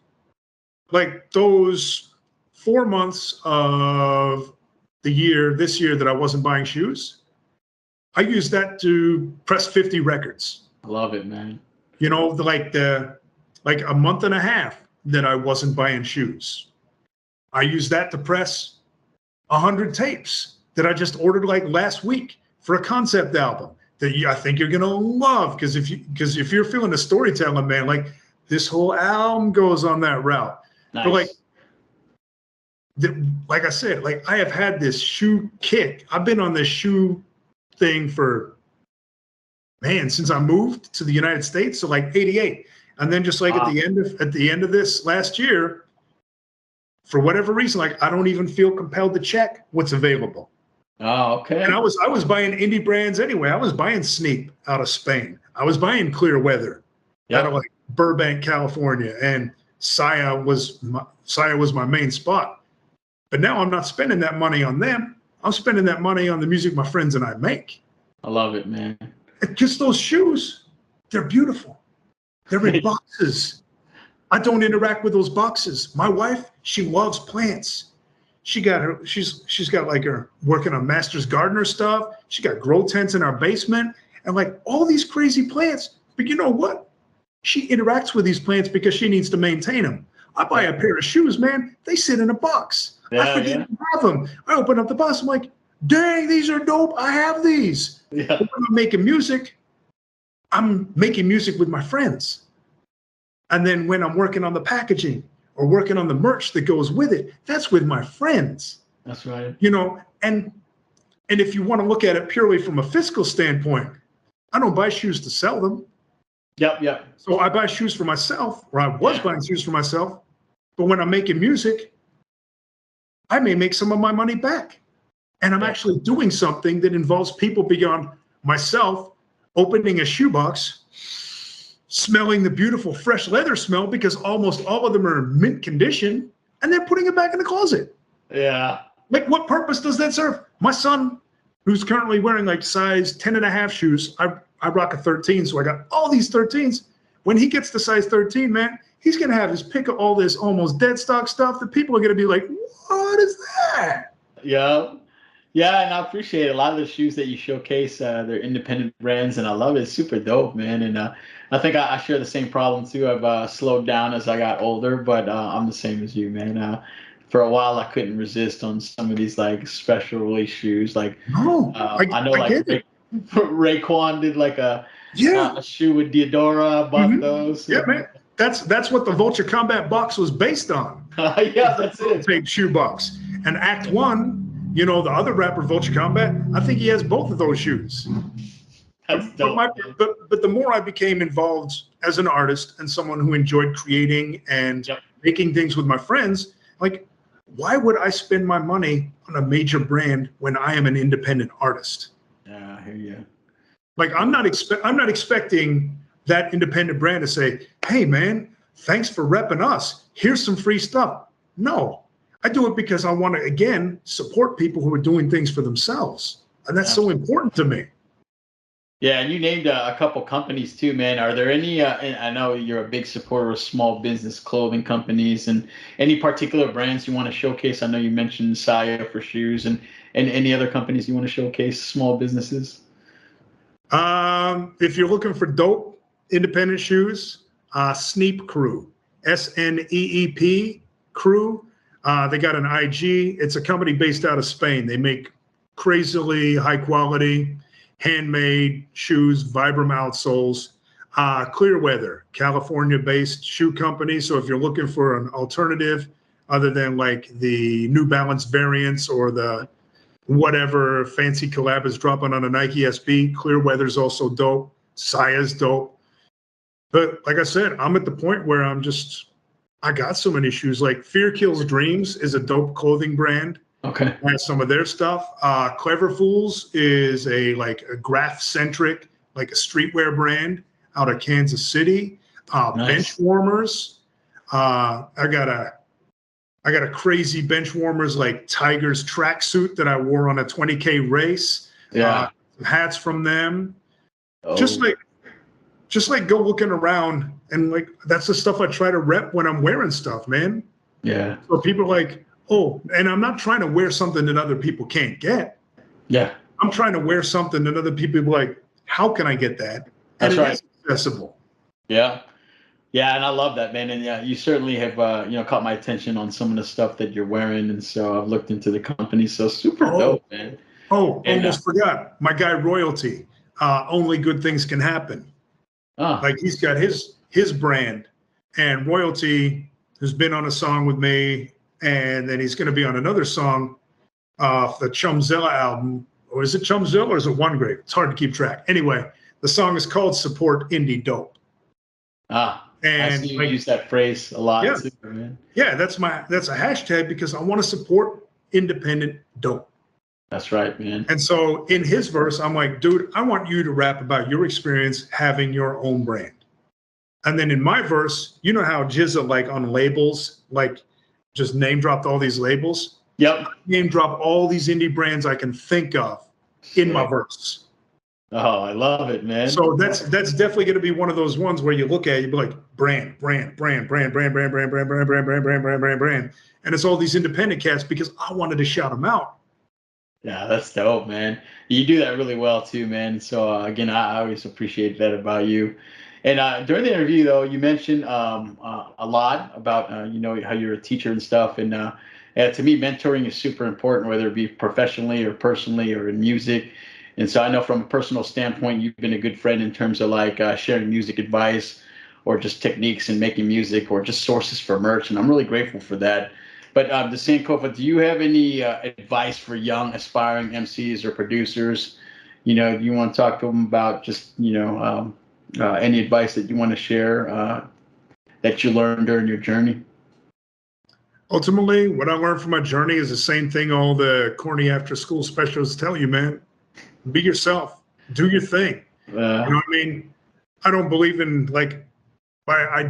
like those 4 months of the year, this year that I wasn't buying shoes, I used that to press 50 records. I love it, man. You know, like a month and a half that I wasn't buying shoes. I used that to press 100 tapes that I just ordered like last week for a concept album that I think you're gonna love, because if you're feeling the storytelling, man, like this whole album goes on that route. Nice. But like I said, like I have had this shoe kick. I've been on this shoe thing for, man, since I moved to the United States, so like '88, and then just like at the end of this last year, for whatever reason, like I don't even feel compelled to check what's available. Oh, okay. And I was buying indie brands anyway. I was buying Sneap out of Spain. I was buying Clear Weather out of like Burbank, California, and Saya was my main spot. But now I'm not spending that money on them. I'm spending that money on the music my friends and I make. I love it, man. Just those shoes, they're beautiful. They're in boxes. I don't interact with those boxes. My wife, she loves plants. She's got like her working on master's gardener stuff. She got grow tents in our basement and like all these crazy plants. But you know what? She interacts with these plants because she needs to maintain them. I buy a pair of shoes, man. They sit in a box. I forget to have them. I open up the box. I'm like, dang, these are dope. I have these. Yeah. When I'm making music with my friends. And then when I'm working on the packaging or working on the merch that goes with it, that's with my friends. That's right. You know, and if you want to look at it purely from a fiscal standpoint, I don't buy shoes to sell them. Yep. So I buy shoes for myself, or I was buying shoes for myself. But when I'm making music, I may make some of my money back. And I'm actually doing something that involves people beyond myself opening a shoebox, smelling the beautiful fresh leather smell because almost all of them are in mint condition, and then putting it back in the closet. Yeah. Like, what purpose does that serve? My son, who's currently wearing like size 10.5 shoes, I rock a 13, so I got all these 13s. When he gets to size 13, man, he's going to have his pick of all this almost dead stock stuff that people are going to be like, what is that? Yeah. Yeah, and I appreciate a lot of the shoes that you showcase. They're independent brands, and I love it. It's super dope, man. And I think I share the same problem too. I've slowed down as I got older, but I'm the same as you, man. For a while, I couldn't resist on some of these like special release shoes. Like No, I know, I like get it. Raekwon did like Yeah. a shoe with Diodora. I bought those. Yeah, man. That's what the Vulture Combat box was based on. Yeah, that's it. Tape shoe box. And Act One, you know, the other rapper Vulture Combat, I think he has both of those shoes. That's But dope. but the more I became involved as an artist and someone who enjoyed creating and Yep. making things with my friends, like, why would I spend my money on a major brand when I am an independent artist? Yeah, I hear you. Like, I'm not expecting that independent brand to say, "Hey, man, thanks for repping us. Here's some free stuff." No, I do it because I want to, again, support people who are doing things for themselves, and that's so important to me. Yeah, and you named a couple companies too, man. Are there any? And I know you're a big supporter of small business clothing companies, and any particular brands you want to showcase? I know you mentioned Saya for shoes, and any other companies you want to showcase, small businesses. If you're looking for dope independent shoes, Sneep Crew, SNEEP Crew. They got an IG. It's a company based out of Spain. They make crazily high quality, handmade shoes, Vibram outsoles. Clearweather, California-based shoe company. So if you're looking for an alternative other than like the New Balance variants or the whatever fancy collab is dropping on a Nike SB, Clearweather's also dope. Saya's dope. But like I said, I'm at the point where I got so many shoes. Like Fear Kills Dreams is a dope clothing brand. Okay. I have some of their stuff. Clever Fools is a graph centric, like a streetwear brand out of Kansas City. Nice. Bench Warmers. I got a crazy bench warmers like Tiger's tracksuit that I wore on a 20K race. Yeah. Hats from them. Oh. Just like go looking around and like that's the stuff I try to rep when I'm wearing stuff, man. Yeah. So people are like, oh, and I'm not trying to wear something that other people can't get. Yeah. I'm trying to wear something that other people are like, how can I get that? And That's right. is accessible. Yeah. Yeah, and I love that, man. And yeah, you certainly have, caught my attention on some of the stuff that you're wearing, and so I've looked into the company. So super dope, man. And Almost forgot. My guy Royalty. Only good things can happen. Like he's got his brand, and Royalty has been on a song with me, and then he's going to be on another song off the Chumzilla album. Or is it Chumzilla or is it One Grave? It's hard to keep track. Anyway, the song is called Support Indie Dope. And I see you use that phrase a lot too, man. Yeah, that's a hashtag because I want to support independent dope. That's right, man. And so in his verse, I'm like, dude, I want you to rap about your experience having your own brand. And then in my verse, you know how Jizza, like on labels, like just name dropped all these labels? Yep. Name drop all these indie brands I can think of in my verse. Oh, I love it, man. So that's definitely going to be one of those ones where you look at it, you be like brand, brand, brand, brand, brand, brand, brand, brand, brand, brand, brand, brand, brand, brand, brand. And it's all these independent cats because I wanted to shout them out. Yeah, that's dope, man. You do that really well too, man. So again, I always appreciate that about you. And during the interview, though, you mentioned a lot about how you're a teacher and stuff. And to me, mentoring is super important, whether it be professionally or personally or in music. And so I know from a personal standpoint, you've been a good friend in terms of like sharing music advice or just techniques in making music or just sources for merch. And I'm really grateful for that. But the Sankofa, do you have any advice for young aspiring MCs or producers? Do you want to talk to them about just, any advice that you want to share that you learned during your journey? Ultimately, what I learned from my journey is the same thing all the corny after school specialists tell you, man. Be yourself. Do your thing. You know what I mean? I don't believe in I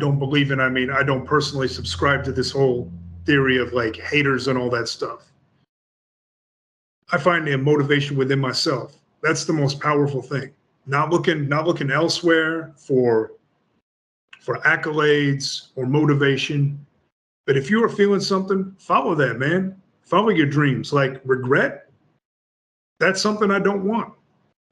don't personally subscribe to this whole theory of like haters and all that stuff. I find a motivation within myself. That's the most powerful thing. Not looking elsewhere for accolades or motivation. But if you are feeling something, follow that, man. follow your dreams. Like regret, that's something I don't want.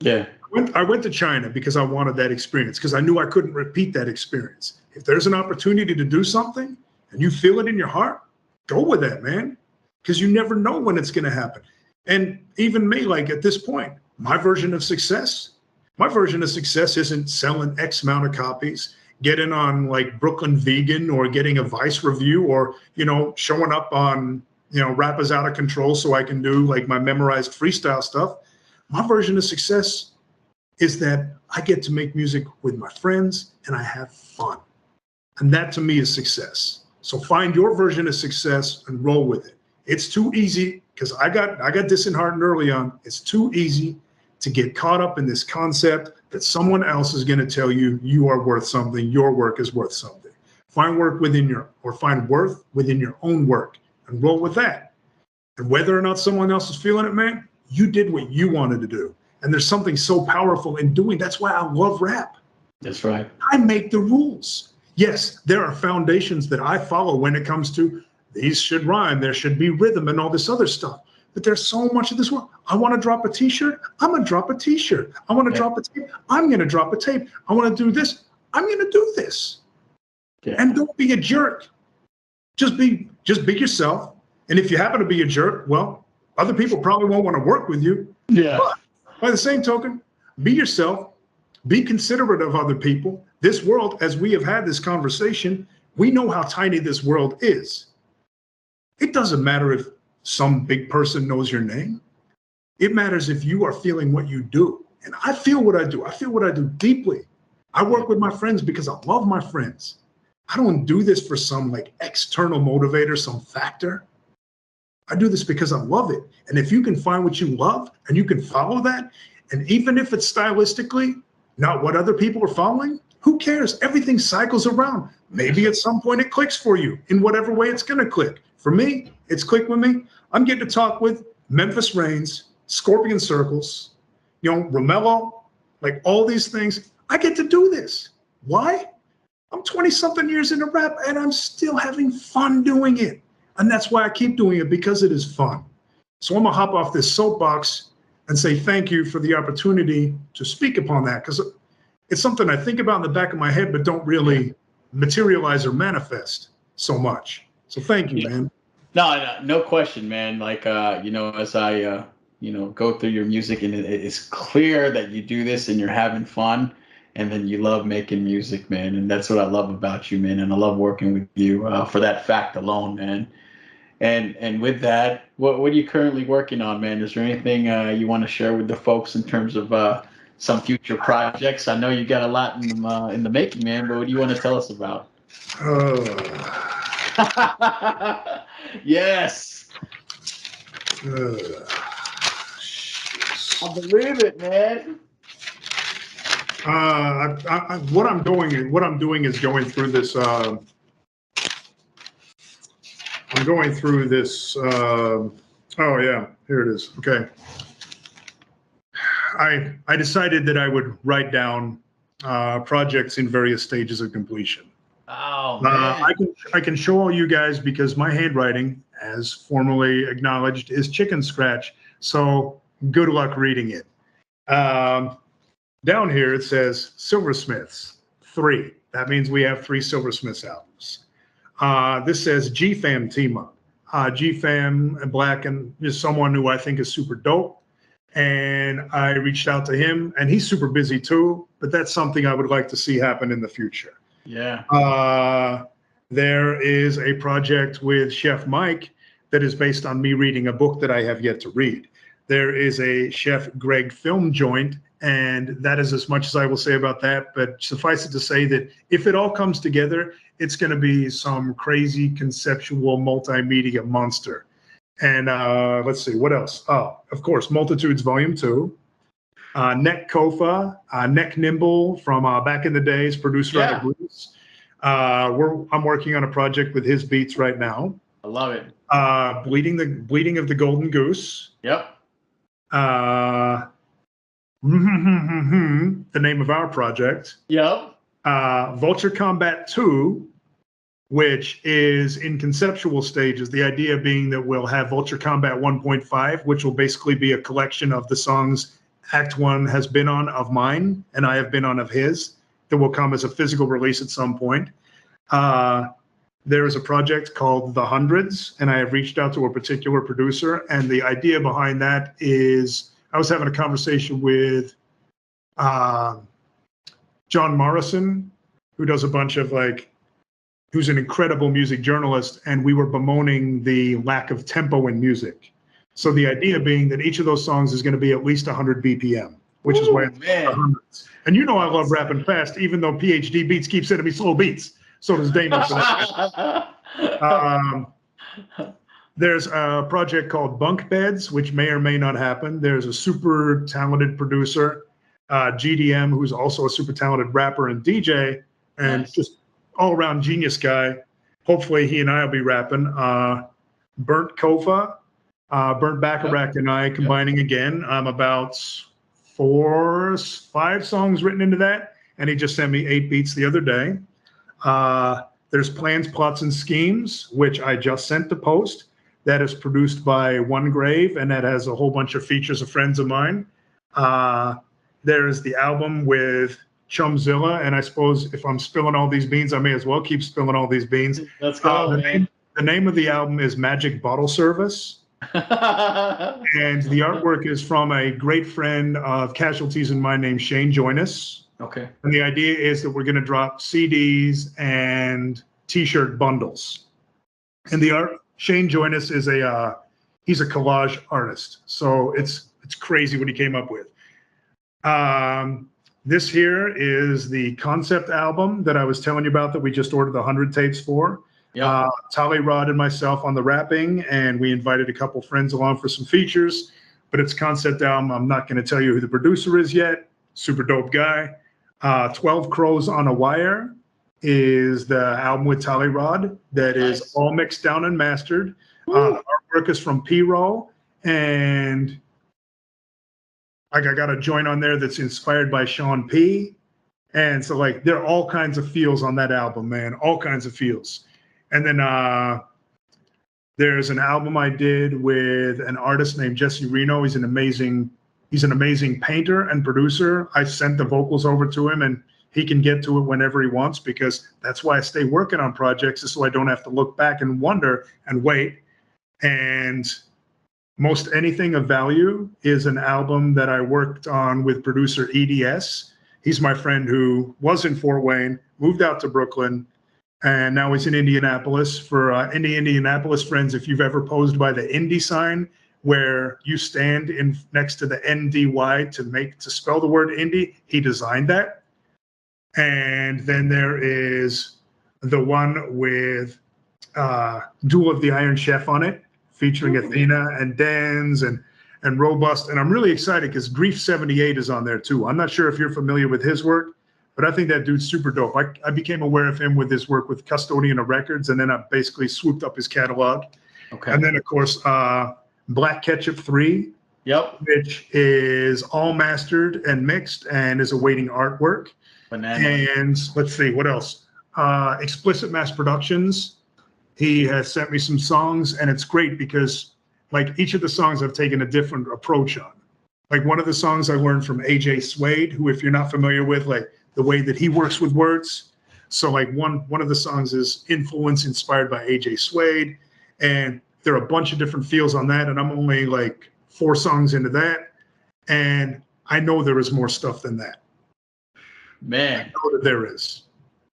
Yeah. I went to China because I wanted that experience, because I knew I couldn't repeat that experience. If there's an opportunity to do something and you feel it in your heart, go with that, man, because you never know when it's going to happen. And even me, like at this point, my version of success isn't selling X amount of copies, getting on like Brooklyn Vegan or getting a Vice review, or, you know, showing up on, you know, Rappers Out of Control so I can do like my memorized freestyle stuff. My version of success is that I get to make music with my friends and I have fun. And that to me is success. So find your version of success and roll with it. It's too easy, because I got disheartened early on. It's too easy to get caught up in this concept that someone else is going to tell you you are worth something, your work is worth something. Find worth within your own work and roll with that. And whether or not someone else is feeling it, man, you did what you wanted to do. And there's something so powerful in doing. That's why I love rap. That's right. I make the rules. Yes, there are foundations that I follow when it comes to these should rhyme, there should be rhythm and all this other stuff. But there's so much of this world. I want to drop a t-shirt, I'm going to drop a t-shirt. I want to drop a tape, I'm going to drop a tape. I want to do this, I'm going to do this. Yeah. And don't be a jerk. Just be yourself. And if you happen to be a jerk, well, other people probably won't want to work with you. Yeah. But by the same token, be yourself, be considerate of other people. This world, as we have had this conversation, we know how tiny this world is. It doesn't matter if some big person knows your name. It matters if you are feeling what you do. And I feel what I do. I feel what I do deeply. I work with my friends because I love my friends. I don't do this for some like external motivator, some factor. I do this because I love it. And if you can find what you love and you can follow that, and even if it's stylistically not what other people are following, who cares? Everything cycles around. Maybe at some point it clicks for you in whatever way it's going to click. For me, it's clicked with me. I'm getting to talk with Memphis Reigns, Scorpion Circles, you know, Romello, like all these things. I get to do this. Why? I'm 20-something years into rap and I'm still having fun doing it. And that's why I keep doing it, because it is fun. So I'm going to hop off this soapbox and say thank you for the opportunity to speak upon that, because it's something I think about in the back of my head, but don't really materialize or manifest so much. So thank you, man. No question, man. Like, you know, as I, you know, go through your music, and it's clear that you do this and you're having fun, and then you love making music, man. And that's what I love about you, man. And I love working with you for that fact alone, man. And with that, what are you currently working on, man? Is there anything you want to share with the folks in terms of some future projects? I know you got a lot in the making, man. But what do you want to tell us about? Yes. I believe it, man. What I'm doing is going through this. I'm going through this. Oh yeah, here it is. Okay. I decided that I would write down projects in various stages of completion. Oh man. I can show all you guys, because my handwriting, as formally acknowledged, is chicken scratch. So good luck reading it. Down here it says Silversmiths 3. That means we have 3 Silversmiths albums. This says G-Fam team up. G-Fam and Black and is someone who I think is super dope. And I reached out to him, and he's super busy too, but that's something I would like to see happen in the future. Yeah. There is a project with Chef Mike that is based on me reading a book that I have yet to read. There is a Chef Greg film joint, and that is as much as I will say about that. But suffice it to say that if it all comes together, it's going to be some crazy conceptual multimedia monster. And let's see, what else? Oh, of course, Multitudes Volume 2. Neck Kofa, Neck Nimble from back in the days, producer out of Greece. I'm working on a project with his beats right now. I love it. Bleeding of the Golden Goose. Yep. The name of our project. Yep. Vulture Combat 2. which is in conceptual stages. The idea being that we'll have Vulture Combat 1.5, which will basically be a collection of the songs Act 1 has been on of mine, and I have been on of his, that will come as a physical release at some point. There is a project called The Hundreds, and I have reached out to a particular producer, and the idea behind that is I was having a conversation with John Morrison, who does a bunch of who's an incredible music journalist, and we were bemoaning the lack of tempo in music. So the idea being that each of those songs is going to be at least 100 BPM, which is why it's The Hundreds. And you know I love rapping fast, even though PhD Beats keeps sending me slow beats. So does Daniel. There's a project called Bunk Beds, which may or may not happen. There's a super talented producer, GDM, who's also a super talented rapper and DJ, and just all-around genius guy. Hopefully he and I will be rapping. Burnt Kofa, Burnt Bacharach and I combining again. I'm about 5 songs written into that, and he just sent me 8 beats the other day. There's Plans, Plots, and Schemes, which I just sent to post. That is produced by One Grave, and that has a whole bunch of features of friends of mine. There's the album with Chumzilla, and I suppose if I'm spilling all these beans, I may as well keep spilling all these beans. Let's go, man. The name of the album is Magic Bottle Service. And the artwork is from a great friend of Casualties and mine named Shane Joynes. Okay. And the idea is that we're going to drop CDs and T-shirt bundles. And Shane Joynes is he's a collage artist, so it's crazy what he came up with. This here is the concept album that I was telling you about that we just ordered the 100 tapes for. Yep. Tali Rod and myself on the rapping, and we invited a couple friends along for some features, but it's a concept album. I'm not going to tell you who the producer is yet. Super dope guy. 12 Crows on a Wire is the album with Tali Rod that is all mixed down and mastered. Artwork is from P-Roll, and I got a joint on there that's inspired by Sean P. And so there are all kinds of feels on that album, man, all kinds of feels. And then there's an album I did with an artist named Jesse Reno. He's an amazing painter and producer. I sent the vocals over to him, and he can get to it whenever he wants, because that's why I stay working on projects, is so I don't have to look back and wonder and wait. And Most Anything of Value is an album that I worked on with producer EDS. He's my friend who was in Fort Wayne, moved out to Brooklyn, and now he's in Indianapolis. For any Indianapolis friends, if you've ever posed by the Indy sign, where you stand next to the NDY to spell the word Indy, he designed that. And then there is the one with Duel of the Iron Chef on it, featuring Athena and Danz and Robust. And I'm really excited because Grief 78 is on there too. I'm not sure if you're familiar with his work, but I think that dude's super dope. I became aware of him with his work with Custodian of Records, and then I basically swooped up his catalog. Okay. And then, of course, Black Ketchup 3, which is all mastered and mixed and is awaiting artwork. Bananas. And let's see, what else? Explicit Mass Productions. He has sent me some songs, and it's great because each of the songs I've taken a different approach on. One of the songs I learned from AJ Suede, who, if you're not familiar with, the way that he works with words. So one of the songs is inspired by AJ Suede, and there are a bunch of different feels on that, and I'm only 4 songs into that, and I know there is more stuff than that. Man, I know that there is.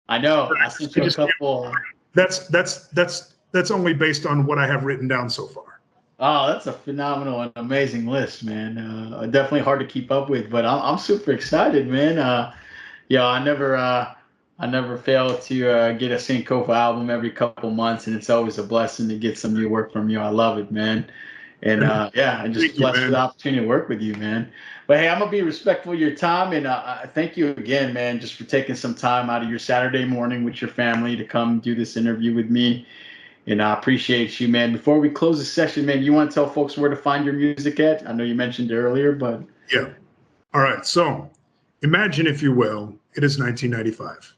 I know. I sent you a couple. That's only based on what I have written down so far. Oh, that's a phenomenal and amazing list, man. Definitely hard to keep up with, but I'm super excited, man. I never fail to get a Sankofa album every couple months, and it's always a blessing to get some new work from you. I love it, man. And I'm just blessed for the opportunity to work with you, man. But hey, I'm gonna be respectful of your time, and thank you again, man, just for taking some time out of your Saturday morning with your family to come do this interview with me. And I appreciate you, man. Before we close the session, man, you want to tell folks where to find your music at? I know you mentioned it earlier, but yeah. All right. So imagine, if you will, it is 1995.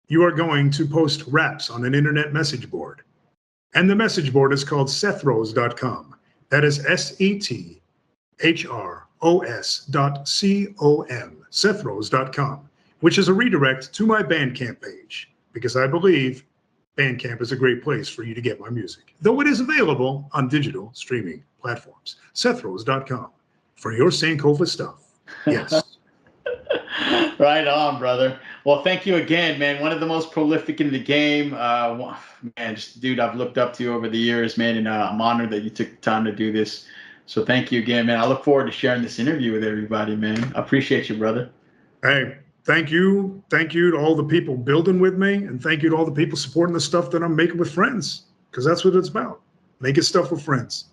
you are going to post raps on an internet message board. And the message board is called sethros.com. That is SETHROS.com, sethros.com, which is a redirect to my Bandcamp page, because I believe Bandcamp is a great place for you to get my music, though it is available on digital streaming platforms. Sethros.com for your Sankofa stuff. Yes. Right on, brother. Well, thank you again, man. One of the most prolific in the game. Man, just dude, I've looked up to you over the years, man, and I'm honored that you took the time to do this. So thank you again, man. I look forward to sharing this interview with everybody, man. I appreciate you, brother. Hey, thank you. Thank you to all the people building with me, and thank you to all the people supporting the stuff that I'm making with friends, because that's what it's about. Making stuff with friends.